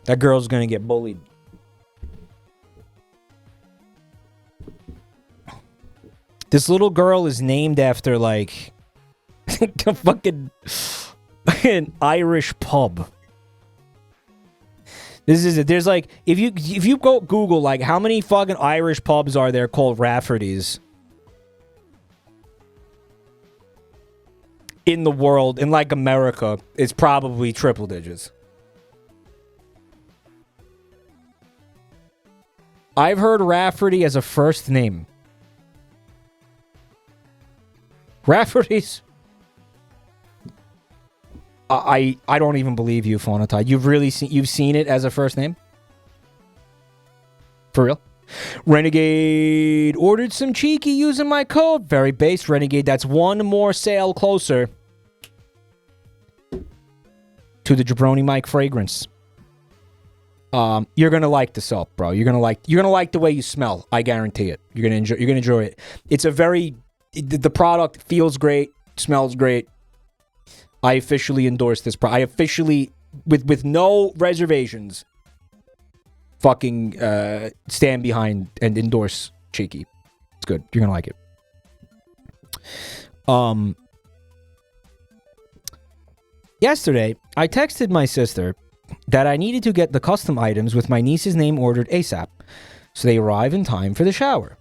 That girl's gonna get bullied. This little girl is named after, like, a fucking Irish pub. This is it. There's, like, if you go Google, like, how many fucking Irish pubs are there called Rafferty's in the world, in, like, America, it's probably triple digits. I've heard Rafferty as a first name. Rafferty's. I don't even believe you, Phonotide. You've seen it as a first name? For real? Renegade ordered some cheeky using my code. Very base, Renegade. That's one more sale closer to the Jabronimike fragrance. You're gonna like the soap, bro. You're gonna like the way you smell. I guarantee it. You're gonna enjoy it. It's a very the product feels great, smells great. I officially endorse this product. I officially, with no reservations, fucking stand behind and endorse Cheeky. It's good. You're gonna like it. Yesterday, I texted my sister that I needed to get the custom items with my niece's name ordered ASAP, so they arrive in time for the shower.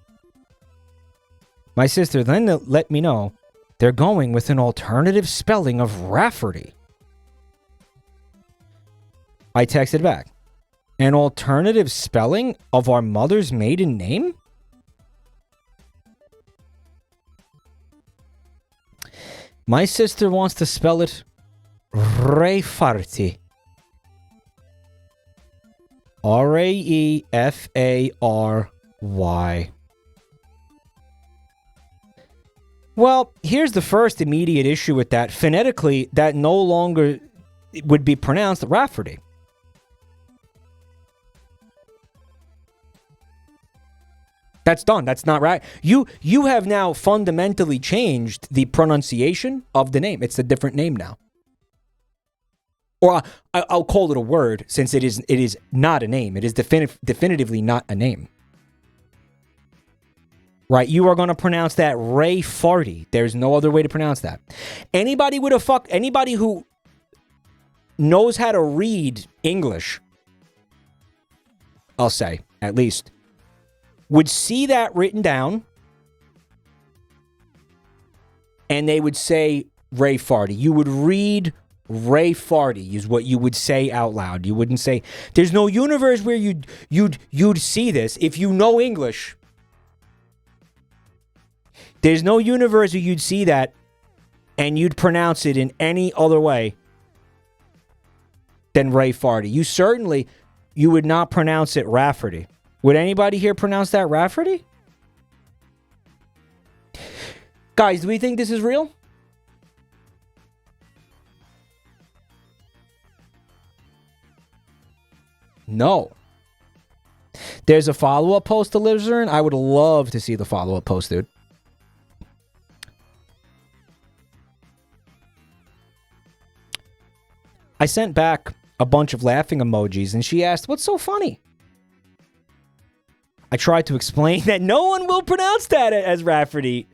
My sister then let me know they're going with an alternative spelling of Rafferty. I texted back, an alternative spelling of our mother's maiden name? My sister wants to spell it Raffarty. R-A-E-F-A-R-Y. Well, here's the first immediate issue with that. Phonetically, that no longer would be pronounced Rafferty. That's done. That's not right. You have now fundamentally changed the pronunciation of the name. It's a different name now. Or I'll call it a word, since it is not a name. It is definitively not a name. Right? You are going to pronounce that Ray Farty. There's no other way to pronounce that. Anybody who knows how to read English, I'll say, at least, would see that written down and they would say Ray Farty. You would read Ray Farty is what you would say out loud. You wouldn't say, there's no universe where you'd see this. If you know English, there's no universe where you'd see that and you'd pronounce it in any other way than Ray Farty. You would not pronounce it Rafferty. Would anybody here pronounce that Rafferty? Guys, do we think this is real? No. There's a follow-up post to Lizern. I would love to see the follow-up post, dude. I sent back a bunch of laughing emojis, and she asked, what's so funny? I tried to explain that no one will pronounce that as Rafferty,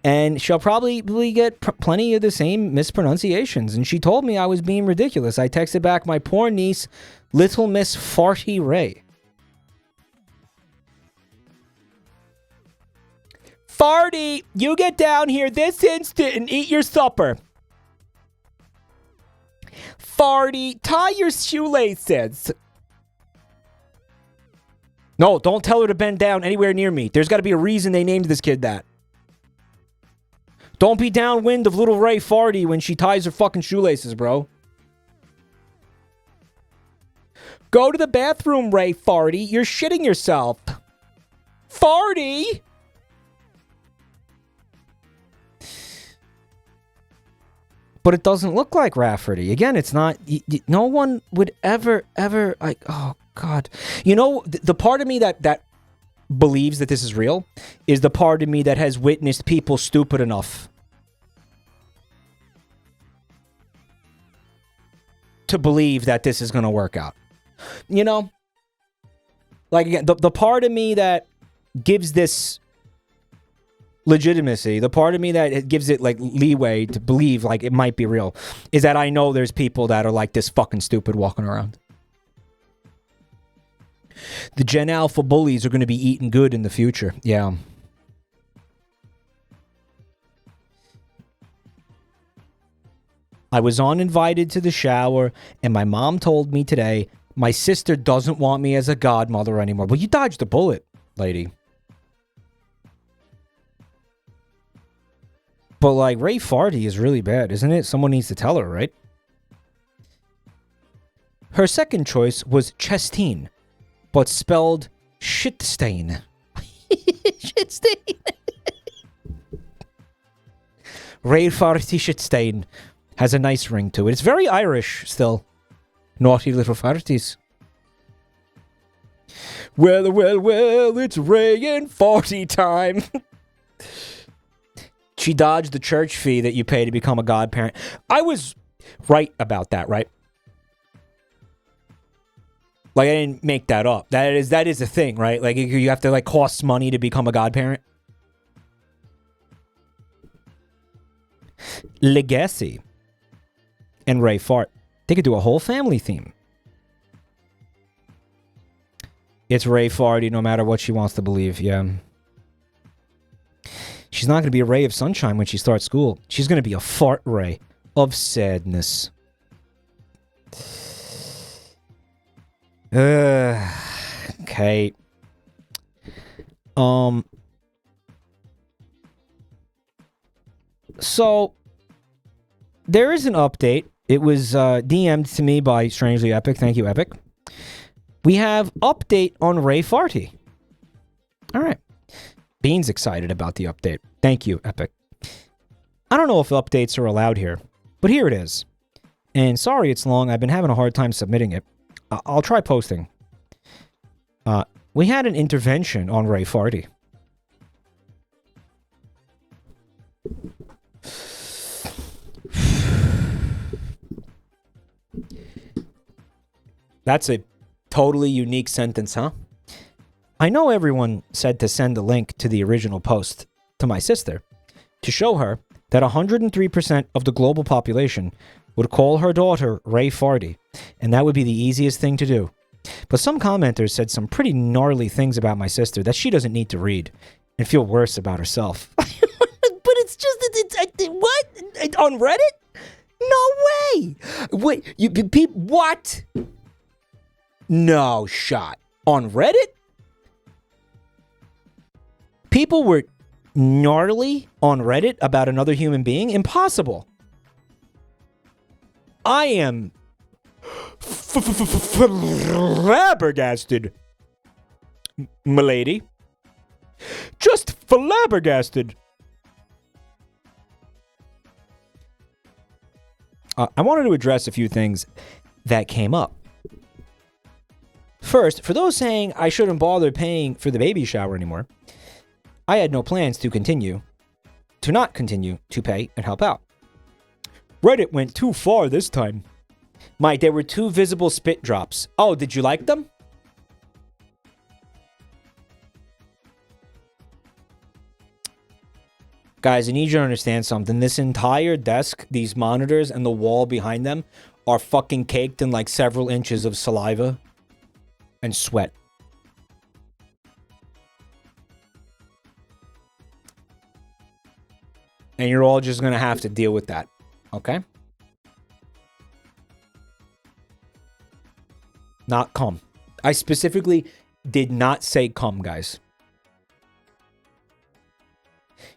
and she'll probably get plenty of the same mispronunciations. And she told me I was being ridiculous. I texted back my poor niece, Little Miss Farty Ray. Farty, you get down here this instant and eat your supper. Farty, tie your shoelaces. No, don't tell her to bend down anywhere near me. There's got to be a reason they named this kid that. Don't be downwind of little Ray Farty when she ties her fucking shoelaces, bro. Go to the bathroom, Ray Farty. You're shitting yourself. Farty! But it doesn't look like Rafferty. Again, it's not... no one would ever, like... Oh, God. You know, the part of me that believes that this is real is the part of me that has witnessed people stupid enough to believe that this is going to work out. You know? Like, again, the part of me that gives this legitimacy, the part of me that gives it, like, leeway to believe, like, it might be real, is that I know there's people that are, like, this fucking stupid walking around. The Gen Alpha bullies are going to be eating good in the future. Yeah. I was uninvited to the shower, and my mom told me today my sister doesn't want me as a godmother anymore. Well, you dodged a bullet, lady. But, like, Ray Farty is really bad, isn't it? Someone needs to tell her, right? Her second choice was Chestine, but spelled shitstain. Shitstain. Ray Farty Shitstain has a nice ring to it. It's very Irish still. Naughty little farties. Well, well, well, it's Ray and Farty time. She dodged the church fee that you pay to become a godparent. I was right about that, right? Like, I didn't make that up. That is a thing, right? Like, you have to, like, cost money to become a godparent. Legacy and Ray Fart. They could do a whole family theme. It's Ray Farty no matter what she wants to believe, yeah. She's not going to be a ray of sunshine when she starts school. She's going to be a fart ray of sadness. Okay. So, there is an update. It was DM'd to me by Strangely Epic. Thank you, Epic. We have update on Ray Farty. All right. Bean's excited about the update. Thank you, Epic. I don't know if updates are allowed here, but here it is. And sorry it's long. I've been having a hard time submitting it. I'll try posting. We had an intervention on Ray Farty. That's a totally unique sentence, huh? I know everyone said to send a link to the original post to my sister to show her that 103% of the global population would call her daughter Ray Farty, and that would be the easiest thing to do. But some commenters said some pretty gnarly things about my sister that she doesn't need to read and feel worse about herself. But it's just, what? On Reddit? No way! Wait, what? No shot. On Reddit? People were gnarly on Reddit about another human being? Impossible. I am flabbergasted, m'lady. Just flabbergasted. I wanted to address a few things that came up. First, for those saying I shouldn't bother paying for the baby shower anymore, I had no plans to not continue to pay and help out. Reddit went too far this time. Mike, there were 2 visible spit drops. Oh, did you like them? Guys, I need you to understand something. This entire desk, these monitors, and the wall behind them are fucking caked in like several inches of saliva and sweat. And you're all just gonna have to deal with that, okay? Not cum. I specifically did not say cum, guys.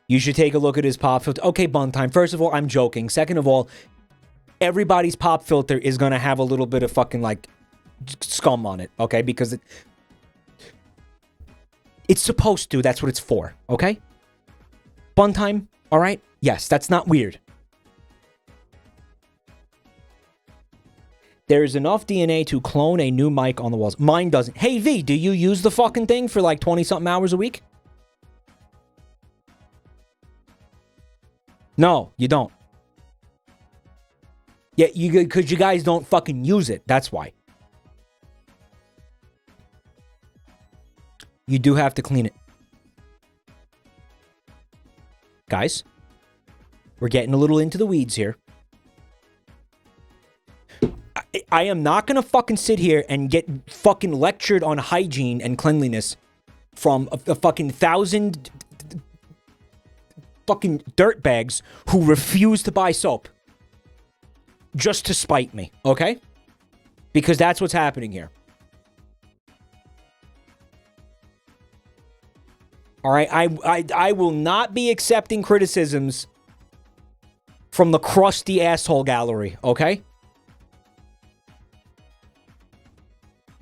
You should take a look at his pop filter. Okay, bun time. First of all, I'm joking. Second of all, everybody's pop filter is gonna have a little bit of fucking like scum on it, okay? Because it's supposed to. That's what it's for, okay? Bun time, all right? Yes, that's not weird. There is enough DNA to clone a new mic on the walls. Mine doesn't. Hey, V, do you use the fucking thing for like 20-something hours a week? No, you don't. Yeah, because you guys don't fucking use it. That's why. You do have to clean it. Guys, we're getting a little into the weeds here. I am not going to fucking sit here and get fucking lectured on hygiene and cleanliness from a fucking 1,000 fucking dirtbags who refuse to buy soap just to spite me, okay? Because that's what's happening here. All right, I will not be accepting criticisms from the crusty asshole gallery, okay?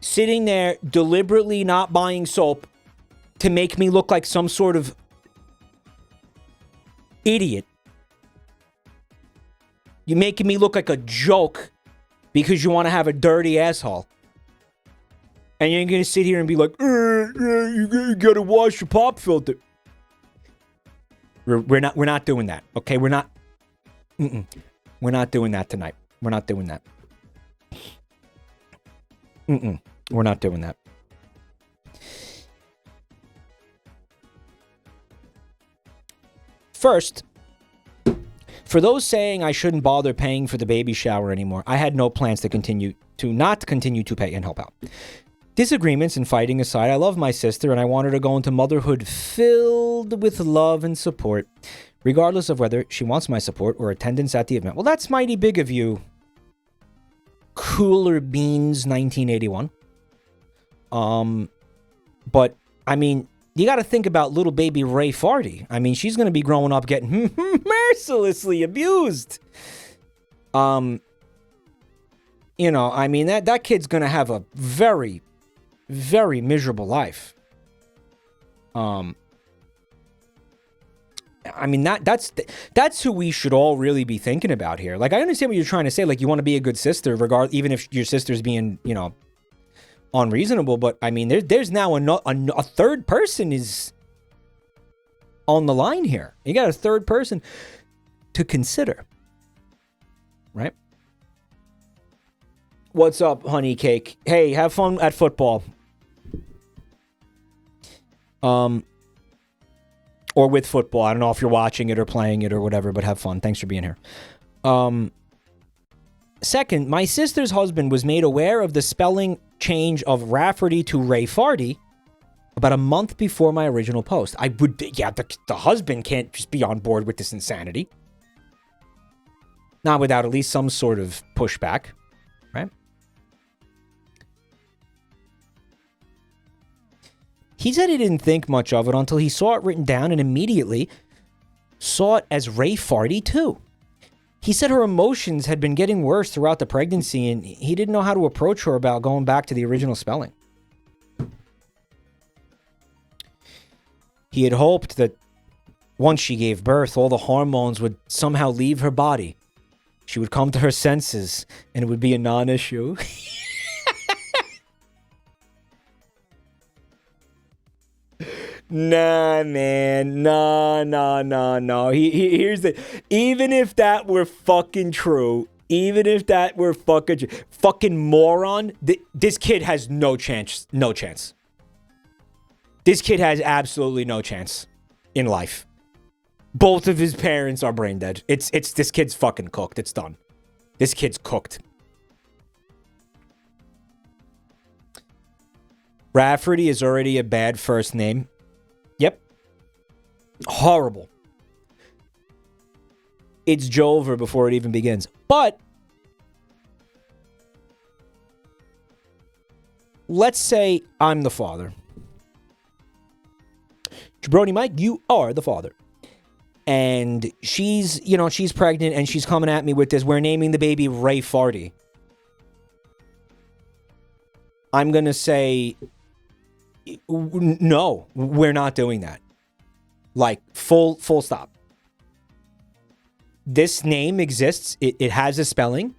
Sitting there deliberately not buying soap to make me look like some sort of idiot. You're making me look like a joke because you want to have a dirty asshole. And you're going to sit here and be like, you got to wash your pop filter. We're not doing that. Okay, we're not doing that tonight. We're not doing that. We're not doing that. First, for those saying I shouldn't bother paying for the baby shower anymore, I had no plans to not continue to pay and help out. Disagreements and fighting aside, I love my sister and I want her to go into motherhood filled with love and support, regardless of whether she wants my support or attendance at the event. Well, that's mighty big of you, Cooler Beans 1981. But, I mean, you got to think about little baby Ray Farty. I mean, she's going to be growing up getting mercilessly abused. You know, I mean, that kid's going to have a very, very miserable life. I mean, that's who we should all really be thinking about here. Like, I understand what you're trying to say. Like, you want to be a good sister, even if your sister's being, you know, unreasonable. But I mean, there's now a third person is on the line here. You got a third person to consider, right? What's up, honey cake? Hey, have fun at football. Or with football. I don't know if you're watching it or playing it or whatever, but have fun. Thanks for being here. Second, my sister's husband was made aware of the spelling change of Rafferty to Ray Farty about a month before my original post. The husband can't just be on board with this insanity. Not without at least some sort of pushback, right? He said he didn't think much of it until he saw it written down and immediately saw it as Ray Farty too. He said her emotions had been getting worse throughout the pregnancy and he didn't know how to approach her about going back to the original spelling. He had hoped that once she gave birth, all the hormones would somehow leave her body. She would come to her senses and it would be a non-issue. Nah, man. No. Here's the... Even if that were fucking true, fucking moron, this kid has no chance. No chance. This kid has absolutely no chance in life. Both of his parents are brain dead. It's this kid's fucking cooked. It's done. This kid's cooked. Rafferty is already a bad first name. Yep. Horrible. It's Jover before it even begins. But let's say I'm the father. Jabroni Mike, you are the father. And she's pregnant and she's coming at me with this. We're naming the baby Ray Farty. I'm going to say, no, we're not doing that. Like, full stop. This name exists. It has a spelling.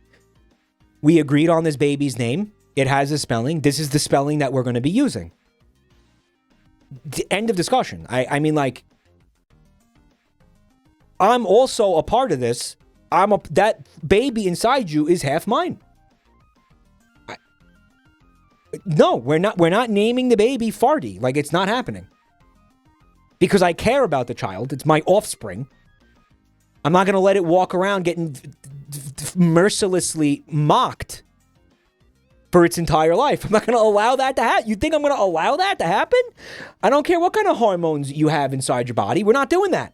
We agreed on this baby's name. It has a spelling. This is the spelling that we're going to be using. End of discussion. I mean, like, I'm also a part of this. That baby inside you is half mine. No, we're not naming the baby Farty. Like, it's not happening. Because I care about the child. It's my offspring. I'm not going to let it walk around getting mercilessly mocked for its entire life. I'm not going to allow that to happen. You think I'm going to allow that to happen? I don't care what kind of hormones you have inside your body. We're not doing that.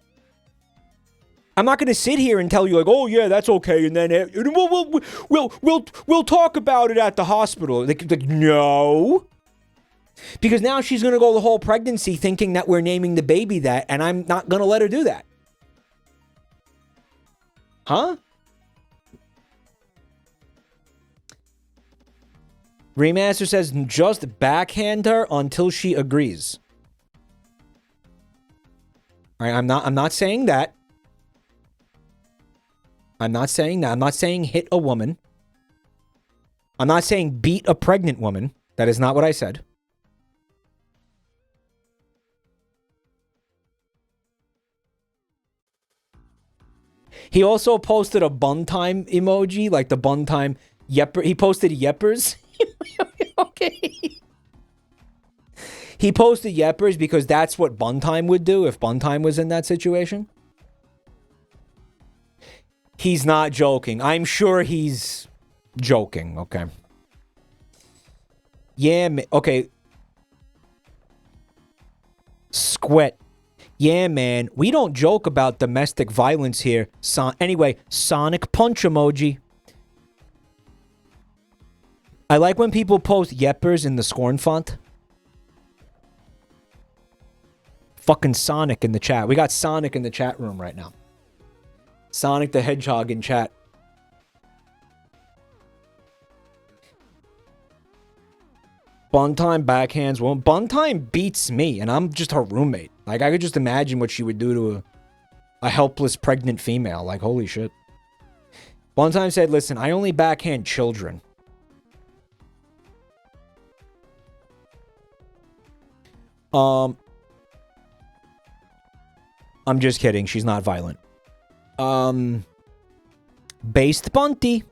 I'm not going to sit here and tell you like, oh yeah, that's okay, and then we'll talk about it at the hospital. Like no, because now she's going to go the whole pregnancy thinking that we're naming the baby that, and I'm not going to let her do that. Huh? Remaster says just backhand her until she agrees. All right, I'm not saying that. I'm not saying that. I'm not saying hit a woman. I'm not saying beat a pregnant woman. That is not what I said. He also posted a bun time emoji, like the bun time yepper. He posted yeppers. Okay. He posted yeppers because that's what bun time would do if bun time was in that situation. He's not joking. I'm sure he's joking. Okay. Yeah, okay. Squat. Yeah, man. We don't joke about domestic violence here. Anyway, Sonic Punch emoji. I like when people post yeppers in the scorn font. Fucking Sonic in the chat. We got Sonic in the chat room right now. Sonic the Hedgehog in chat. Buntime backhands. Well, Buntime beats me, and I'm just her roommate. Like, I could just imagine what she would do to a helpless pregnant female. Like, holy shit. Buntime said, listen, I only backhand children. I'm just kidding. She's not violent. Based Bunty.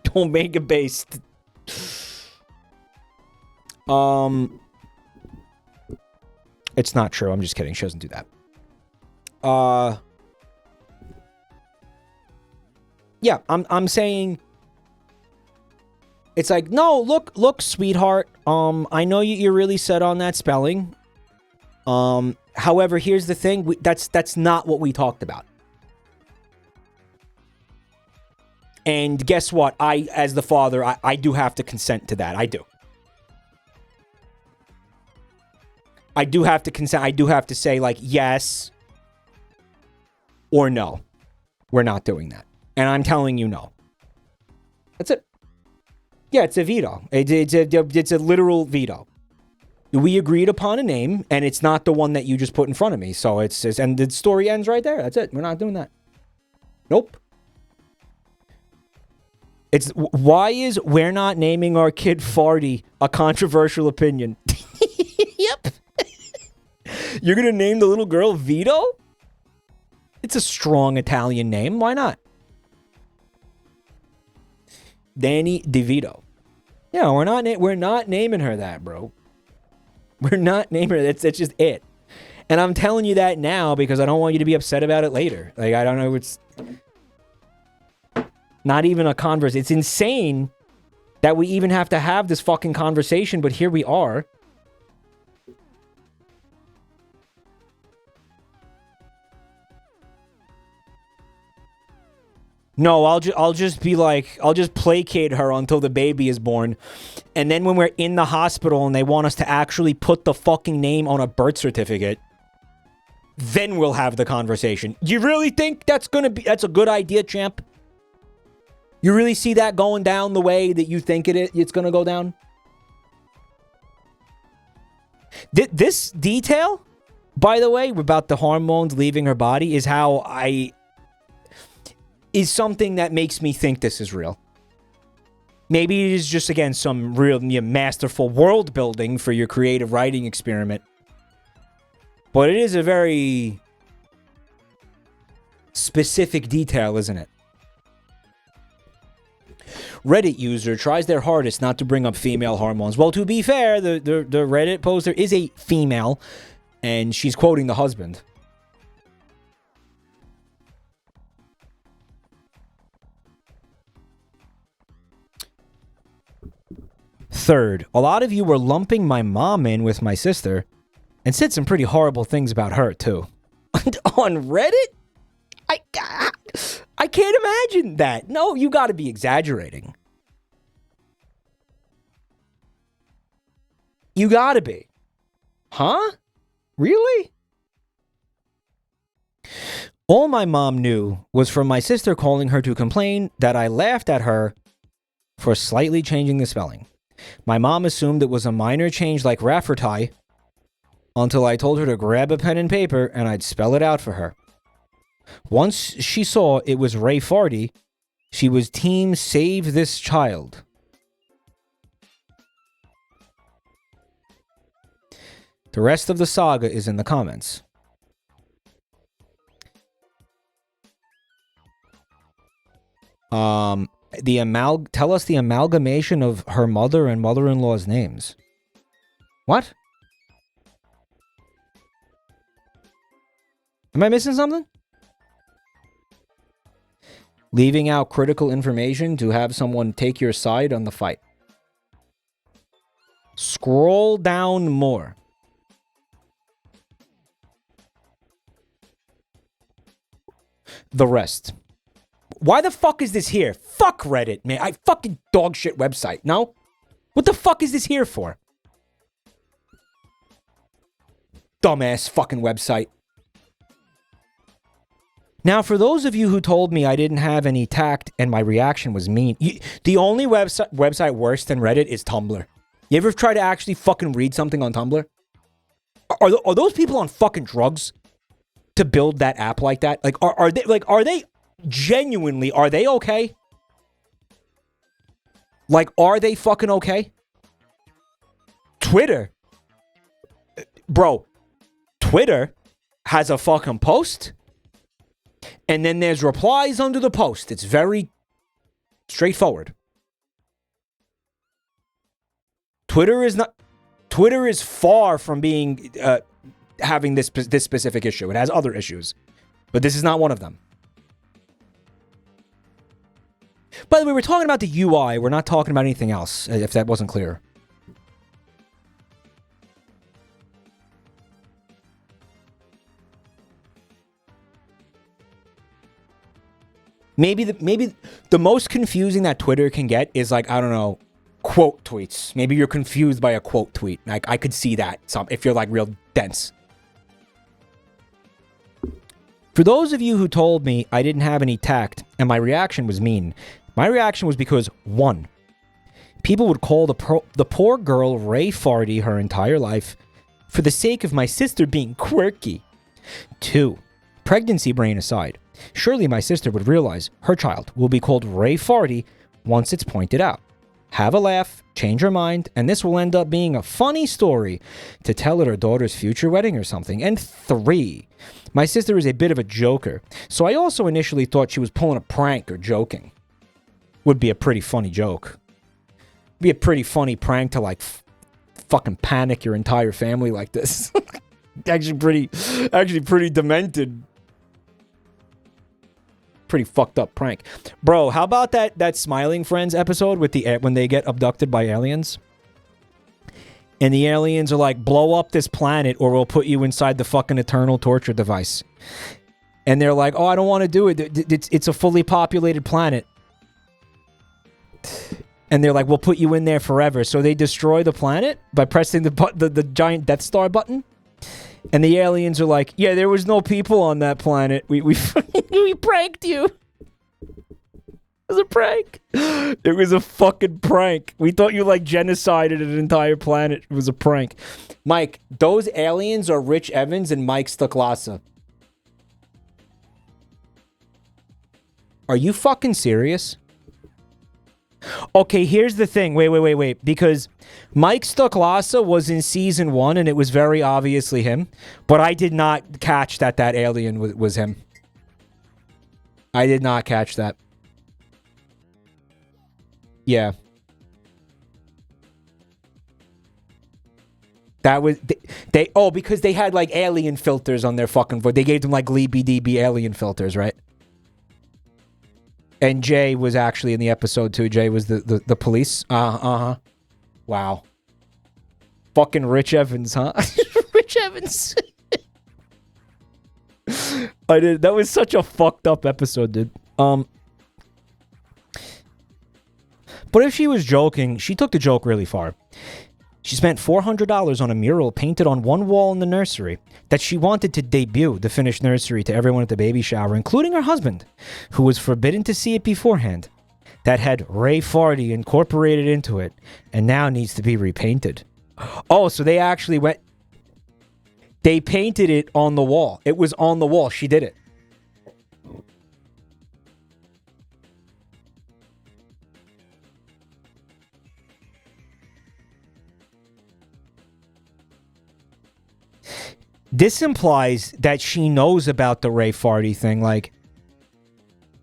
Don't make it based. It's not true. I'm just kidding. She doesn't do that. Yeah, I'm saying it's like, no, look, sweetheart. I know you're really set on that spelling. However, here's the thing. That's not what we talked about. And guess what? As the father, I do have to consent to that. I do. I do have to consent. I do have to say, like, yes or no. We're not doing that. And I'm telling you no. That's it. Yeah, it's a veto. It's a literal veto. We agreed upon a name, and it's not the one that you just put in front of me. So it's and the story ends right there. That's it. We're not doing that. Nope. It's why is we're not naming our kid Farty a controversial opinion? Yep. You're gonna name the little girl Vito? It's a strong Italian name. Why not? Danny DeVito. Yeah, we're not naming her that, bro. We're not naming her. That's just it. And I'm telling you that now because I don't want you to be upset about it later. Like, I don't know. It's not even a converse. It's insane that we even have to have this fucking conversation, but here we are. No, I'll just be like, I'll just placate her until the baby is born. And then when we're in the hospital and they want us to actually put the fucking name on a birth certificate, then we'll have the conversation. You really think that's a good idea, champ? You really see that going down the way that you think it's gonna go down? This detail, by the way, about the hormones leaving her body is something that makes me think this is real. Maybe it is just, again, some real masterful world building for your creative writing experiment. But it is a very specific detail, isn't it? Reddit user tries their hardest not to bring up female hormones. Well, to be fair, the Reddit poster is a female, and she's quoting the husband. Third, a lot of you were lumping my mom in with my sister and said some pretty horrible things about her, too. On Reddit? I can't imagine that. No, you gotta be exaggerating. You gotta be. Huh? Really? All my mom knew was from my sister calling her to complain that I laughed at her for slightly changing the spelling. My mom assumed it was a minor change like Rafferty until I told her to grab a pen and paper and I'd spell it out for her. Once she saw it was Ray Farty, she was team save this child. The rest of the saga is in the comments. Tell us the amalgamation of her mother and mother-in-law's names. What? Am I missing something? Leaving out critical information to have someone take your side on the fight. Scroll down more. The rest. Why the fuck is this here? Fuck Reddit, man. I fucking dog shit website. No? What the fuck is this here for? Dumbass fucking website. Now, for those of you who told me I didn't have any tact and my reaction was mean, the only website worse than Reddit is Tumblr. You ever try to actually fucking read something on Tumblr? Are those people on fucking drugs to build that app like that? Like, are they genuinely, are they okay? Like, are they fucking okay? Twitter. Bro, Twitter has a fucking post, and then there's replies under the post. It's very straightforward. Twitter is far from being having this specific issue. It has other issues, but this is not one of them. By the way, we're talking about the UI. We're not talking about anything else, if that wasn't clear. Maybe the most confusing that Twitter can get is like, I don't know, quote tweets. Maybe you're confused by a quote tweet. Like, I could see that if you're like real dense. For those of you who told me I didn't have any tact and my reaction was mean, my reaction was because, 1, people would call the poor girl Ray Farty her entire life for the sake of my sister being quirky. 2, pregnancy brain aside, surely my sister would realize her child will be called Ray Farty once it's pointed out. Have a laugh, change her mind, and this will end up being a funny story to tell at her daughter's future wedding or something. And 3, my sister is a bit of a joker, so I also initially thought she was pulling a prank or joking. Would be a pretty funny joke. Be a pretty funny prank to like fucking panic your entire family like this. actually pretty demented. Pretty fucked up prank. Bro, how about that Smiling Friends episode with when they get abducted by aliens? And the aliens are like, blow up this planet or we'll put you inside the fucking eternal torture device. And they're like, oh, I don't want to do it. It's a fully populated planet. And they're like, we'll put you in there forever. So they destroy the planet by pressing the giant Death Star button. And the aliens are like, yeah, there was no people on that planet. We pranked you. It was a prank. It was a fucking prank. We thought you like genocided an entire planet. It was a prank. Mike, those aliens are Rich Evans and Mike Stuklasa. Are you fucking serious? Okay, here's the thing. Wait. Because Mike Stuklasa was in season 1 and it was very obviously him. But I did not catch that alien was him. I did not catch that. Yeah. That was... because they had like alien filters on their fucking voice. They gave them like Gleeby DB alien filters, right? And Jay was actually in the episode too. Jay was the police. Wow. Fucking Rich Evans, huh? Rich Evans. That was such a fucked up episode, dude. But if she was joking, she took the joke really far. She spent $400 on a mural painted on one wall in the nursery that she wanted to debut the finished nursery to everyone at the baby shower, including her husband, who was forbidden to see it beforehand. That had Ray Farty incorporated into it and now needs to be repainted. Oh, so they actually went... They painted it on the wall. It was on the wall. She did it. This implies that she knows about the Ray Farty thing. Like,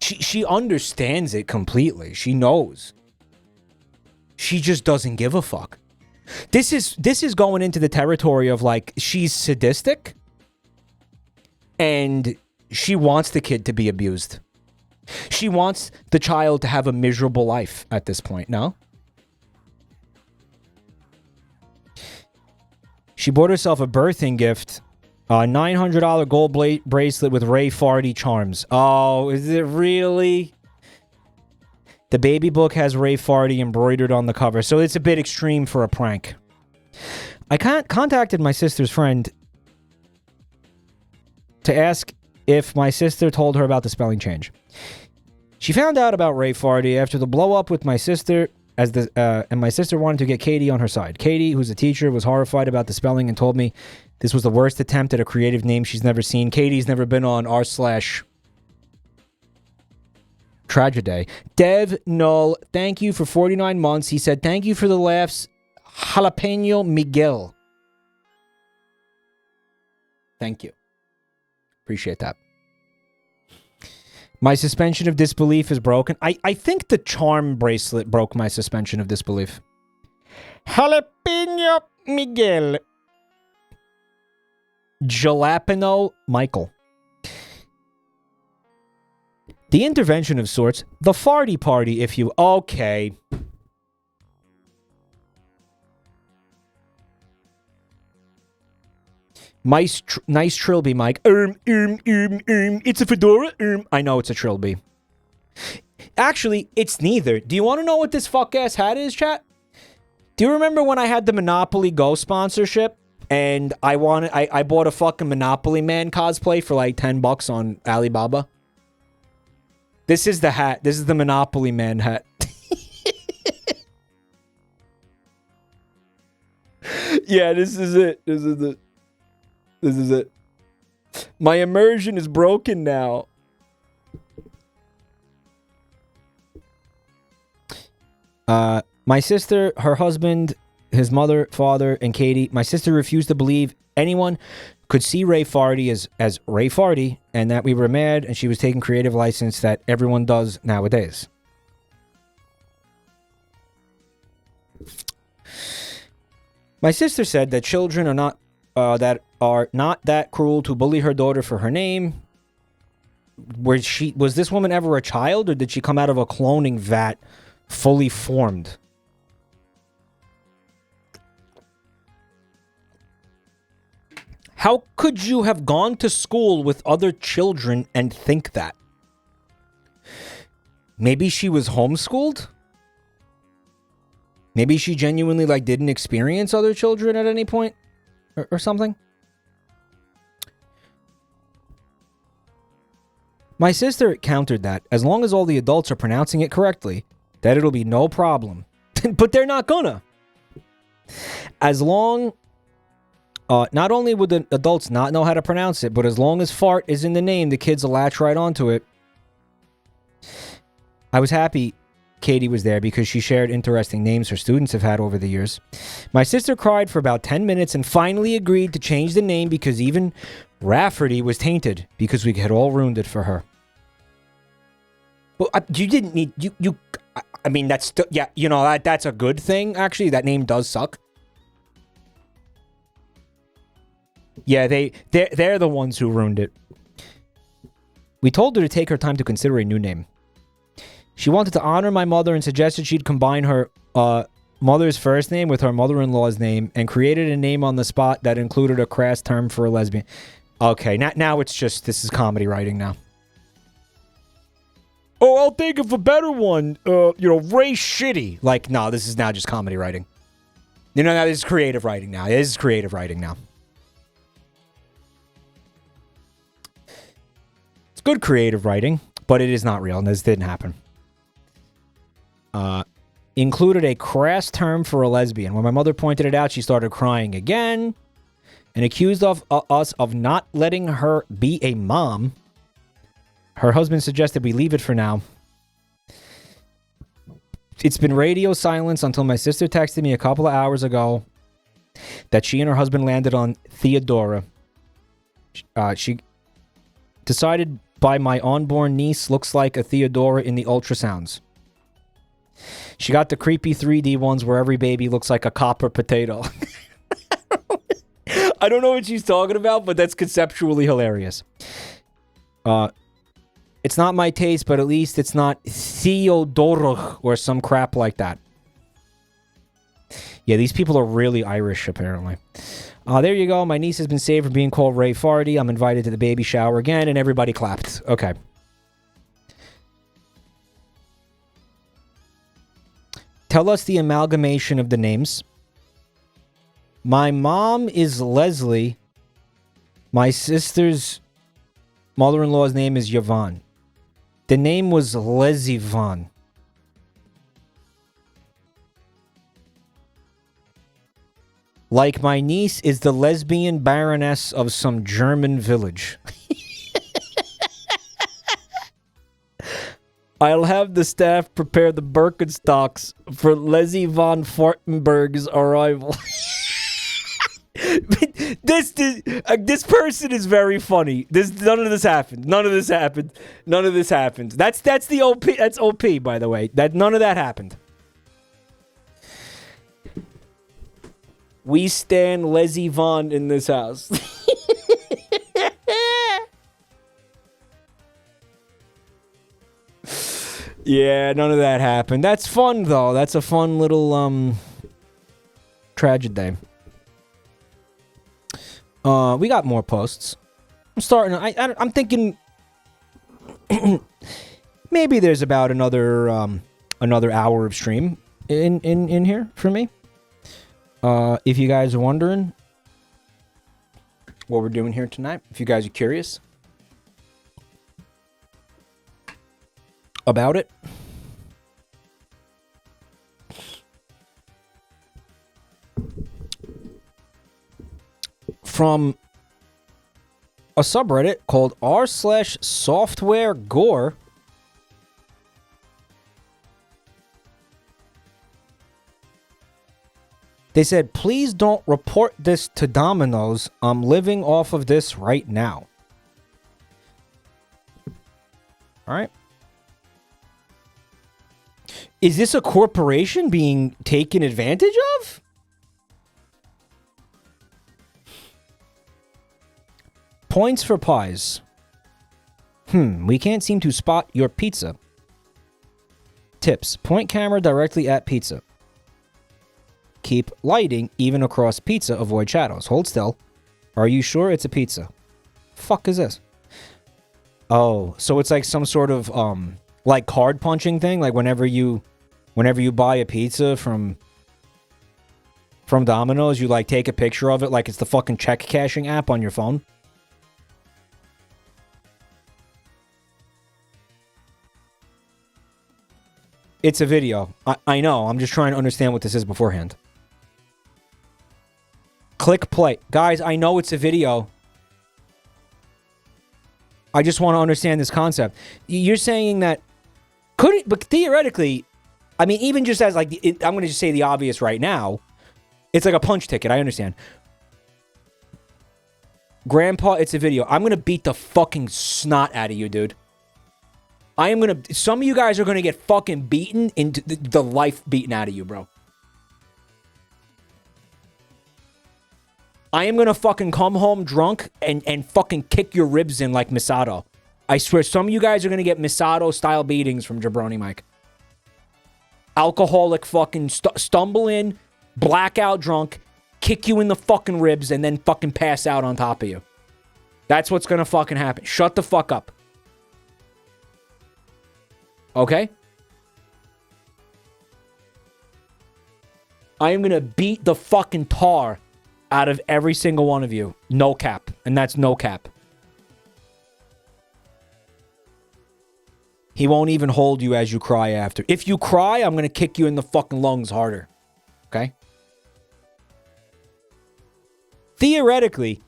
she understands it completely. She knows. She just doesn't give a fuck. This is going into the territory of like, she's sadistic and she wants the kid to be abused. She wants the child to have a miserable life at this point, no? She bought herself a birthing gift. A $900 gold bracelet with Ray Farty charms. Oh, is it really? The baby book has Ray Farty embroidered on the cover, so it's a bit extreme for a prank. I contacted my sister's friend to ask if my sister told her about the spelling change. She found out about Ray Farty after the blow up with my sister, and my sister wanted to get Katie on her side. Katie, who's a teacher, was horrified about the spelling and told me this was the worst attempt at a creative name she's never seen. Katie's never been on r/Tragedy. Dev Null, thank you for 49 months. He said, thank you for the laughs. Jalapeno Miguel. Thank you. Appreciate that. My suspension of disbelief is broken. I think the charm bracelet broke my suspension of disbelief. Jalapeno Miguel. Jalapeno Michael. The intervention of sorts. The farty party, if you... Okay. Nice trilby, Mike. It's a fedora. I know it's a trilby. Actually, it's neither. Do you want to know what this fuck-ass hat is, chat? Do you remember when I had the Monopoly Go sponsorship? And I bought a fucking Monopoly Man cosplay for like $10 on Alibaba? This is the hat. This is the Monopoly Man hat. Yeah, this is it. This is it. This is it. My immersion is broken now. My sister, her husband, his mother, father, and Katie. My sister refused to believe anyone could see Ray Farty as Ray Farty, and that we were mad, and she was taking creative license that everyone does nowadays. My sister said that children are not that cruel to bully her daughter for her name. Was this woman ever a child, or did she come out of a cloning vat fully formed? How could you have gone to school with other children and think that? Maybe she was homeschooled? Maybe she genuinely didn't experience other children at any point or something? My sister countered that as long as all the adults are pronouncing it correctly, that it'll be no problem. But they're not gonna. As long... not only would the adults not know how to pronounce it, but as long as fart is in the name, the kids will latch right onto it. I was happy Katie was there because she shared interesting names her students have had over the years. My sister cried for about 10 minutes and finally agreed to change the name because even Rafferty was tainted because we had all ruined it for her. Well, you didn't need... I mean, that's still... Yeah, you know, that's a good thing, actually. That name does suck. Yeah, they're the ones who ruined it. We told her to take her time to consider a new name. She wanted to honor my mother and suggested she'd combine her mother's first name with her mother-in-law's name and created a name on the spot that included a crass term for a lesbian. Okay, now it's just... This is comedy writing now. Oh, I'll think of a better one. Ray Shitty. No, this is now just comedy writing. Now this is creative writing now. This is creative writing now. It's good creative writing, but it is not real, and this didn't happen. Included a crass term for a lesbian. When my mother pointed it out, she started crying again and accused us of not letting her be a mom. Her husband suggested we leave it for now. It's been radio silence until my sister texted me a couple of hours ago that she and her husband landed on Theodora. She decided by my unborn niece looks like a Theodora in the ultrasounds. She got the creepy 3D ones where every baby looks like a copper potato. I don't know what she's talking about, but that's conceptually hilarious. It's not my taste, but at least it's not Theodora or some crap like that. Yeah, these people are really Irish, apparently. There you go. My niece has been saved from being called Ray Farty. I'm invited to the baby shower again, and everybody clapped. Okay. Tell us the amalgamation of the names. My mom is Leslie. My sister's mother-in-law's name is Yvonne. The name was Lesivon. Like my niece is the lesbian baroness of some German village. I'll have the staff prepare the Birkenstocks for Leslie von Fortenberg's arrival. This person is very funny. None of this happened. None of this happened. None of this happened. That's the OP. That's OP, by the way. None of that happened. We stand Leslie Von in this house. Yeah, none of that happened. That's fun, though. That's a fun little, tragedy. We got more posts. I'm starting. I'm thinking maybe there's about another hour of stream in here for me. If you guys are wondering what we're doing here tonight, if you guys are curious about it. From a subreddit called r/softwaregore. They said, please don't report this to Domino's. I'm living off of this right now. All right. Is this a corporation being taken advantage of? Points for pies. We can't seem to spot your pizza. Tips. Point camera directly at pizza. Keep lighting even across pizza. Avoid shadows. Hold still. Are you sure it's a pizza? Fuck is this? Oh, so it's like some sort of like card punching thing. Like whenever you buy a pizza from Domino's, you like take a picture of it like it's the fucking check cashing app on your phone. It's a video. I know. I'm just trying to understand what this is beforehand. Click play. Guys, I know it's a video. I just want to understand this concept. You're saying that... But theoretically... I mean, even just as like... I'm going to just say the obvious right now. It's like a punch ticket. I understand. Grandpa, it's a video. I'm going to beat the fucking snot out of you, dude. I am going to... Some of you guys are going to get fucking beaten into the life beaten out of you, bro. I am going to fucking come home drunk and fucking kick your ribs in like Misato. I swear, some of you guys are going to get Misato-style beatings from Jabroni-mike. Alcoholic fucking stumble in, blackout drunk, kick you in the fucking ribs, and then fucking pass out on top of you. That's what's going to fucking happen. Shut the fuck up. Okay? I am going to beat the fucking tar out of every single one of you. No cap. And that's no cap. He won't even hold you as you cry after. If you cry, I'm going to kick you in the fucking lungs harder. Okay? Theoretically,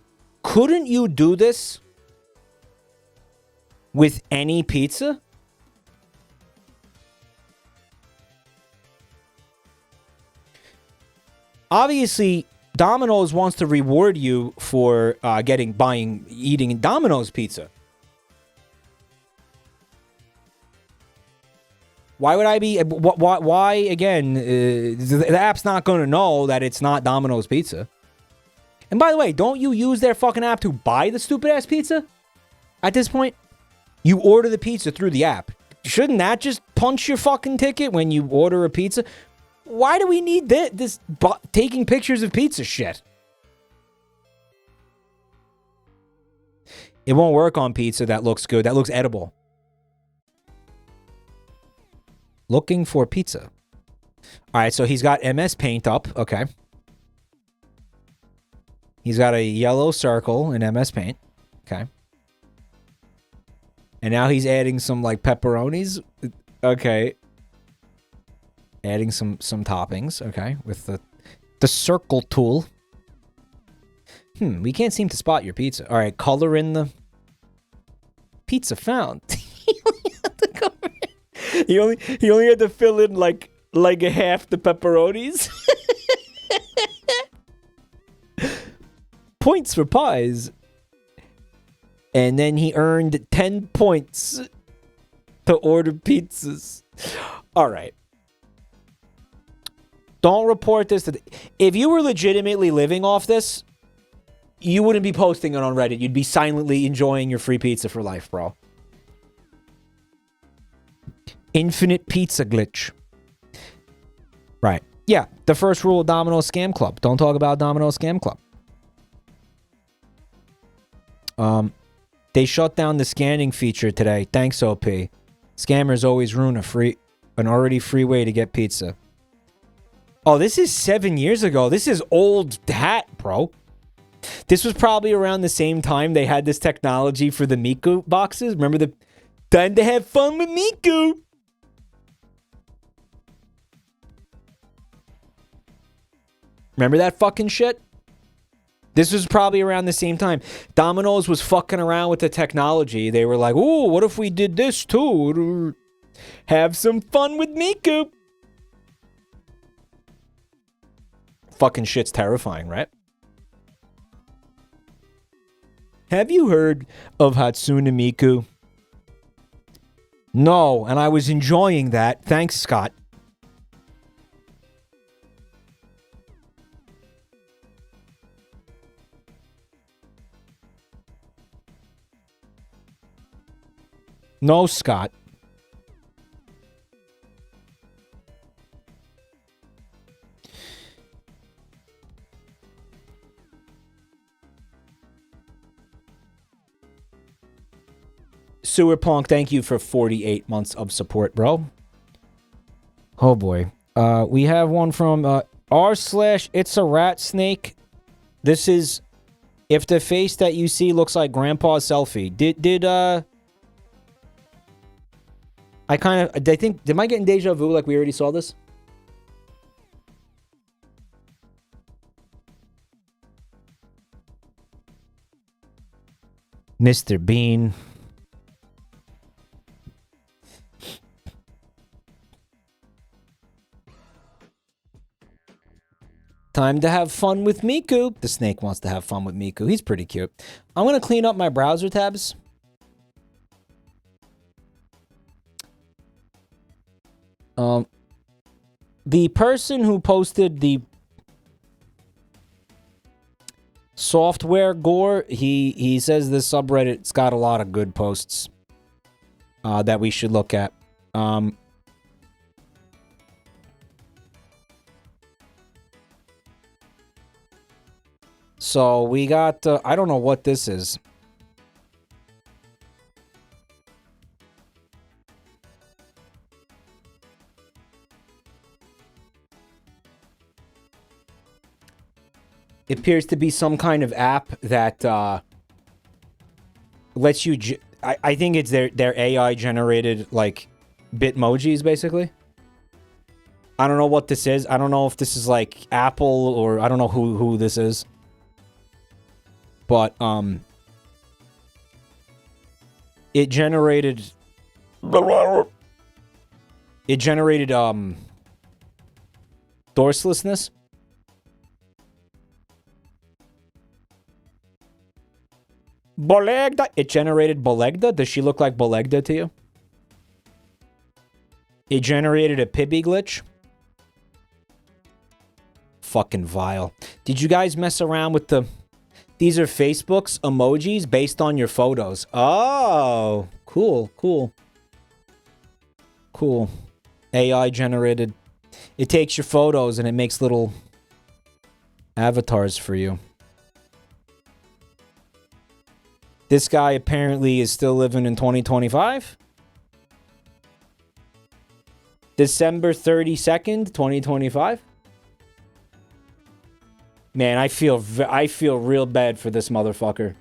couldn't you do this with any pizza? Obviously, Domino's wants to reward you for eating Domino's pizza. Why would I be... Why again, the app's not going to know that it's not Domino's pizza. And by the way, don't you use their fucking app to buy the stupid-ass pizza? At this point, you order the pizza through the app. Shouldn't that just punch your fucking ticket when you order a pizza? Why do we need this taking pictures of pizza shit? It won't work on pizza that looks good. That looks edible. Looking for pizza. All right, so he's got MS Paint up. Okay. He's got a yellow circle in MS Paint. Okay. And now he's adding some, like, pepperonis. Okay. Adding some toppings, okay, with the circle tool. We can't seem to spot your pizza. All right, color in the pizza found. He only had to fill in like a half the pepperonis. Points for pies. And then he earned 10 points to order pizzas. All right. Don't report this to... If you were legitimately living off this, you wouldn't be posting it on Reddit. You'd be silently enjoying your free pizza for life, bro. Infinite pizza glitch. Right. Yeah, the first rule of Domino Scam Club. Don't talk about Domino Scam Club. They shut down the scanning feature today. Thanks, OP. Scammers always ruin an already free way to get pizza. Oh, this is 7 years ago. This is old hat, bro. This was probably around the same time they had this technology for the Miku boxes. Remember the time to have fun with Miku? Remember that fucking shit? This was probably around the same time. Domino's was fucking around with the technology. They were like, ooh, what if we did this too? Have some fun with Miku. Fucking shit's terrifying, right? Have you heard of Hatsune Miku? No, and I was enjoying that. Thanks, Scott. No, Scott. Sewerpunk, thank you for 48 months of support, bro. Oh, boy. We have one from r/it's a rat snake. This is if the face that you see looks like Grandpa's selfie. I think, am I getting deja vu like we already saw this? Mr. Bean. Time to have fun with Miku. The snake wants to have fun with Miku. He's pretty cute. I'm going to clean up my browser tabs. The person who posted the software gore, he says this subreddit's got a lot of good posts that we should look at. So we got, I don't know what this is. It appears to be some kind of app that lets you... I think it's their AI generated, like, Bitmojis, basically. I don't know what this is. I don't know if this is, like, Apple or... I don't know who this is. But, it generated... It generated, dorselessness. Bolegda. It generated Bolegda. Does she look like Bolegda to you? It generated a Pibby glitch. Fucking vile. Did you guys mess around with the... These are Facebook's emojis based on your photos. Oh, cool, cool. Cool. AI generated. It takes your photos and it makes little avatars for you. This guy apparently is still living in 2025. December 32nd, 2025. Man, I feel real bad for this motherfucker.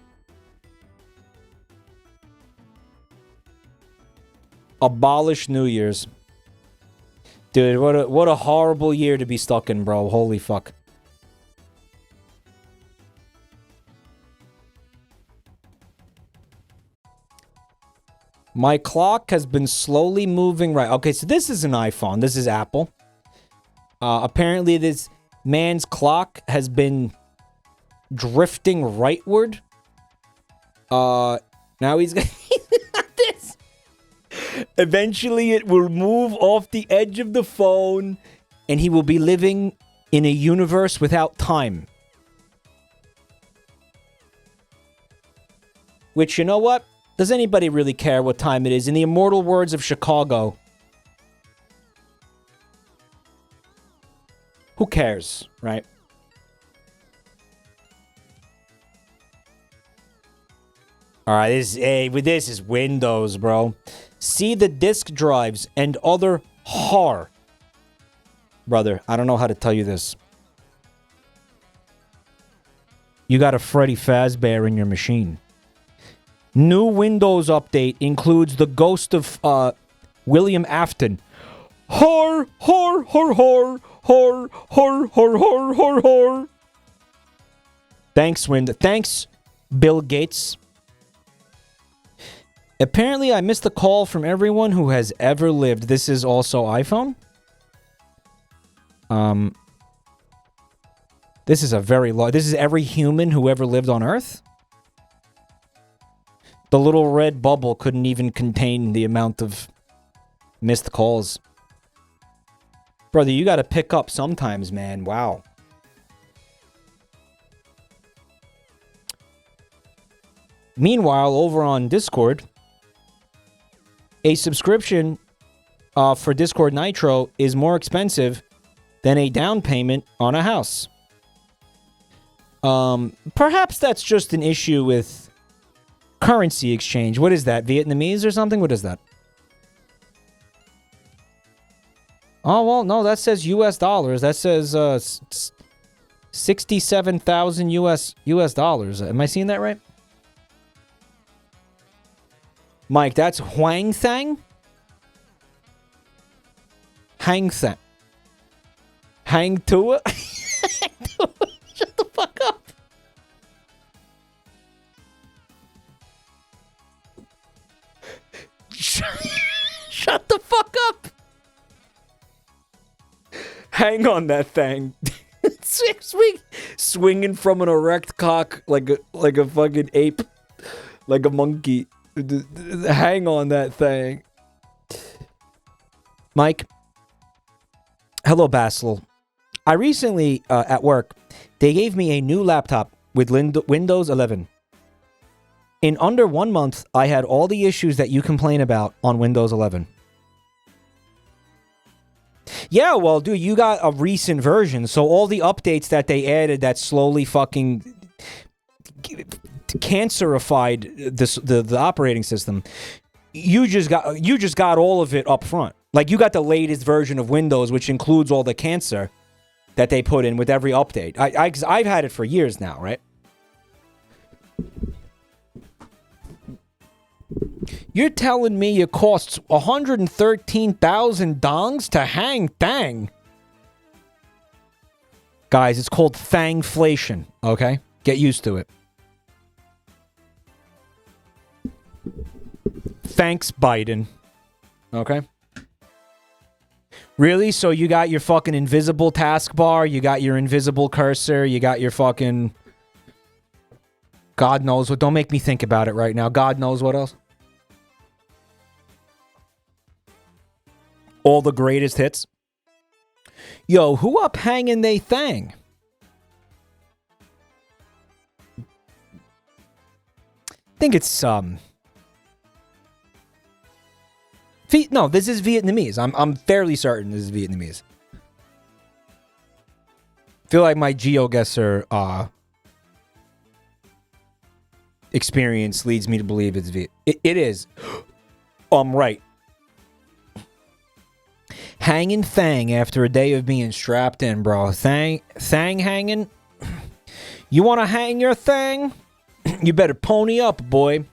Abolish New Year's. Dude, what a horrible year to be stuck in, bro. Holy fuck. My clock has been slowly moving right. Okay, so this is an iPhone. This is Apple. Apparently, this man's clock has been drifting rightward. Now he's got this. Eventually, it will move off the edge of the phone, and he will be living in a universe without time. Which, you know what? Does anybody really care what time it is? In the immortal words of Chicago, Who cares, right? All right, this is Windows, bro. See the disk drives and other horror. Brother, I don't know how to tell you this. You got a Freddy Fazbear in your machine. New Windows update includes the ghost of William Afton. Hor, hor, hor, hor, hor, hor, hor, hor, hor, hor. Thanks, Thanks, Bill Gates. Apparently, I missed a call from everyone who has ever lived. This is also iPhone. This is a very large... This is every human who ever lived on Earth? The little red bubble couldn't even contain the amount of missed calls. Brother, you gotta pick up sometimes, man. Wow. Meanwhile, over on Discord, a subscription for Discord Nitro is more expensive than a down payment on a house. Perhaps that's just an issue with currency exchange. What is that? Vietnamese or something? What is that? Oh, well, no, that says US dollars. That says 67,000 US dollars. Am I seeing that right? Mike, that's Huang Thang? Hang Thang. Hang Tua? Shut the fuck up. Shut the fuck up. Hang on that thing. Swinging from an erect cock like a fucking ape. Like a monkey. Hang on that thing. Mike. Hello, Basil. I recently, at work, they gave me a new laptop with Windows 11. In under 1 month, I had all the issues that you complain about on Windows 11. Yeah, well, dude, you got a recent version, so all the updates that they added that slowly fucking cancerified the operating system, you just got all of it up front. Like, you got the latest version of Windows, which includes all the cancer that they put in with every update. I've had it for years now, right? You're telling me it costs 113,000 dongs to hang Thang? Guys, it's called Thangflation, okay? Get used to it. Thanks, Biden. Okay? Really? So you got your fucking invisible taskbar, you got your invisible cursor, you got your fucking... God knows what. Don't make me think about it right now. God knows what else. All the greatest hits. Yo, who up hanging they thang? I think it's no, this is Vietnamese. I'm fairly certain this is Vietnamese. Feel like my GeoGuessr experience leads me to believe it's it is. I'm right. Hanging Thang after a day of being strapped in, bro. Thang hanging. You want to hang your thing? You better pony up, boy.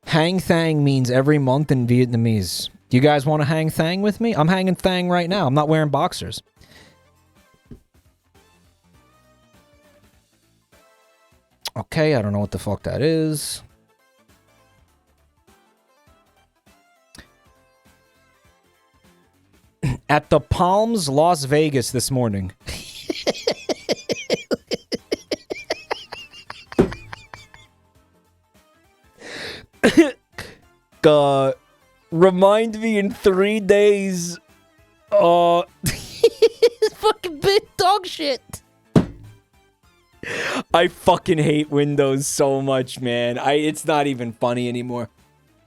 Hang Thang means every month in Vietnamese. Do you guys want to hang Thang with me? I'm hanging Thang right now. I'm not wearing boxers. Okay, I don't know what the fuck that is. At the Palms, Las Vegas this morning. Remind me in 3 days. Fucking big dog shit. I fucking hate Windows so much, man. It's not even funny anymore.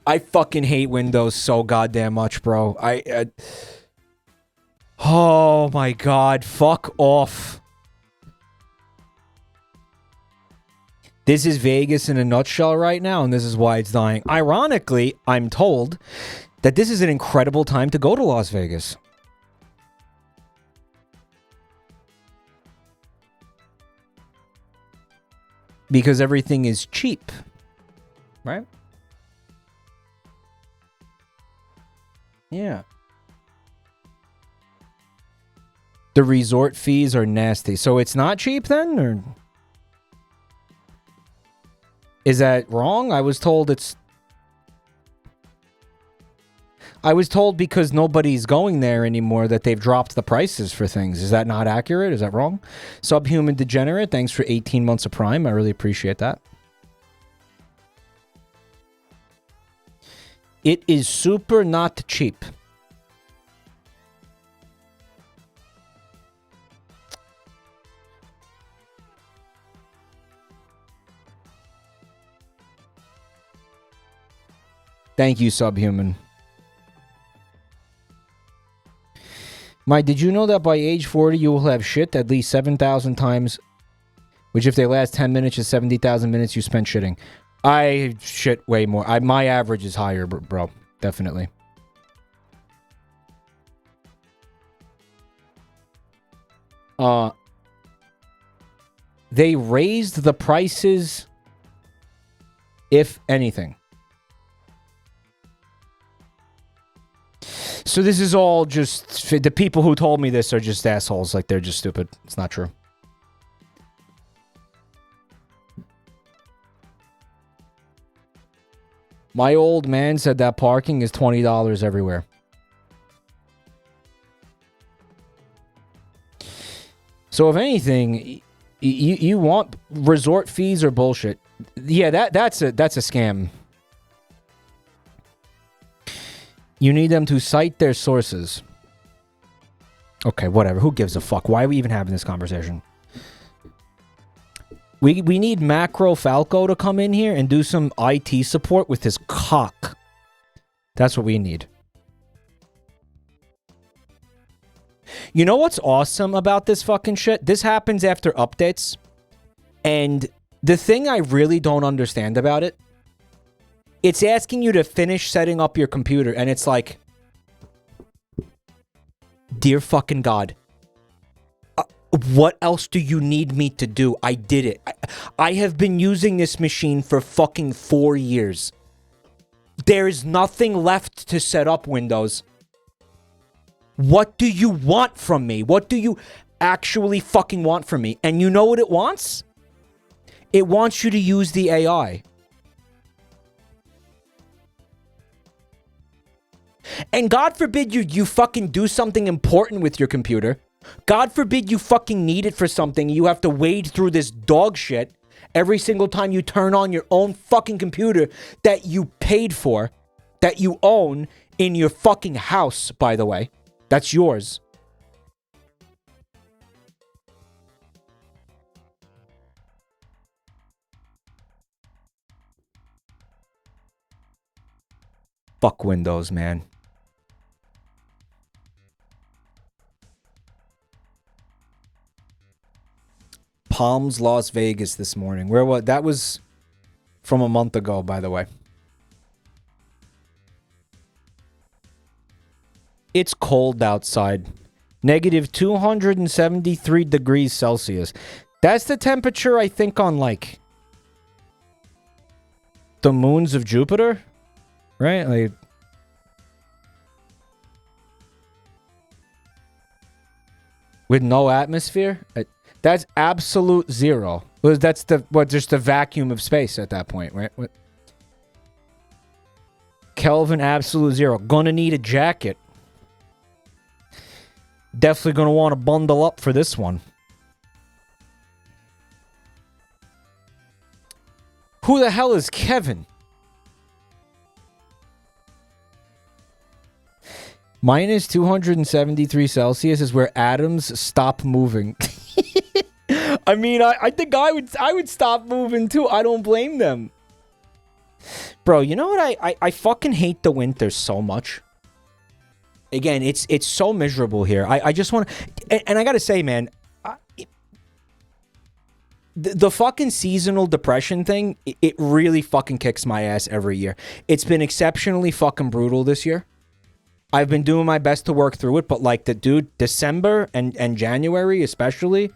I fucking hate Windows so goddamn much, bro. Oh my god, fuck off. This is Vegas in a nutshell right now, and this is why it's dying. Ironically, I'm told that this is an incredible time to go to Las Vegas. Because everything is cheap, right? Yeah. The resort fees are nasty. So it's not cheap then? Or is that wrong? I was told because nobody's going there anymore that they've dropped the prices for things. Is that not accurate? Is that wrong? Subhuman Degenerate, thanks for 18 months of Prime. I really appreciate that. It is super not cheap. Thank you, Subhuman. Mike, did you know that by age 40 you will have shit at least 7,000 times, which if they last 10 minutes is 70,000 minutes you spent shitting? I shit way more. My average is higher, bro. Definitely. They raised the prices, if anything. So this is all just... The people who told me this are just assholes. Like, they're just stupid. It's not true. My old man said that parking is $20 everywhere. So if anything, you want resort fees or bullshit. Yeah, that's a scam. You need them to cite their sources. Okay, whatever. Who gives a fuck? Why are we even having this conversation? We need Macro Falco to come in here and do some IT support with his cock. That's what we need. You know what's awesome about this fucking shit? This happens after updates. And the thing I really don't understand about it, it's asking you to finish setting up your computer. And it's like, dear fucking God. What else do you need me to do? I did it. I have been using this machine for fucking 4 years. There is nothing left to set up, Windows. What do you want from me? What do you actually fucking want from me? And you know what it wants? It wants you to use the AI. And God forbid you fucking do something important with your computer. God forbid you fucking need it for something. You have to wade through this dog shit every single time you turn on your own fucking computer that you paid for, that you own in your fucking house, by the way. That's yours. Fuck Windows, man. Palms, Las Vegas this morning. Where was that? Was from a month ago, by the way. It's cold outside. Negative 273 degrees Celsius. That's the temperature, I think, on, like, the moons of Jupiter? Right? Like... with no atmosphere? That's absolute zero. Well, that's just the vacuum of space at that point, right? What? Kelvin, absolute zero. Gonna need a jacket. Definitely gonna want to bundle up for this one. Who the hell is Kevin? Minus 273 Celsius is where atoms stop moving. I mean, I think I would stop moving too. I don't blame them. Bro, you know what? I fucking hate the winter so much. Again, it's so miserable here. I just want to... And I gotta say, man... The fucking seasonal depression thing, it really fucking kicks my ass every year. It's been exceptionally fucking brutal this year. I've been doing my best to work through it, but like December and January especially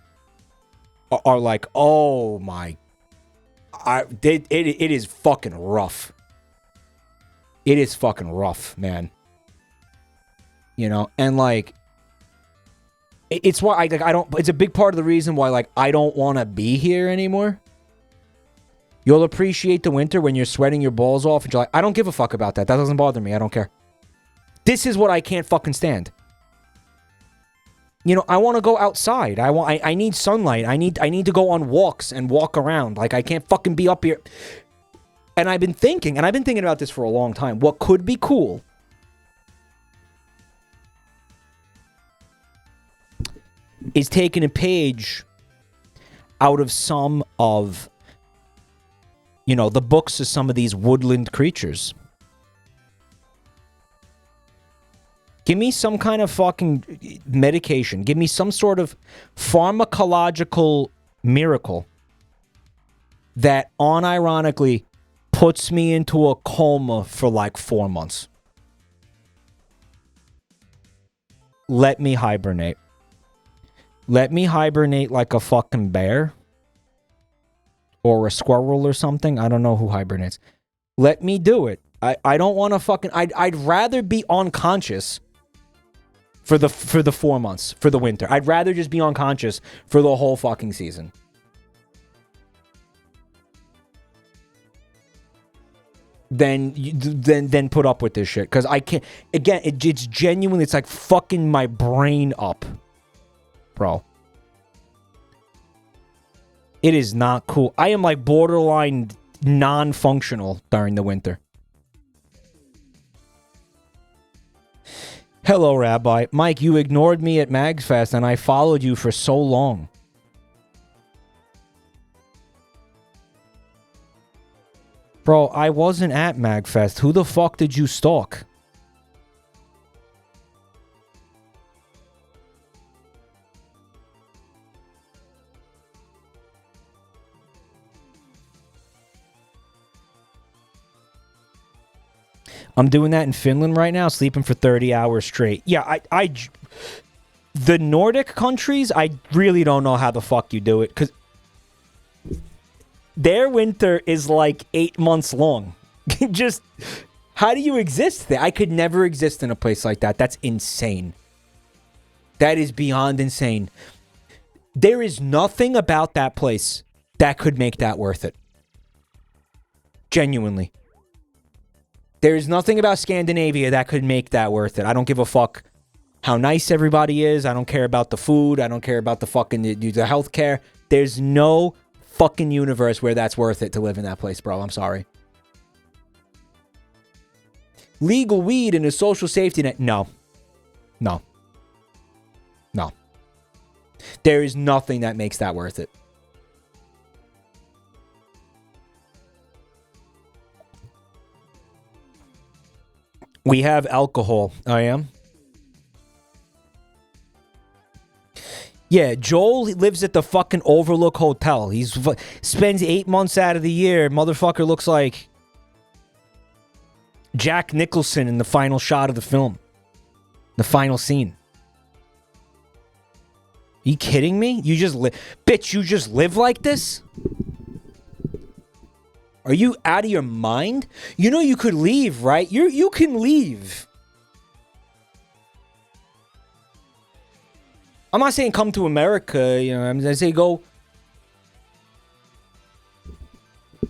are like, oh my... it is fucking rough. It is fucking rough, man. You know, and like... It's why I don't... It's a big part of the reason why, like, I don't want to be here anymore. You'll appreciate the winter when you're sweating your balls off and you're like, I don't give a fuck about that. That doesn't bother me. I don't care. This is what I can't fucking stand. You know, I want to go outside. I need sunlight. I need to go on walks and walk around. Like, I can't fucking be up here. And I've been thinking about this for a long time. What could be cool is taking a page out of some of, you know, the books of some of these woodland creatures. Give me some kind of fucking medication. Give me some sort of pharmacological miracle that unironically puts me into a coma for like 4 months. Let me hibernate. Let me hibernate like a fucking bear. Or a squirrel or something. I don't know who hibernates. Let me do it. I don't want to fucking... I'd rather be unconscious for the 4 months. For the winter. I'd rather just be unconscious for the whole fucking season. Then put up with this shit. Because I can't... Again, it's genuinely... It's like fucking my brain up. Bro. It is not cool. I am like borderline non-functional during the winter. Hello, Rabbi. Mike, you ignored me at MagsFest and I followed you for so long. Bro, I wasn't at MagFest. Who the fuck did you stalk? I'm doing that in Finland right now, sleeping for 30 hours straight. Yeah, the Nordic countries, I really don't know how the fuck you do it, because their winter is like 8 months long. Just, how do you exist there? I could never exist in a place like that. That's insane. That is beyond insane. There is nothing about that place that could make that worth it. Genuinely. There is nothing about Scandinavia that could make that worth it. I don't give a fuck how nice everybody is. I don't care about the food. I don't care about the fucking the healthcare. There's no fucking universe where that's worth it to live in that place, bro. I'm sorry. Legal weed and a social safety net. No. No. No. There is nothing that makes that worth it. We have alcohol. I am. Yeah, Joel lives at the fucking Overlook Hotel. He's spends 8 months out of the year. Motherfucker looks like Jack Nicholson in the final shot of the film. The final scene. Are you kidding me? You just bitch, you just live like this? Are you out of your mind? You know you could leave, right? You can leave. I'm not saying come to America, you know, I'm saying go...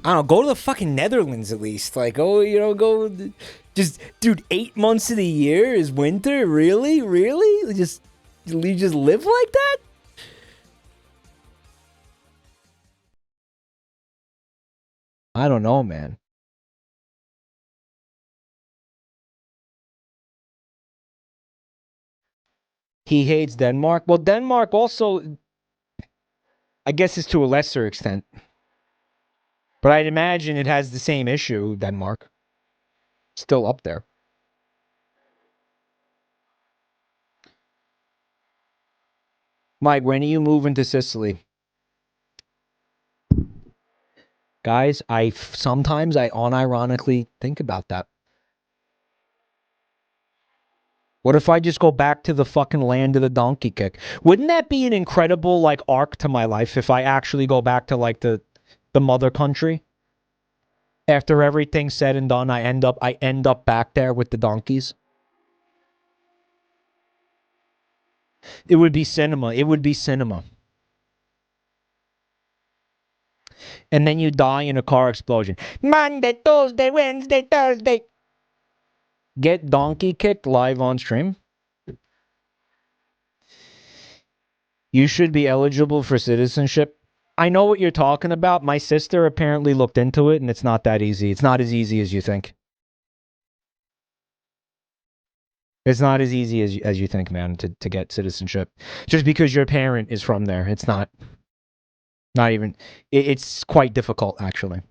I don't know, go to the fucking Netherlands at least. Like, oh, you know, go... Just, dude, 8 months of the year is winter? Really? Really? You just live like that? I don't know, man. He hates Denmark. Well, Denmark also, I guess, is to a lesser extent. But I'd imagine it has the same issue, Denmark. Still up there. Mike, when are you moving to Sicily? Guys, sometimes I unironically think about that. What if I just go back to the fucking land of the donkey kick? Wouldn't that be an incredible, like, arc to my life if I actually go back to, like, the mother country? After everything's said and done, I end up back there with the donkeys. It would be cinema. It would be cinema. And then you die in a car explosion. Monday, Tuesday, Wednesday, Thursday. Get donkey kicked live on stream. You should be eligible for citizenship. I know what you're talking about. My sister apparently looked into it, and it's not that easy. It's not as easy as you think. It's not as easy as you think, man, to get citizenship. Just because your parent is from there. It's not even... It's quite difficult, actually.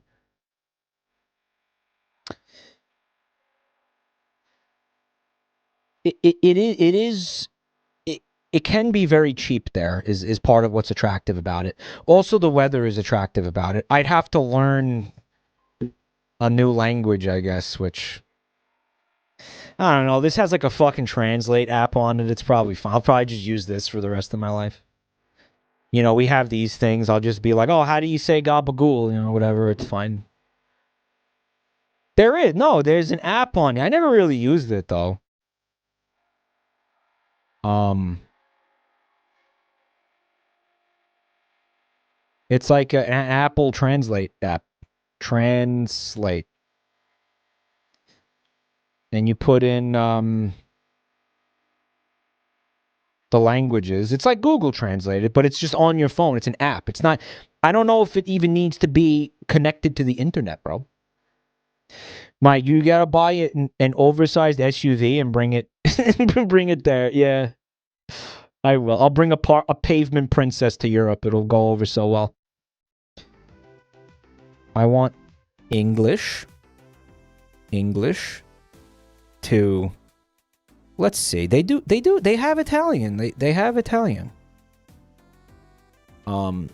It can be very cheap there, is part of what's attractive about it. Also, the weather is attractive about it. I'd have to learn a new language, I guess, which... I don't know. This has like a fucking translate app on it. It's probably fine. I'll probably just use this for the rest of my life. You know, we have these things. I'll just be like, oh, how do you say gabagool? You know, whatever. It's fine. There is. No, there's an app on it. I never really used it, though. It's like an Apple Translate app. Translate. And you put in the languages. It's like Google Translate it, but it's just on your phone. It's an app. It's not... I don't know if it even needs to be connected to the internet, bro. Mike, you gotta buy it an oversized SUV and bring it bring it there. Yeah. I will. I'll bring a pavement princess to Europe. It'll go over so well. I want English to... Let's see. They have Italian. They have Italian. Hello.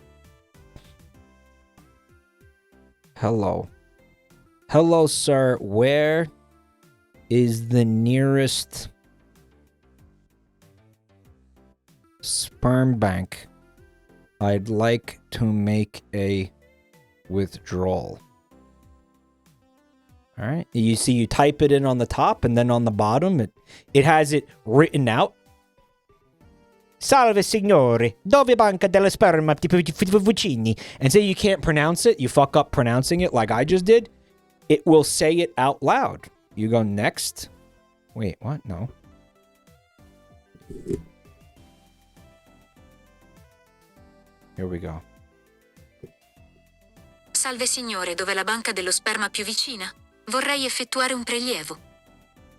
Hello, sir. Where is the nearest sperm bank? I'd like to make a withdrawal. All right. You see, you type it in on the top, and then on the bottom, it has it written out. Salve, signore. Dove banca della sperma vicini? And say you can't pronounce it, you fuck up pronouncing it like I just did, it will say it out loud. You go next. Wait, what? No. Here we go. Salve signore, dove la banca dello sperma più vicina? Vorrei effettuare un prelievo.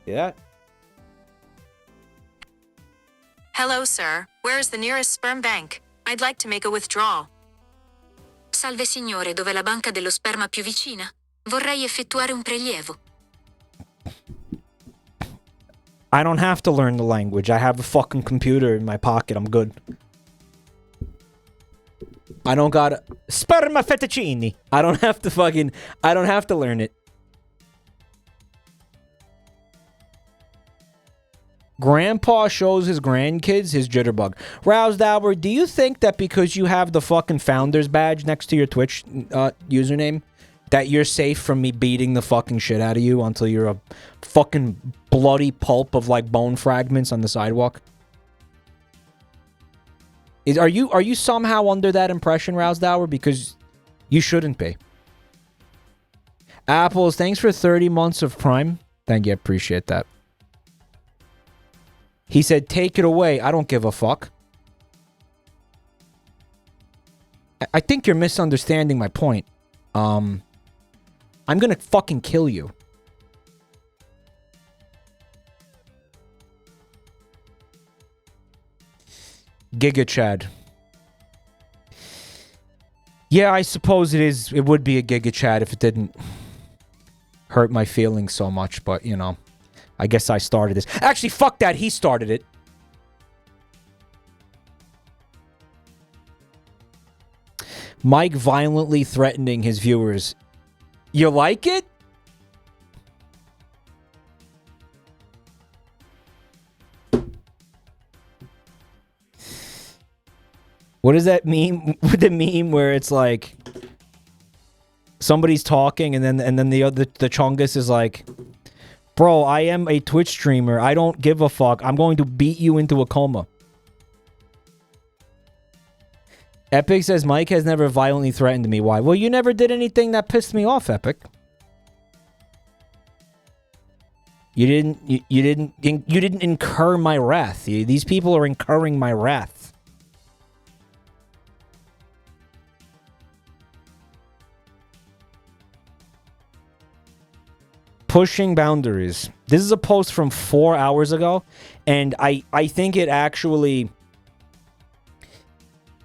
Yeah. Hello, sir. Where is the nearest sperm bank? I'd like to make a withdrawal. Salve signore, dove la banca dello sperma più vicina? Vorrei effettuare un prelievo. I don't have to learn the language. I have a fucking computer in my pocket. I'm good. I don't gotta... Sperma fettuccini. I don't have to learn it. Grandpa shows his grandkids his jitterbug. Roused Albert, do you think that because you have the fucking founder's badge next to your Twitch username, that you're safe from me beating the fucking shit out of you until you're a fucking bloody pulp of like bone fragments on the sidewalk? Are you somehow under that impression, Roused Albert? Because you shouldn't be. Apples, thanks for 30 months of Prime. Thank you, appreciate that. He said, take it away. I don't give a fuck. I think you're misunderstanding my point. I'm gonna fucking kill you. Giga Chad. Yeah, I suppose it is. It would be a Giga Chat if it didn't hurt my feelings so much, but, you know, I guess I started this. Actually, fuck that. He started it. Mike violently threatening his viewers. You like it? What is that meme? The meme where it's like somebody's talking and then the Chungus is like, "Bro, I am a Twitch streamer. I don't give a fuck. I'm going to beat you into a coma." Epic says Mike has never violently threatened me. Why? Well, you never did anything that pissed me off, Epic. You didn't incur my wrath. These people are incurring my wrath. Pushing boundaries. This is a post from 4 hours ago, and I think it actually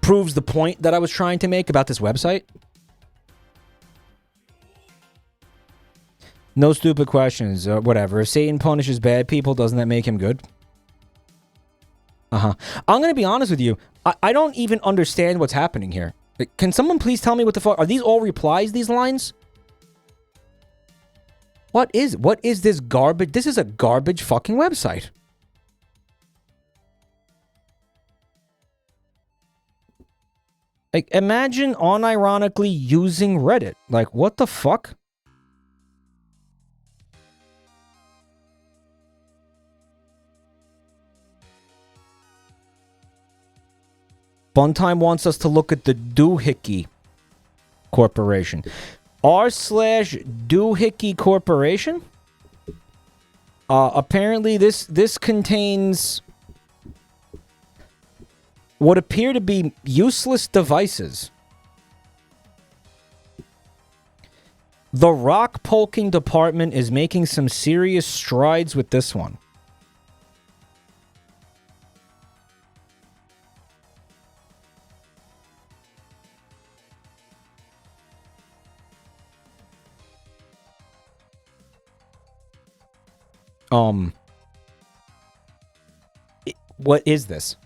proves the point that I was trying to make about this website. No stupid questions. Whatever. If Satan punishes bad people, doesn't that make him good? I'm going to be honest with you. I don't even understand what's happening here. Can someone please tell me what the fuck? Are these all replies, these lines? What is this garbage? This is a garbage fucking website. Like, imagine unironically using Reddit. Like, what the fuck? Funtime wants us to look at the Doohickey Corporation. r/Doohickey Corporation? Apparently this contains what appear to be useless devices. The rock poking department is making some serious strides with this one. What is this?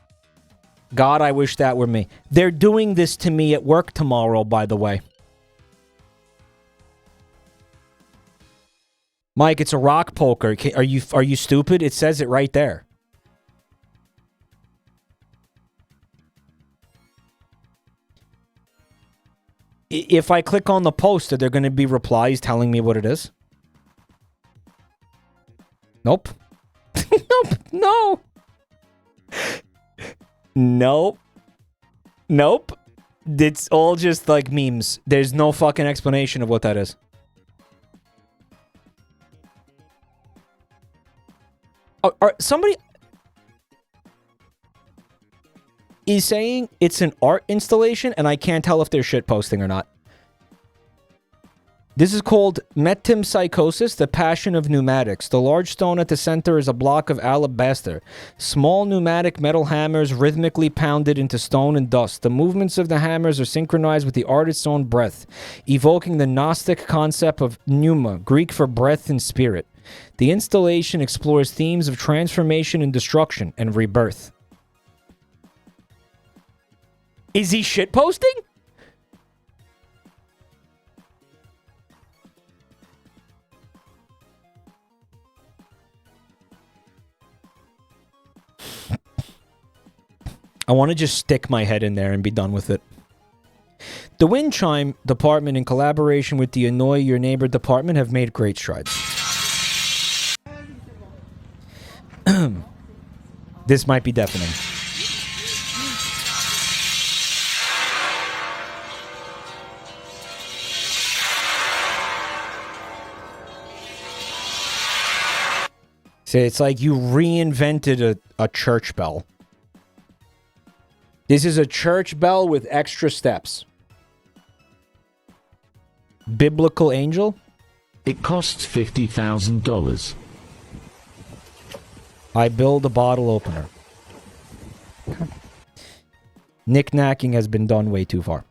God, I wish that were me. They're doing this to me at work tomorrow, by the way. Mike, it's a rock poker. Are you stupid? It says it right there. If I click on the post, are there going to be replies telling me what it is? Nope. Nope. No. Nope. Nope. It's all just like memes. There's no fucking explanation of what that is. Somebody is saying it's an art installation, and I can't tell if they're shitposting or not. This is called Metempsychosis, the Passion of Pneumatics. The large stone at the center is a block of alabaster. Small pneumatic metal hammers rhythmically pounded into stone and dust. The movements of the hammers are synchronized with the artist's own breath, evoking the Gnostic concept of pneuma, Greek for breath and spirit. The installation explores themes of transformation and destruction and rebirth. Is he shitposting? I want to just stick my head in there and be done with it. The Wind Chime Department, in collaboration with the Annoy Your Neighbor Department, have made great strides. This might be deafening. See, it's like you reinvented a church bell. This is a church bell with extra steps. Biblical angel? It costs $50,000. I build a bottle opener. Okay. Knick-knacking has been done way too far.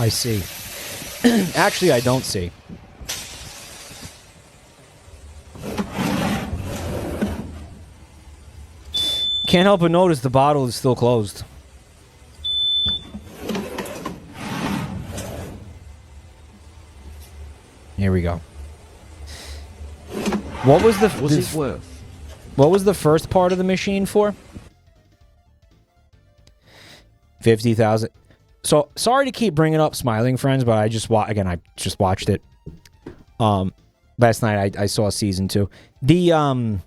I see. Actually, I don't see. Can't help but notice the bottle is still closed. Here we go. What was the... Was it worth? What was the first part of the machine for? 50,000. So, sorry to keep bringing up Smiling Friends, but I just I just watched it. Last night I saw season 2. The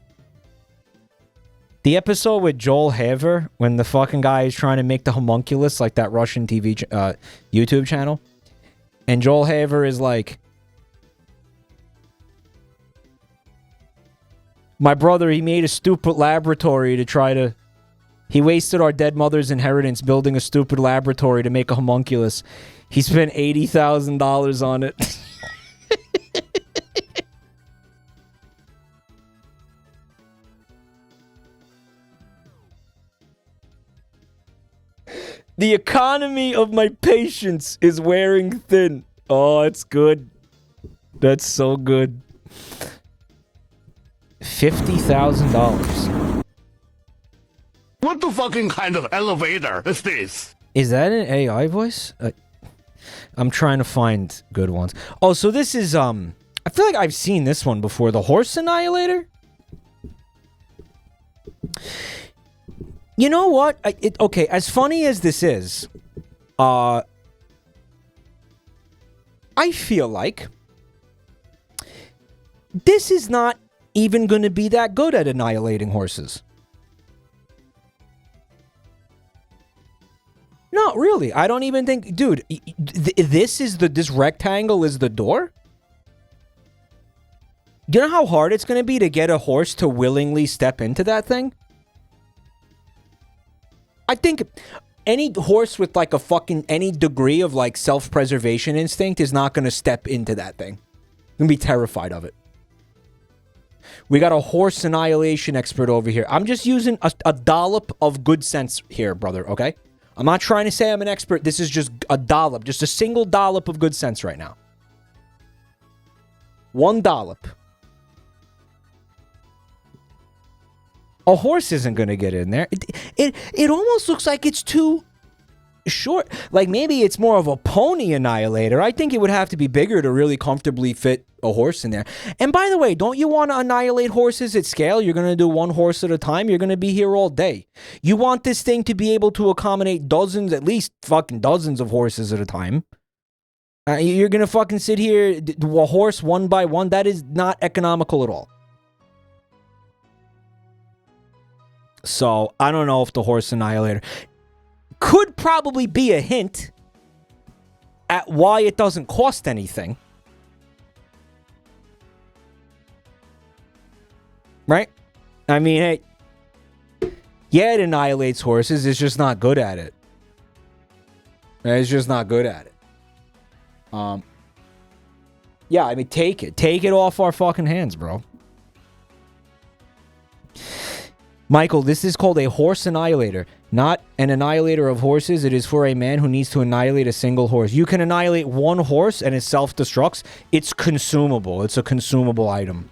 episode with Joel Haver when the fucking guy is trying to make the homunculus, like that Russian TV YouTube channel, and Joel Haver is like, my brother, he made a stupid laboratory to try to... He wasted our dead mother's inheritance building a stupid laboratory to make a homunculus. He spent $80,000 on it. The economy of my patience is wearing thin. Oh, it's good. That's so good. $50,000. What the fucking kind of elevator is this? Is that an AI voice? I'm trying to find good ones. Oh, so this is, I feel like I've seen this one before. The Horse Annihilator? You know what? Okay, as funny as this is, I feel like this is not even going to be that good at annihilating horses. Not really. I don't even think... Dude, this rectangle is the door? You know how hard it's going to be to get a horse to willingly step into that thing? I think any horse with like a fucking... any degree of like self-preservation instinct is not going to step into that thing. Going to be terrified of it. We got a horse annihilation expert over here. I'm just using a dollop of good sense here, brother, okay? I'm not trying to say I'm an expert. This is just a dollop. Just a single dollop of good sense right now. One dollop. A horse isn't going to get in there. It almost looks like it's too short. Like maybe it's more of a pony annihilator. I think it would have to be bigger to really comfortably fit a horse in there. And by the way, don't you want to annihilate horses at scale? You're going to do one horse at a time. You're going to be here all day. You want this thing to be able to accommodate dozens, at least fucking dozens of horses at a time. You're going to fucking sit here, a horse one by one. That is not economical at all. So, I don't know if the horse annihilator could probably be a hint at why it doesn't cost anything. Right? I mean, hey, yeah, it annihilates horses. It's just not good at it. It's just not good at it. Yeah, I mean, take it. Take it off our fucking hands, bro. Michael, this is called a horse annihilator, not an annihilator of horses. It is for a man who needs to annihilate a single horse. You can annihilate one horse and it self-destructs. It's consumable. It's a consumable item.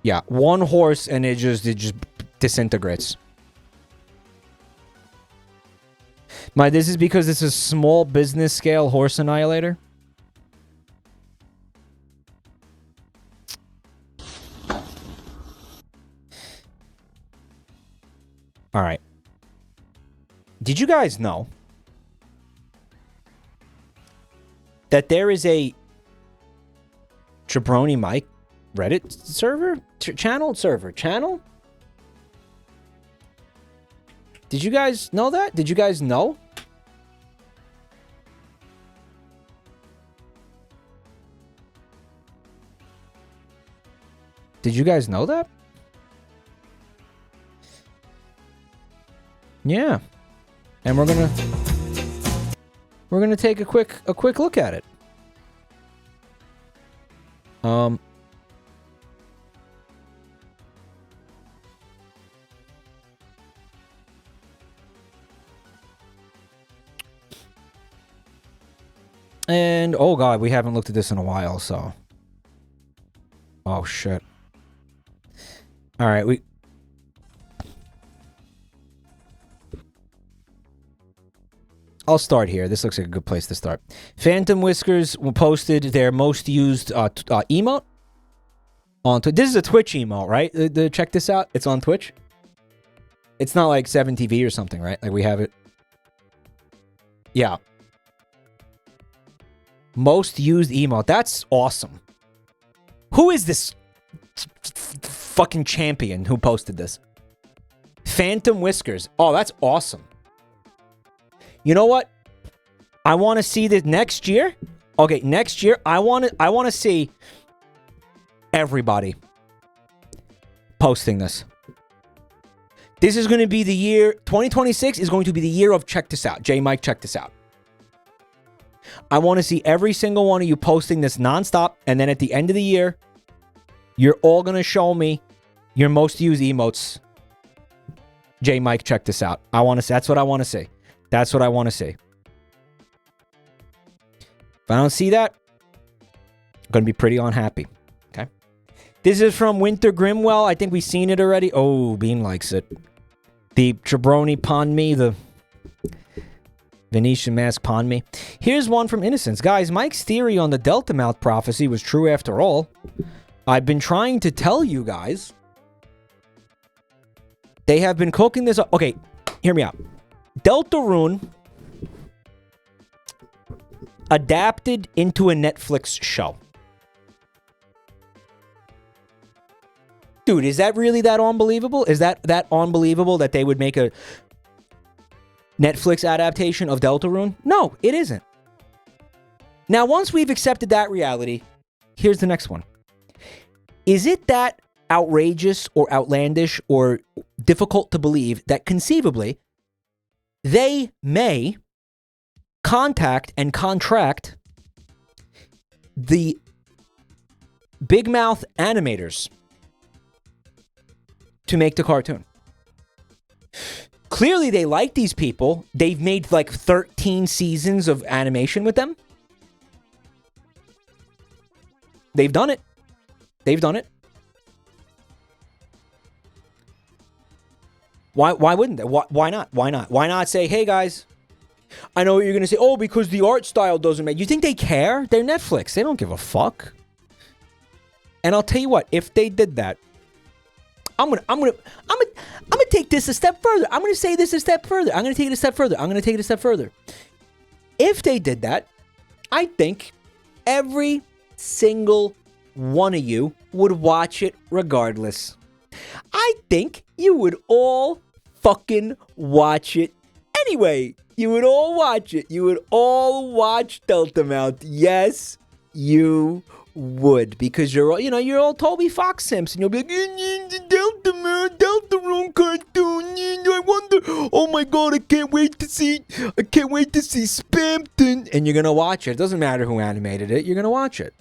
Yeah, one horse and it just disintegrates. This is because this is small business scale horse annihilator. All right. Did you guys know that there is a Jabronimike Reddit server? Channel? Did you guys know that? Did you guys know? Did you guys know that? Yeah. And we're gonna take a quick look at it. And, oh god, we haven't looked at this in a while, so. Oh, shit. Alright, I'll start here. This looks like a good place to start. Phantom Whiskers posted their most used emote. This is a Twitch emote, right? Check this out. It's on Twitch. It's not like 7TV or something, right? Like we have it. Yeah. Most used emote. That's awesome. Who is this fucking champion who posted this? Phantom Whiskers. Oh, that's awesome. You know what? I want to see this next year. Okay, next year I want to see everybody posting this. This is going to be the year 2026 is going to be the year of check this out. J Mike, check this out. I want to see every single one of you posting this nonstop, and then at the end of the year, you're all going to show me your most used emotes. J Mike, check this out. That's what I want to see. That's what I want to see. If I don't see that, I'm going to be pretty unhappy. Okay. This is from Winter Grimwell. I think we've seen it already. Oh, Bean likes it. The Jabroni Pond Me, the Venetian Mask Pond Me. Here's one from Innocence. Guys, Mike's theory on the Delta Mouth prophecy was true after all. I've been trying to tell you guys. They have been cooking this up. Okay, hear me out. Deltarune adapted into a Netflix show. Dude, is that really that unbelievable? Is that unbelievable that they would make a Netflix adaptation of Deltarune? No, it isn't. Now, once we've accepted that reality, here's the next one. Is it that outrageous or outlandish or difficult to believe that conceivably they may contact and contract the Big Mouth animators to make the cartoon? Clearly, they like these people. They've made like 13 seasons of animation with them. They've done it. They've done it. Why wouldn't they? Why not? Why not? Why not say, hey, guys, I know what you're going to say. Oh, because the art style doesn't make... You think they care? They're Netflix. They don't give a fuck. And I'll tell you what, if they did that, I'm gonna take this a step further. I'm gonna say this a step further. I'm gonna take it a step further. I'm gonna take it a step further. If they did that, I think every single one of you would watch it regardless. I think you would all fucking watch it anyway. You would all watch it. You would all watch Delta Mouth. Yes, you would, because you're all Toby Fox simps, and you'll be like, Deltarune cartoon. I wonder. Oh my god, I can't wait to see Spampton. And you're gonna watch it. It doesn't matter who animated it. You're gonna watch it.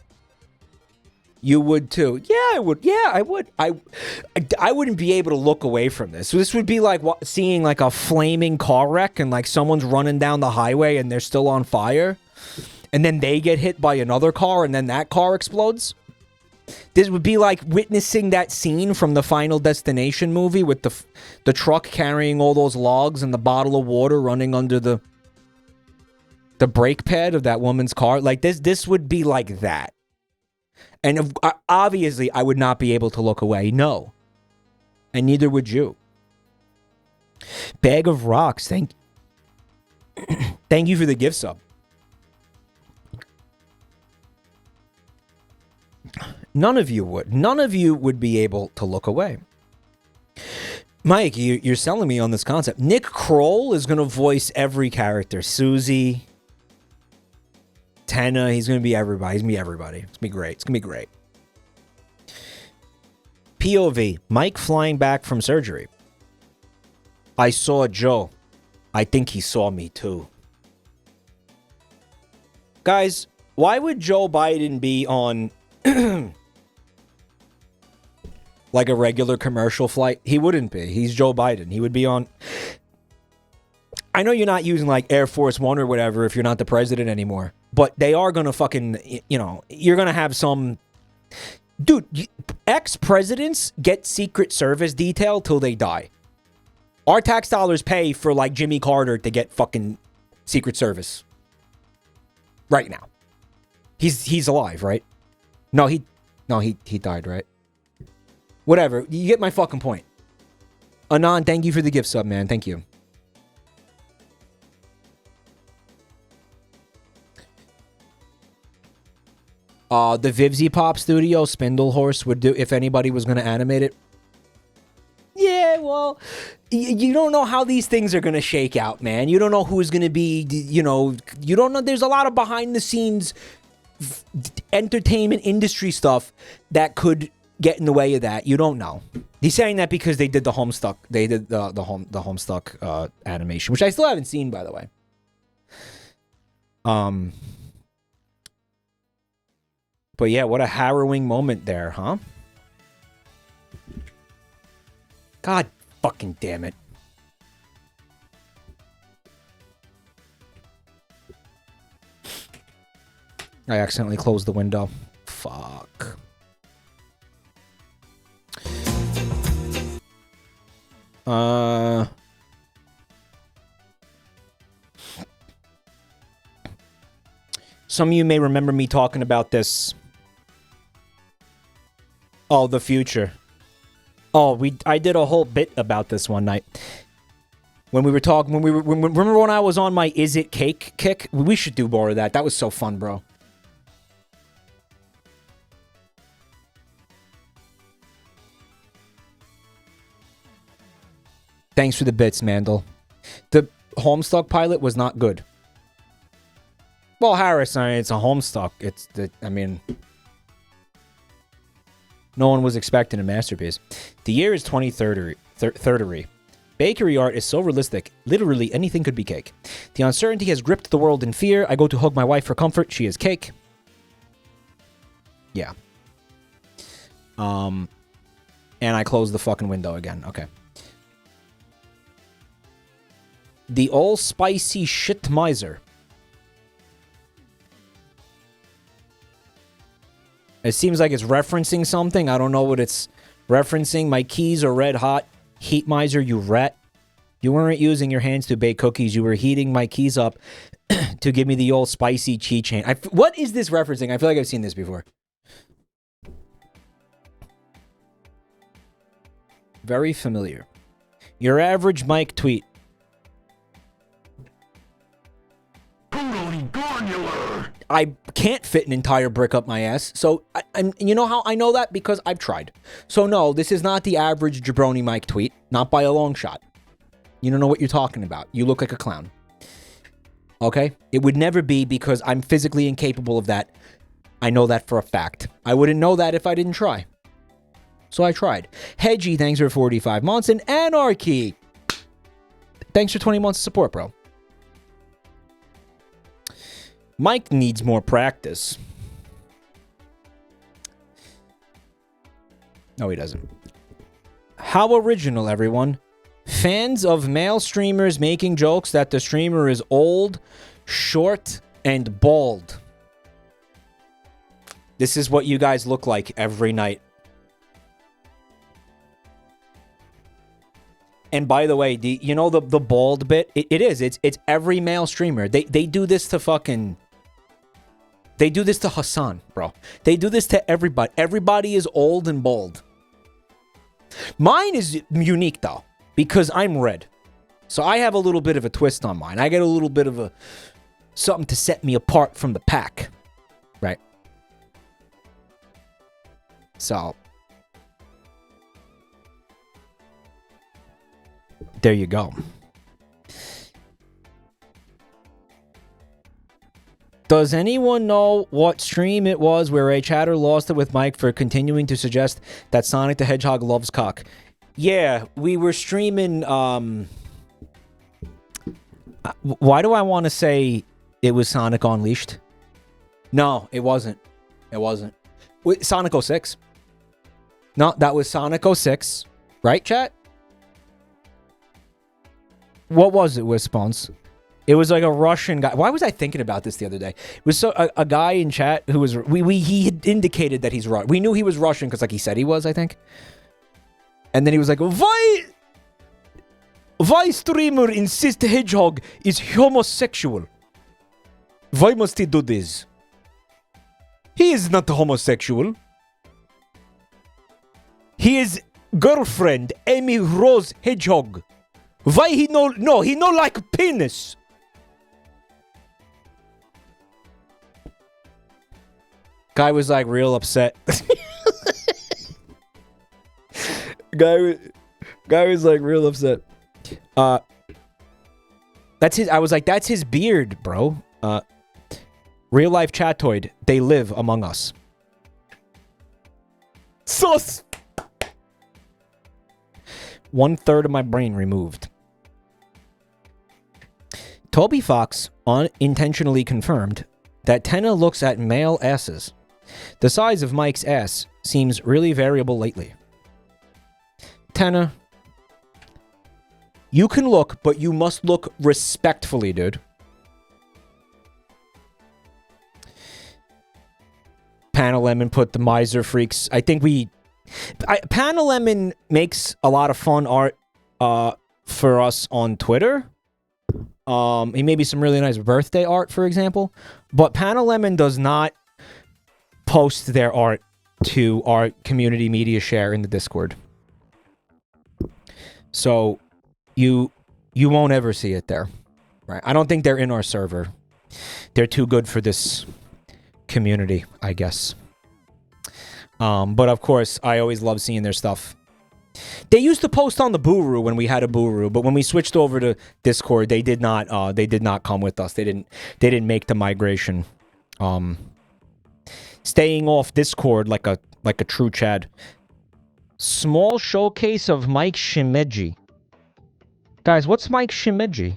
You would too. Yeah, I would. Yeah, I would. I wouldn't be able to look away from this. So this would be like seeing like a flaming car wreck and like someone's running down the highway and they're still on fire. And then they get hit by another car and then that car explodes. This would be like witnessing that scene from the Final Destination movie with the truck carrying all those logs and the bottle of water running under the brake pad of that woman's car. Like this would be like that. And obviously, I would not be able to look away. No. And neither would you. Bag of Rocks. Thank you for the gift sub. None of you would. None of you would be able to look away. Mike, you're selling me on this concept. Nick Kroll is going to voice every character. Susie, Tenna, he's going to be everybody. He's going to be everybody. It's going to be great. It's going to be great. POV, Mike flying back from surgery. I saw Joe. I think he saw me too. Guys, why would Joe Biden be on like a regular commercial flight? He wouldn't be. He's Joe Biden. He would be on... I know you're not using like Air Force One or whatever if you're not the president anymore. But they are gonna fucking, you know, you're gonna have some... Dude, ex-presidents get Secret Service detail till they die. Our tax dollars pay for, like, Jimmy Carter to get fucking Secret Service. Right now. He's alive, right? No, he died, right? Whatever. You get my fucking point. Anon, thank you for the gift sub, man. Thank you. The Vivzy Pop Studio Spindle Horse would do if anybody was going to animate it. Yeah, well, you don't know how these things are going to shake out, man. You don't know who's going to be, you know, you don't know. There's a lot of behind the scenes entertainment industry stuff that could get in the way of that. You don't know. He's saying that because they did the Homestuck. They did the Homestuck animation, which I still haven't seen, by the way. But yeah, what a harrowing moment there, huh? God fucking damn it. I accidentally closed the window. Fuck. Some of you may remember me talking about this. Oh, the future. Oh, I did a whole bit about this one night. When we were talking, remember when I was on my Is It Cake kick? We should do more of that. That was so fun, bro. Thanks for the bits, Mandel. The Homestuck pilot was not good. Well, Harris, I mean, it's a Homestuck. I mean... No one was expecting a masterpiece. The year is 2030. Bakery art is so realistic, literally anything could be cake. The uncertainty has gripped the world in fear. I go to hug my wife for comfort. She is cake. Yeah. And I close the fucking window again. Okay. The all spicy shit miser. It seems like it's referencing something. I don't know what it's referencing. My keys are red hot. Heat miser, you rat. You weren't using your hands to bake cookies. You were heating my keys up to give me the old spicy cheat chain. What is this referencing? I feel like I've seen this before. Very familiar. Your average Mike tweet. I can't fit an entire brick up my ass. So, and you know how I know that? Because I've tried. So, no, this is not the average Jabronimike tweet. Not by a long shot. You don't know what you're talking about. You look like a clown. Okay? It would never be because I'm physically incapable of that. I know that for a fact. I wouldn't know that if I didn't try. So, I tried. Hedgie, thanks for 45 months. And Anarchy, thanks for 20 months of support, bro. Mike needs more practice. No, he doesn't. How original, everyone. Fans of male streamers making jokes that the streamer is old, short, and bald. This is what you guys look like every night. And by the way, you know the bald bit? It is. It's every male streamer. They do this to fucking... They do this to Hassan, bro. They do this to everybody. Everybody is old and bald. Mine is unique, though, because I'm red. So I have a little bit of a twist on mine. I get a little bit of a... something to set me apart from the pack. Right? So... there you go. Does anyone know what stream it was where a chatter lost it with Mike for continuing to suggest that Sonic the Hedgehog loves cock? Yeah, we were streaming, why do I want to say it was Sonic Unleashed? No, it wasn't. It wasn't. Wait, Sonic 06. No, that was Sonic 06. Right, chat? What was it, Wisponse? It was like a Russian guy. Why was I thinking about this the other day? It was a guy in chat who was he had indicated that he's Russian. We knew he was Russian because like he said he was, I think. And then he was like, why streamer insists Hedgehog is homosexual? Why must he do this? He is not homosexual. His girlfriend, Amy Rose Hedgehog. Why he no, he no like penis. Guy was like real upset. Guy was like real upset. That's his. I was like, that's his beard, bro. Real life chatoid. They live among us. Sus. 1/3 of my brain removed. Toby Fox unintentionally confirmed that Tenna looks at male asses. The size of Mike's ass seems really variable lately. Tenna, you can look, but you must look respectfully, dude. Panalemon put the miser freaks. I think Panalemon makes a lot of fun art for us on Twitter. He made me some really nice birthday art, for example. But Panalemon does not post their art to our community media share in the Discord. So you won't ever see it there. Right? I don't think they're in our server. They're too good for this community, I guess. But of course, I always love seeing their stuff. They used to post on the Buru when we had a Buru, but when we switched over to Discord, they did not come with us. They didn't make the migration. Staying off Discord like a true Chad. Small showcase of Mike Shimeji. Guys, what's Mike Shimeji?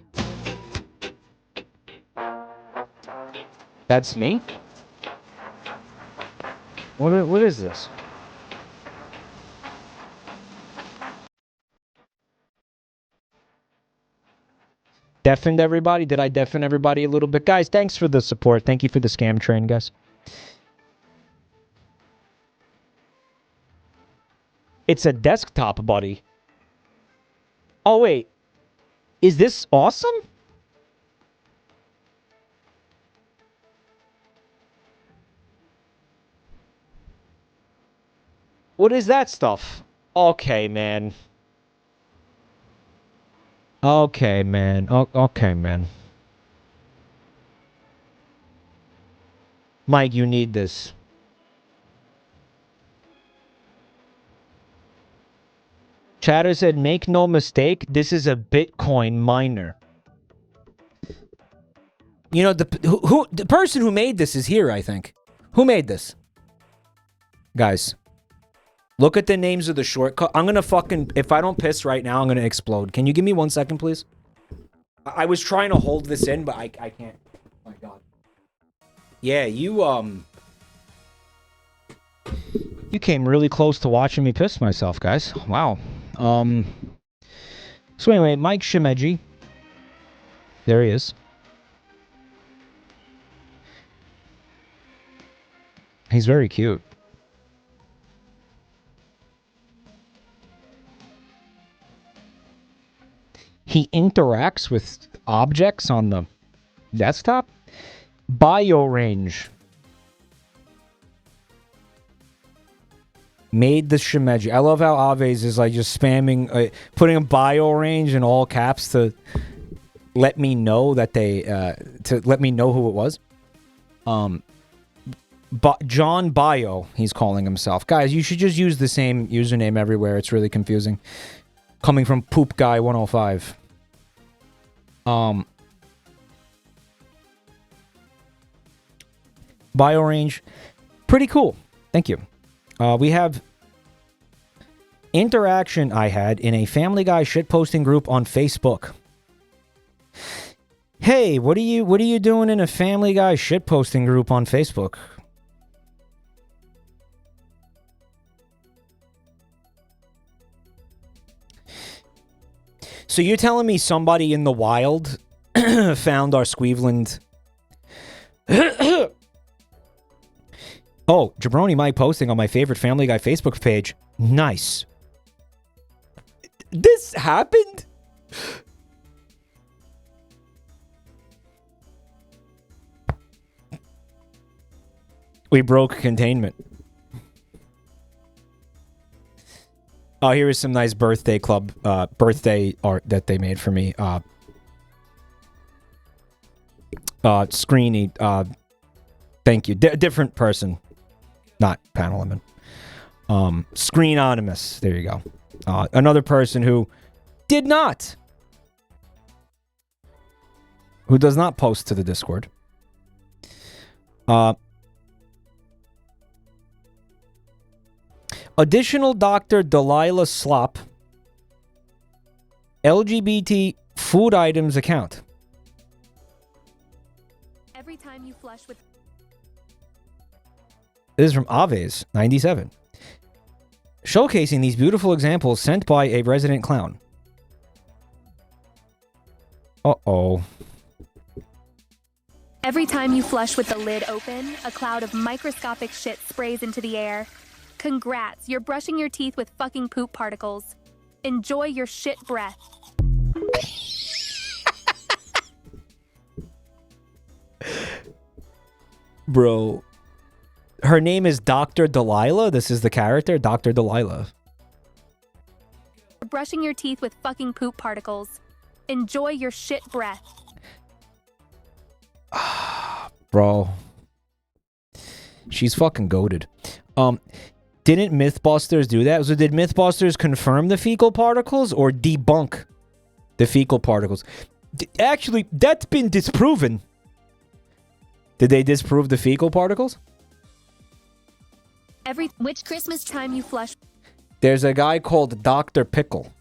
That's me? What is this? Deafened everybody? Did I deafen everybody a little bit? Guys, thanks for the support. Thank you for the scam train, guys. It's a desktop, buddy. Oh, wait. Is this awesome? What is that stuff? Okay, man. Okay, man. Okay, man. Mike, you need this. Chatter said, make no mistake, this is a Bitcoin miner. You know, the person who made this is here, I think. Who made this? Guys, look at the names of the shortcut. I'm gonna fucking... If I don't piss right now, I'm gonna explode. Can you give me 1 second, please? I was trying to hold this in, but I can't. Oh my god. Yeah, you came really close to watching me piss myself, guys. Wow. So anyway, Mike Shimeji. There he is. He's very cute. He interacts with objects on the desktop. Bio range. Made the Shimeji. I love how Aves is like just spamming, putting a bio range in all caps to let me know that they, to let me know who it was. John Bio, he's calling himself. Guys, you should just use the same username everywhere. It's really confusing. Coming from Poop Guy 105. Bio range. Pretty cool. Thank you. We have interaction I had in a Family Guy shitposting group on Facebook. Hey, what are you doing in a Family Guy shitposting group on Facebook? So you're telling me somebody in the wild found our Squeveland. Oh, Jabroni Mike posting on my favorite Family Guy Facebook page. Nice. This happened? We broke containment. Oh, here is some nice birthday club, birthday art that they made for me. Screeny, thank you. Different person. Not Panel Lemon. Screen Anonymous. There you go. Another person who did not. Who does not post to the Discord. Additional Dr. Delilah Slop. LGBT food items account. Every time you flush with... This is from Aves, 97. Showcasing these beautiful examples sent by a resident clown. Uh-oh. Every time you flush with the lid open, a cloud of microscopic shit sprays into the air. Congrats, you're brushing your teeth with fucking poop particles. Enjoy your shit breath. Bro. Her name is Dr. Delilah? This is the character? Dr. Delilah. You're brushing your teeth with fucking poop particles. Enjoy your shit breath. Bro. She's fucking goated. Didn't Mythbusters do that? So did Mythbusters confirm the fecal particles or debunk the fecal particles? Actually, that's been disproven. Did they disprove the fecal particles? Which Christmas time you flush? There's a guy called Dr. Pickle.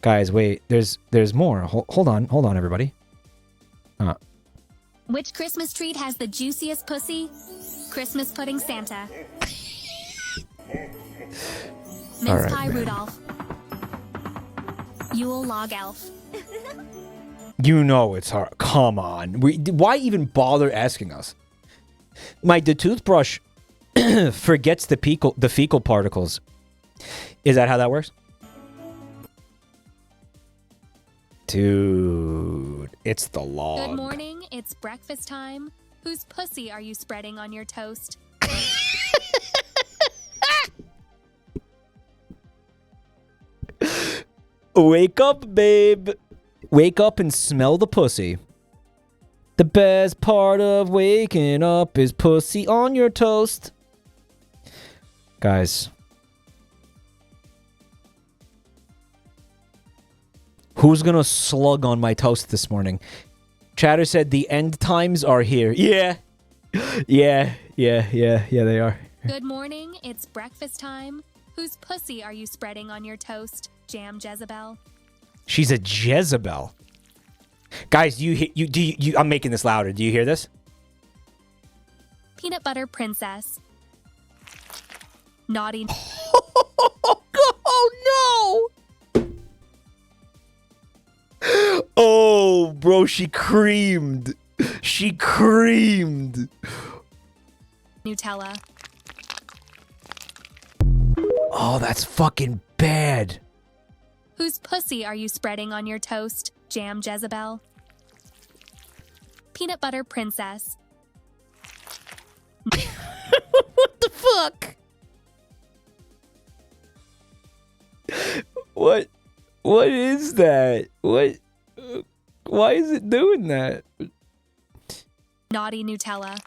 Guys, wait. There's more. Hold on, everybody. Which Christmas treat has the juiciest pussy? Christmas pudding Santa. Mince pie Rudolph. Yule log elf. You know it's hard. Come on. Why even bother asking us? The toothbrush forgets the fecal particles. Is that how that works? Dude, it's the log. Good morning, it's breakfast time. Whose pussy are you spreading on your toast? Wake up, babe. Wake up and smell the pussy. The best part of waking up is pussy on your toast. Guys. Who's gonna slug on my toast this morning? Chatter said the end times are here. Yeah. Yeah, they are. Good morning, it's breakfast time. Whose pussy are you spreading on your toast? Jam Jezebel. She's a Jezebel. Guys, I'm making this louder. Do you hear this? Peanut butter princess. Naughty. Oh no! Oh, bro, she creamed. She creamed. Nutella. Oh, that's fucking bad. Whose pussy are you spreading on your toast? Jam Jezebel. Peanut butter princess. What the fuck? What is that? Why is it doing that? Naughty Nutella.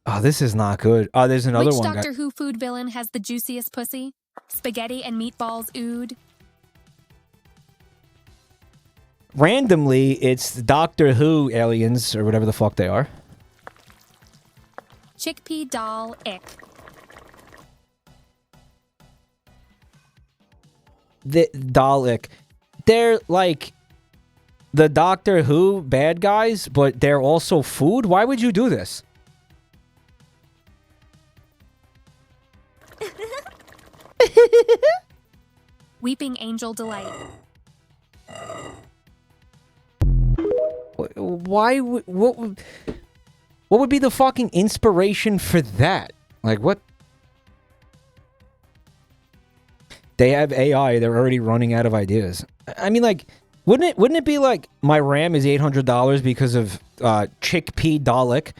Oh, this is not good. Oh, there's another Which one. Doctor Who food villain has the juiciest pussy? Spaghetti and meatballs ood. Randomly, it's Doctor Who aliens or whatever the fuck they are. Chickpea doll ick. The Dalek. They're like the Doctor Who bad guys, but they're also food? Why would you do this? Weeping Angel Delight. why would what would be the fucking inspiration for that? Like, what? They have AI. They're already running out of ideas. I mean, like, wouldn't it be like my RAM is $800 because of chickpea Dalek?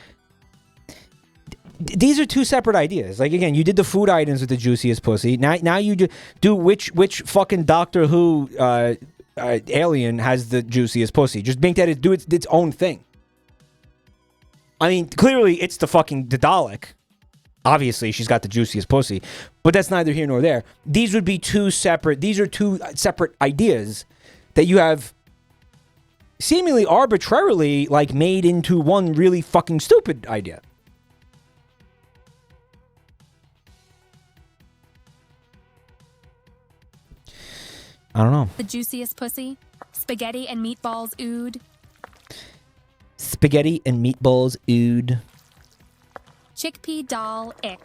These are two separate ideas. Like, again, you did the food items with the juiciest pussy. Now you do which fucking Doctor Who alien has the juiciest pussy. Just make that do its own thing. I mean, clearly it's the Dalek. Obviously, she's got the juiciest pussy, but that's neither here nor there. These are two separate ideas that you have seemingly arbitrarily, like, made into one really fucking stupid idea. I don't know. The juiciest pussy, spaghetti and meatballs ood. Spaghetti and meatballs ood. Chickpea doll ick.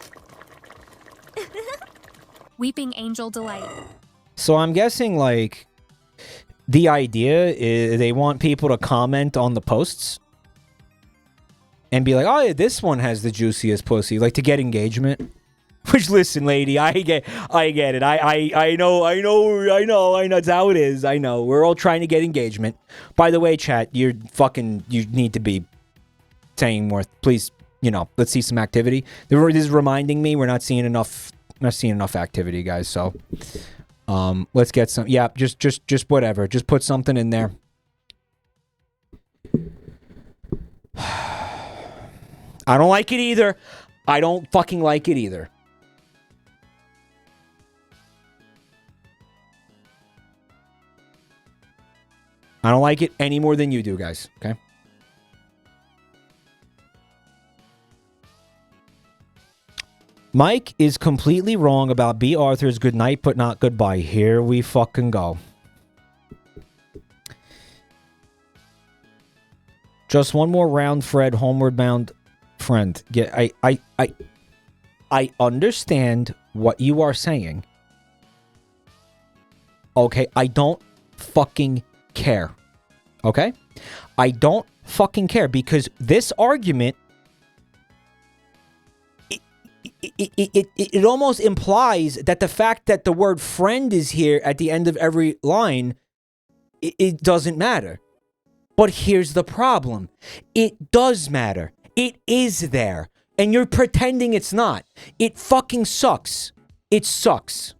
Weeping angel delight. So I'm guessing, like, the idea is they want people to comment on the posts and be like, oh yeah, this one has the juiciest pussy, like, to get engagement. Which, listen, lady, I get it. I know. That's how it is. I know. We're all trying to get engagement. By the way, chat, you need to be saying more. Please, let's see some activity. This is reminding me we're not seeing enough activity, guys. So, let's get some. Yeah, just whatever. Just put something in there. I don't like it either. I don't fucking like it either. I don't like it any more than you do, guys. Okay? Mike is completely wrong about B. Arthur's good night but not goodbye. Here we fucking go. Just one more round, Fred. Homeward bound friend. Yeah, I understand what you are saying. Okay, I don't fucking care. Okay? I don't fucking care because this argument it almost implies that the fact that the word friend is here at the end of every line, it doesn't matter. But here's the problem. It does matter. It is there. And you're pretending it's not. It fucking sucks. It sucks.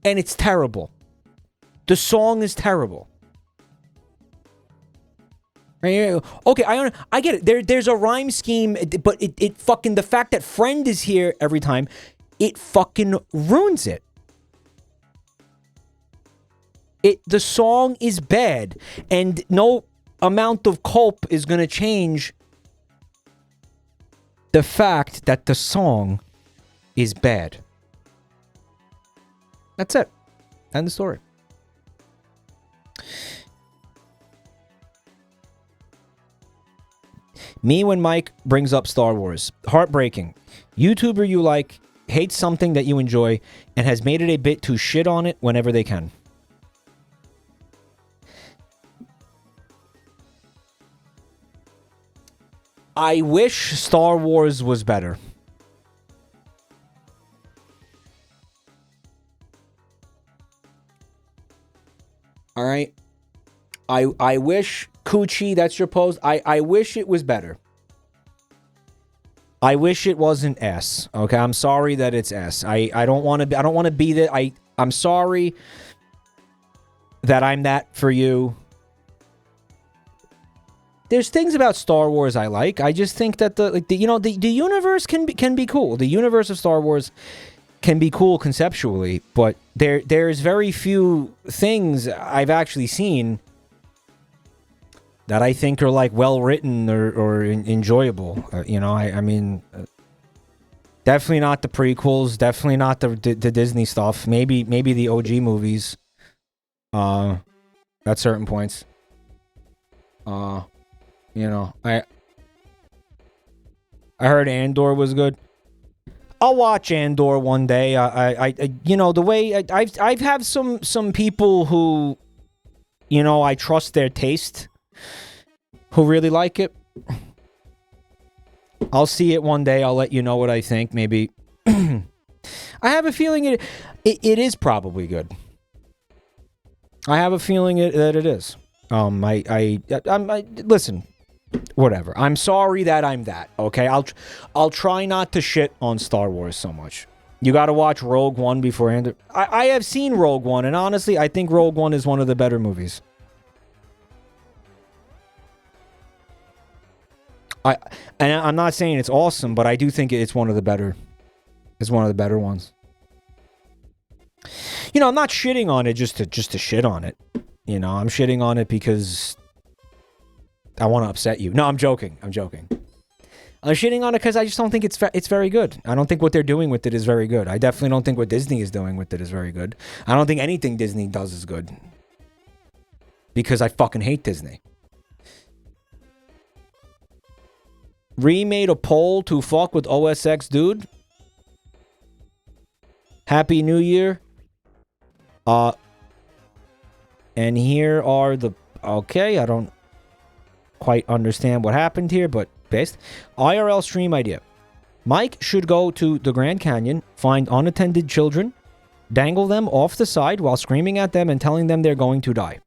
And it's terrible. The song is terrible. Right? Okay, I get it. There's a rhyme scheme, but it fucking, the fact that friend is here every time, it fucking ruins it. The song is bad, and no amount of culp is gonna change the fact that the song is bad. That's it. End of story. Me when Mike brings up Star Wars. Heartbreaking. YouTuber you like hates something that you enjoy and has made it a bit to shit on it whenever they can. I wish Star Wars was better. All right. I wish, Coochie, that's your post. I wish it was better. I wish it wasn't S. Okay, I'm sorry that it's S. I don't want to be that. I'm sorry that I'm that for you. There's things about Star Wars I like. I just think that the universe can be cool. The universe of Star Wars can be cool conceptually, but there's very few things I've actually seen that I think are like well written or enjoyable. I mean, definitely not the prequels. Definitely not the Disney stuff. Maybe the OG movies. At certain points. I heard Andor was good. I'll watch Andor one day. The way I've have some people who, I trust their taste. who really like it. I'll see it one day. I'll let you know what I think. Maybe. I have a feeling it is probably good. I have a feeling that it is. Listen, whatever. I'm sorry that I'm that. Okay, I'll try not to shit on Star Wars so much. You got to watch Rogue One beforehand. I have seen Rogue One, and honestly, I think Rogue One is one of the better movies. I'm not saying it's awesome, but I do think it's one of the better. It's one of the better ones. You know, I'm not shitting on it just to shit on it. You know, I'm shitting on it because I want to upset you. No, I'm joking. I'm joking. I'm shitting on it because I just don't think it's very good. I don't think what they're doing with it is very good. I definitely don't think what Disney is doing with it is very good. I don't think anything Disney does is good. Because I fucking hate Disney. Remade a poll to fuck with OSX, dude. Happy New Year. And here are the... Okay, I don't quite understand what happened here, but based. IRL stream idea. Mike should go to the Grand Canyon, find unattended children, dangle them off the side while screaming at them and telling them they're going to die.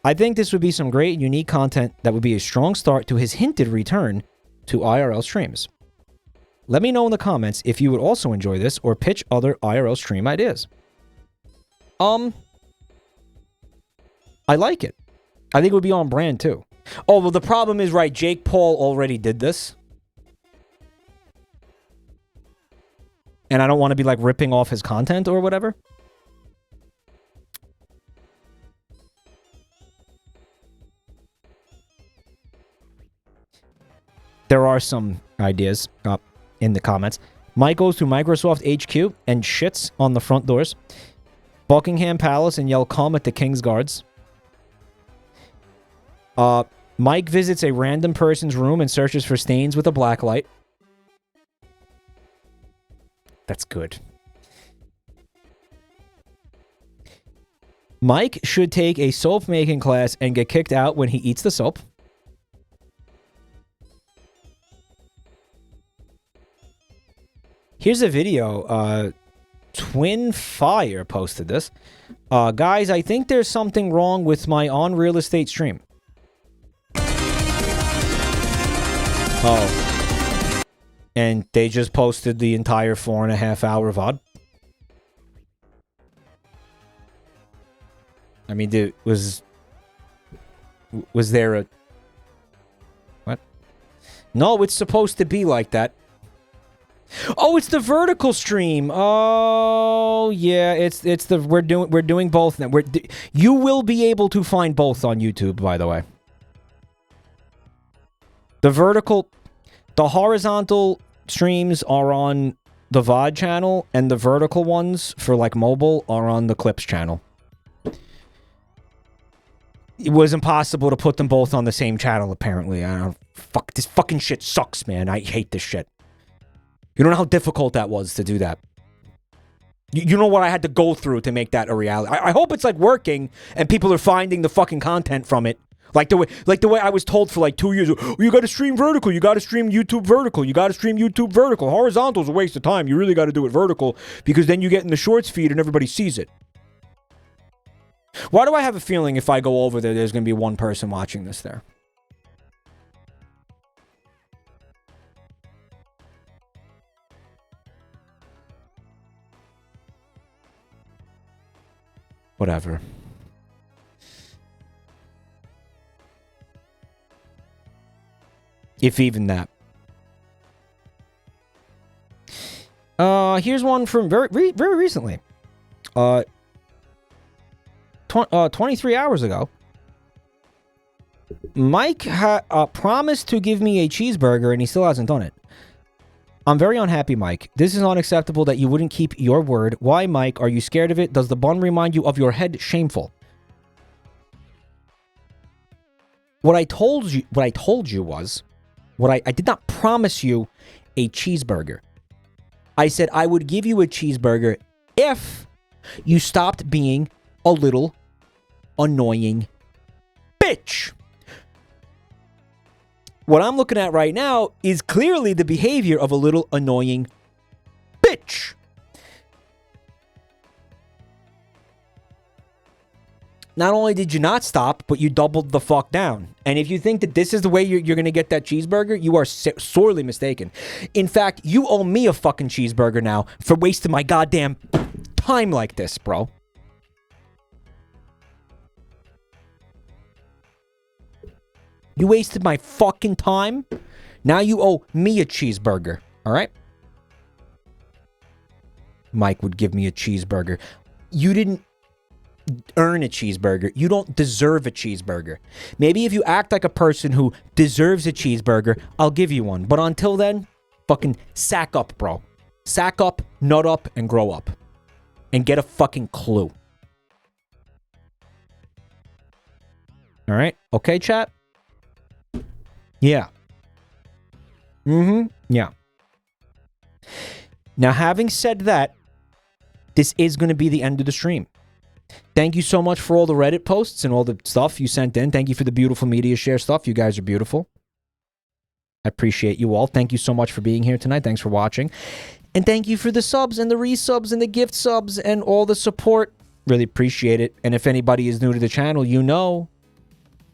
I think this would be some great and unique content that would be a strong start to his hinted return to IRL streams. Let me know in the comments if you would also enjoy this or pitch other IRL stream ideas. I like it. I think it would be on brand too. Oh, well, the problem is, right, Jake Paul already did this. And I don't want to be, like, ripping off his content or whatever. There are some ideas up in the comments. Mike goes to Microsoft HQ and shits on the front doors. Buckingham Palace and yell "come" at the King's Guards. Mike visits a random person's room and searches for stains with a black light. That's good. Mike should take a soap making class and get kicked out when he eats the soap. Here's a video. Twin Fire posted this. Guys, I think there's something wrong with my on real estate stream. Oh. And they just posted the entire 4.5 hour VOD. I mean, dude, was there a... What? No, it's supposed to be like that. Oh, it's the vertical stream. Oh, yeah, it's the we're doing both now. You will be able to find both on YouTube, by the way. The horizontal streams are on the VOD channel, and the vertical ones for like mobile are on the Clips channel. It was impossible to put them both on the same channel, apparently. I don't... Fuck, this fucking shit sucks, man. I hate this shit. You don't know how difficult that was to do that. You know what I had to go through to make that a reality. I hope it's like working and people are finding the fucking content from it. Like the way I was told for like 2 years. Oh, you got to stream vertical. You got to stream YouTube vertical. You got to stream YouTube vertical. Horizontal is a waste of time. You really got to do it vertical because then you get in the shorts feed and everybody sees it. Why do I have a feeling if I go over there, there's going to be one person watching this there? Whatever. If even that. Here's one from very recently. 23 hours ago. Mike promised to give me a cheeseburger and he still hasn't done it. I'm very unhappy, Mike. This is unacceptable that you wouldn't keep your word. Why, Mike? Are you scared of it? Does the bun remind you of your head? Shameful. What I told you was, I did not promise you a cheeseburger. I said I would give you a cheeseburger if you stopped being a little annoying bitch. What I'm looking at right now is clearly the behavior of a little annoying bitch. Not only did you not stop, but you doubled the fuck down. And if you think that this is the way you're going to get that cheeseburger, you are sorely mistaken. In fact, you owe me a fucking cheeseburger now for wasting my goddamn time like this, bro. You wasted my fucking time. Now you owe me a cheeseburger, all right? Mike would give me a cheeseburger. You didn't earn a cheeseburger. You don't deserve a cheeseburger. Maybe if you act like a person who deserves a cheeseburger, I'll give you one. But until then, fucking sack up, bro. Sack up, nut up, and grow up. And get a fucking clue. All right? Okay, chat? Yeah. Yeah. Now, having said that, this is going to be the end of the stream. Thank you so much for all the Reddit posts and all the stuff you sent in. Thank you for the beautiful media share stuff. You guys are beautiful. I appreciate you all. Thank you so much for being here tonight. Thanks for watching. And thank you for the subs and the resubs and the gift subs and all the support. Really appreciate it. And if anybody is new to the channel, you know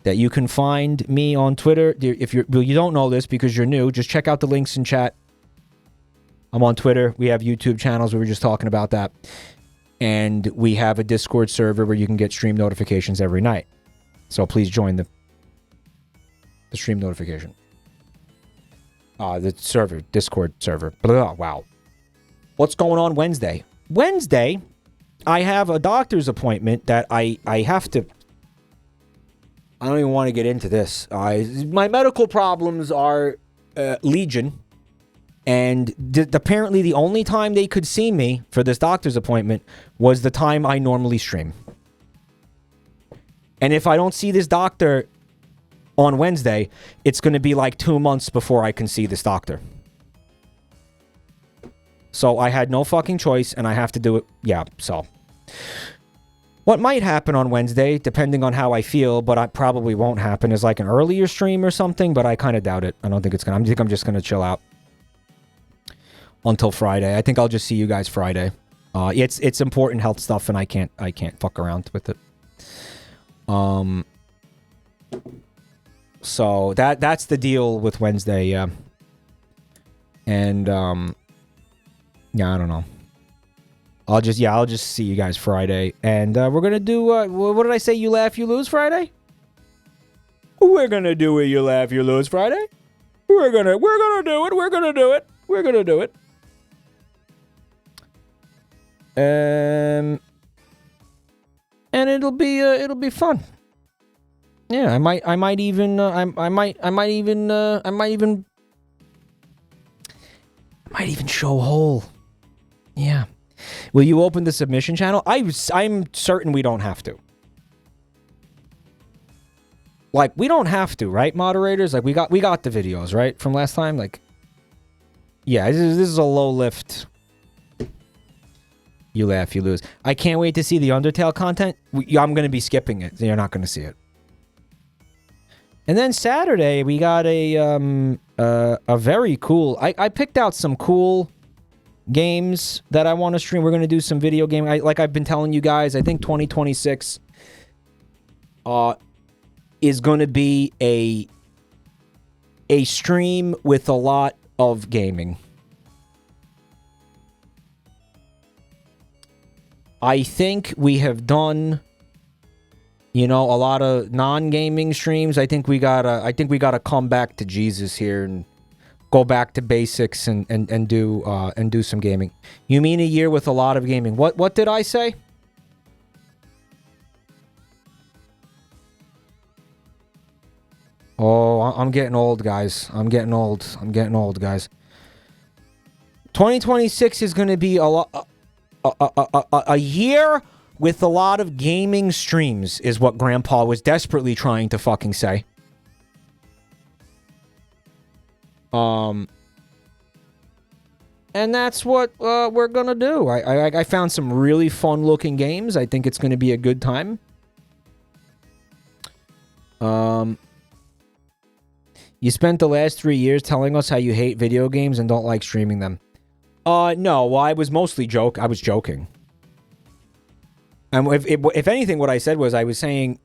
that you can find me on Twitter. If you don't know this because you're new, just check out the links in chat. I'm on Twitter. We have YouTube channels. We were just talking about that. And we have a Discord server where you can get stream notifications every night. So please join the stream notification. The server, Discord server. Blah, wow. What's going on Wednesday? Wednesday, I have a doctor's appointment that I have to... I don't even want to get into this. My medical problems are legion. And apparently the only time they could see me for this doctor's appointment was the time I normally stream. And if I don't see this doctor on Wednesday, it's going to be like 2 months before I can see this doctor. So I had no fucking choice, and I have to do it. Yeah, so. What might happen on Wednesday, depending on how I feel, but I probably won't happen, is like an earlier stream or something, but I kind of doubt it. I don't think it's going to. I think I'm just going to chill out until Friday. I think I'll just see you guys Friday. It's important health stuff, and I can't fuck around with it. So that's the deal with Wednesday, yeah. And yeah, I don't know. I'll just see you guys Friday, and we're gonna do what did I say? You laugh, you lose Friday. We're gonna do it. You laugh, you lose Friday. We're gonna do it. We're gonna do it. We're gonna do it. And it'll be fun. Yeah, I might even show whole. Yeah. Will you open the submission channel? I'm certain we don't have to. Like, we don't have to, right, moderators? Like, we got the videos, right, from last time? Like, yeah, this is a low lift. You laugh, you lose. I can't wait to see the Undertale content. I'm going to be skipping it. You're not going to see it. And then Saturday, we got a very cool... I picked out some cool games that I want to stream. We're going to do some video game. Like I've been telling you guys, I think 2026 is going to be a stream with a lot of gaming. I think we have done, you know, a lot of non-gaming streams. I think we gotta come back to Jesus here and go back to basics and do some gaming. You mean a year with a lot of gaming? What did I say? Oh, I'm getting old, guys. I'm getting old, guys. 2026 is going to be a year with a lot of gaming streams, is what Grandpa was desperately trying to fucking say. And that's what we're gonna do. I found some really fun looking games. I think it's gonna be a good time. You spent the last 3 years telling us how you hate video games and don't like streaming them. No, well, I was mostly I was joking. And if anything, what I said was I was saying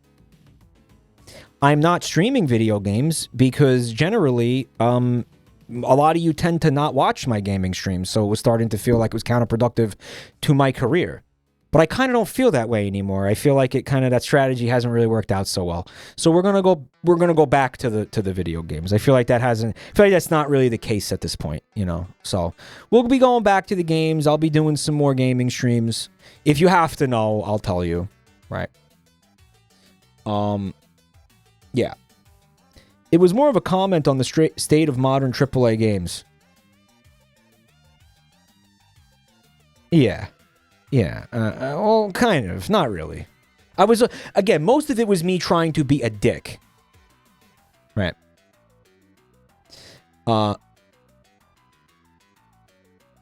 I'm not streaming video games because generally, a lot of you tend to not watch my gaming streams, so it was starting to feel like it was counterproductive to my career. But I kind of don't feel that way anymore. I feel like that strategy hasn't really worked out so well. So we're gonna go back to the video games. I feel like that's not really the case at this point, you know. So we'll be going back to the games. I'll be doing some more gaming streams. If you have to know, I'll tell you. Right. Yeah. It was more of a comment on the state of modern AAA games. Yeah. Yeah. Well, kind of. Not really. I was, again, most of it was me trying to be a dick. Right. I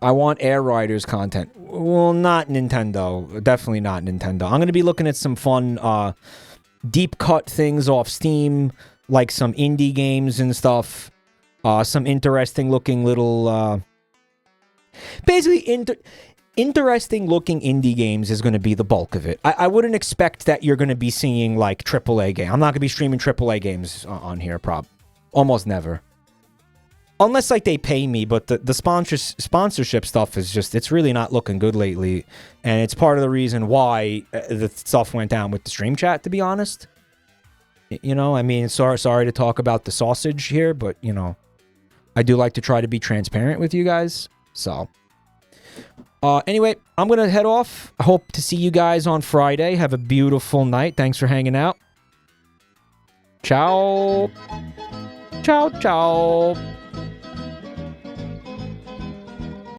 want Air Riders content. Well, not Nintendo. Definitely not Nintendo. I'm going to be looking at some fun, deep cut things off Steam, like some indie games and stuff. Some interesting looking little, basically interesting looking indie games is going to be the bulk of it. I wouldn't expect that you're going to be seeing like AAA game. I'm not going to be streaming AAA games on here, almost never. Unless like they pay me, but the sponsorship stuff is just, it's really not looking good lately. And it's part of the reason why the stuff went down with the stream chat, to be honest. You know, I mean, sorry to talk about the sausage here, but you know, I do like to try to be transparent with you guys. So, anyway, I'm going to head off. I hope to see you guys on Friday. Have a beautiful night. Thanks for hanging out. Ciao. Ciao, ciao.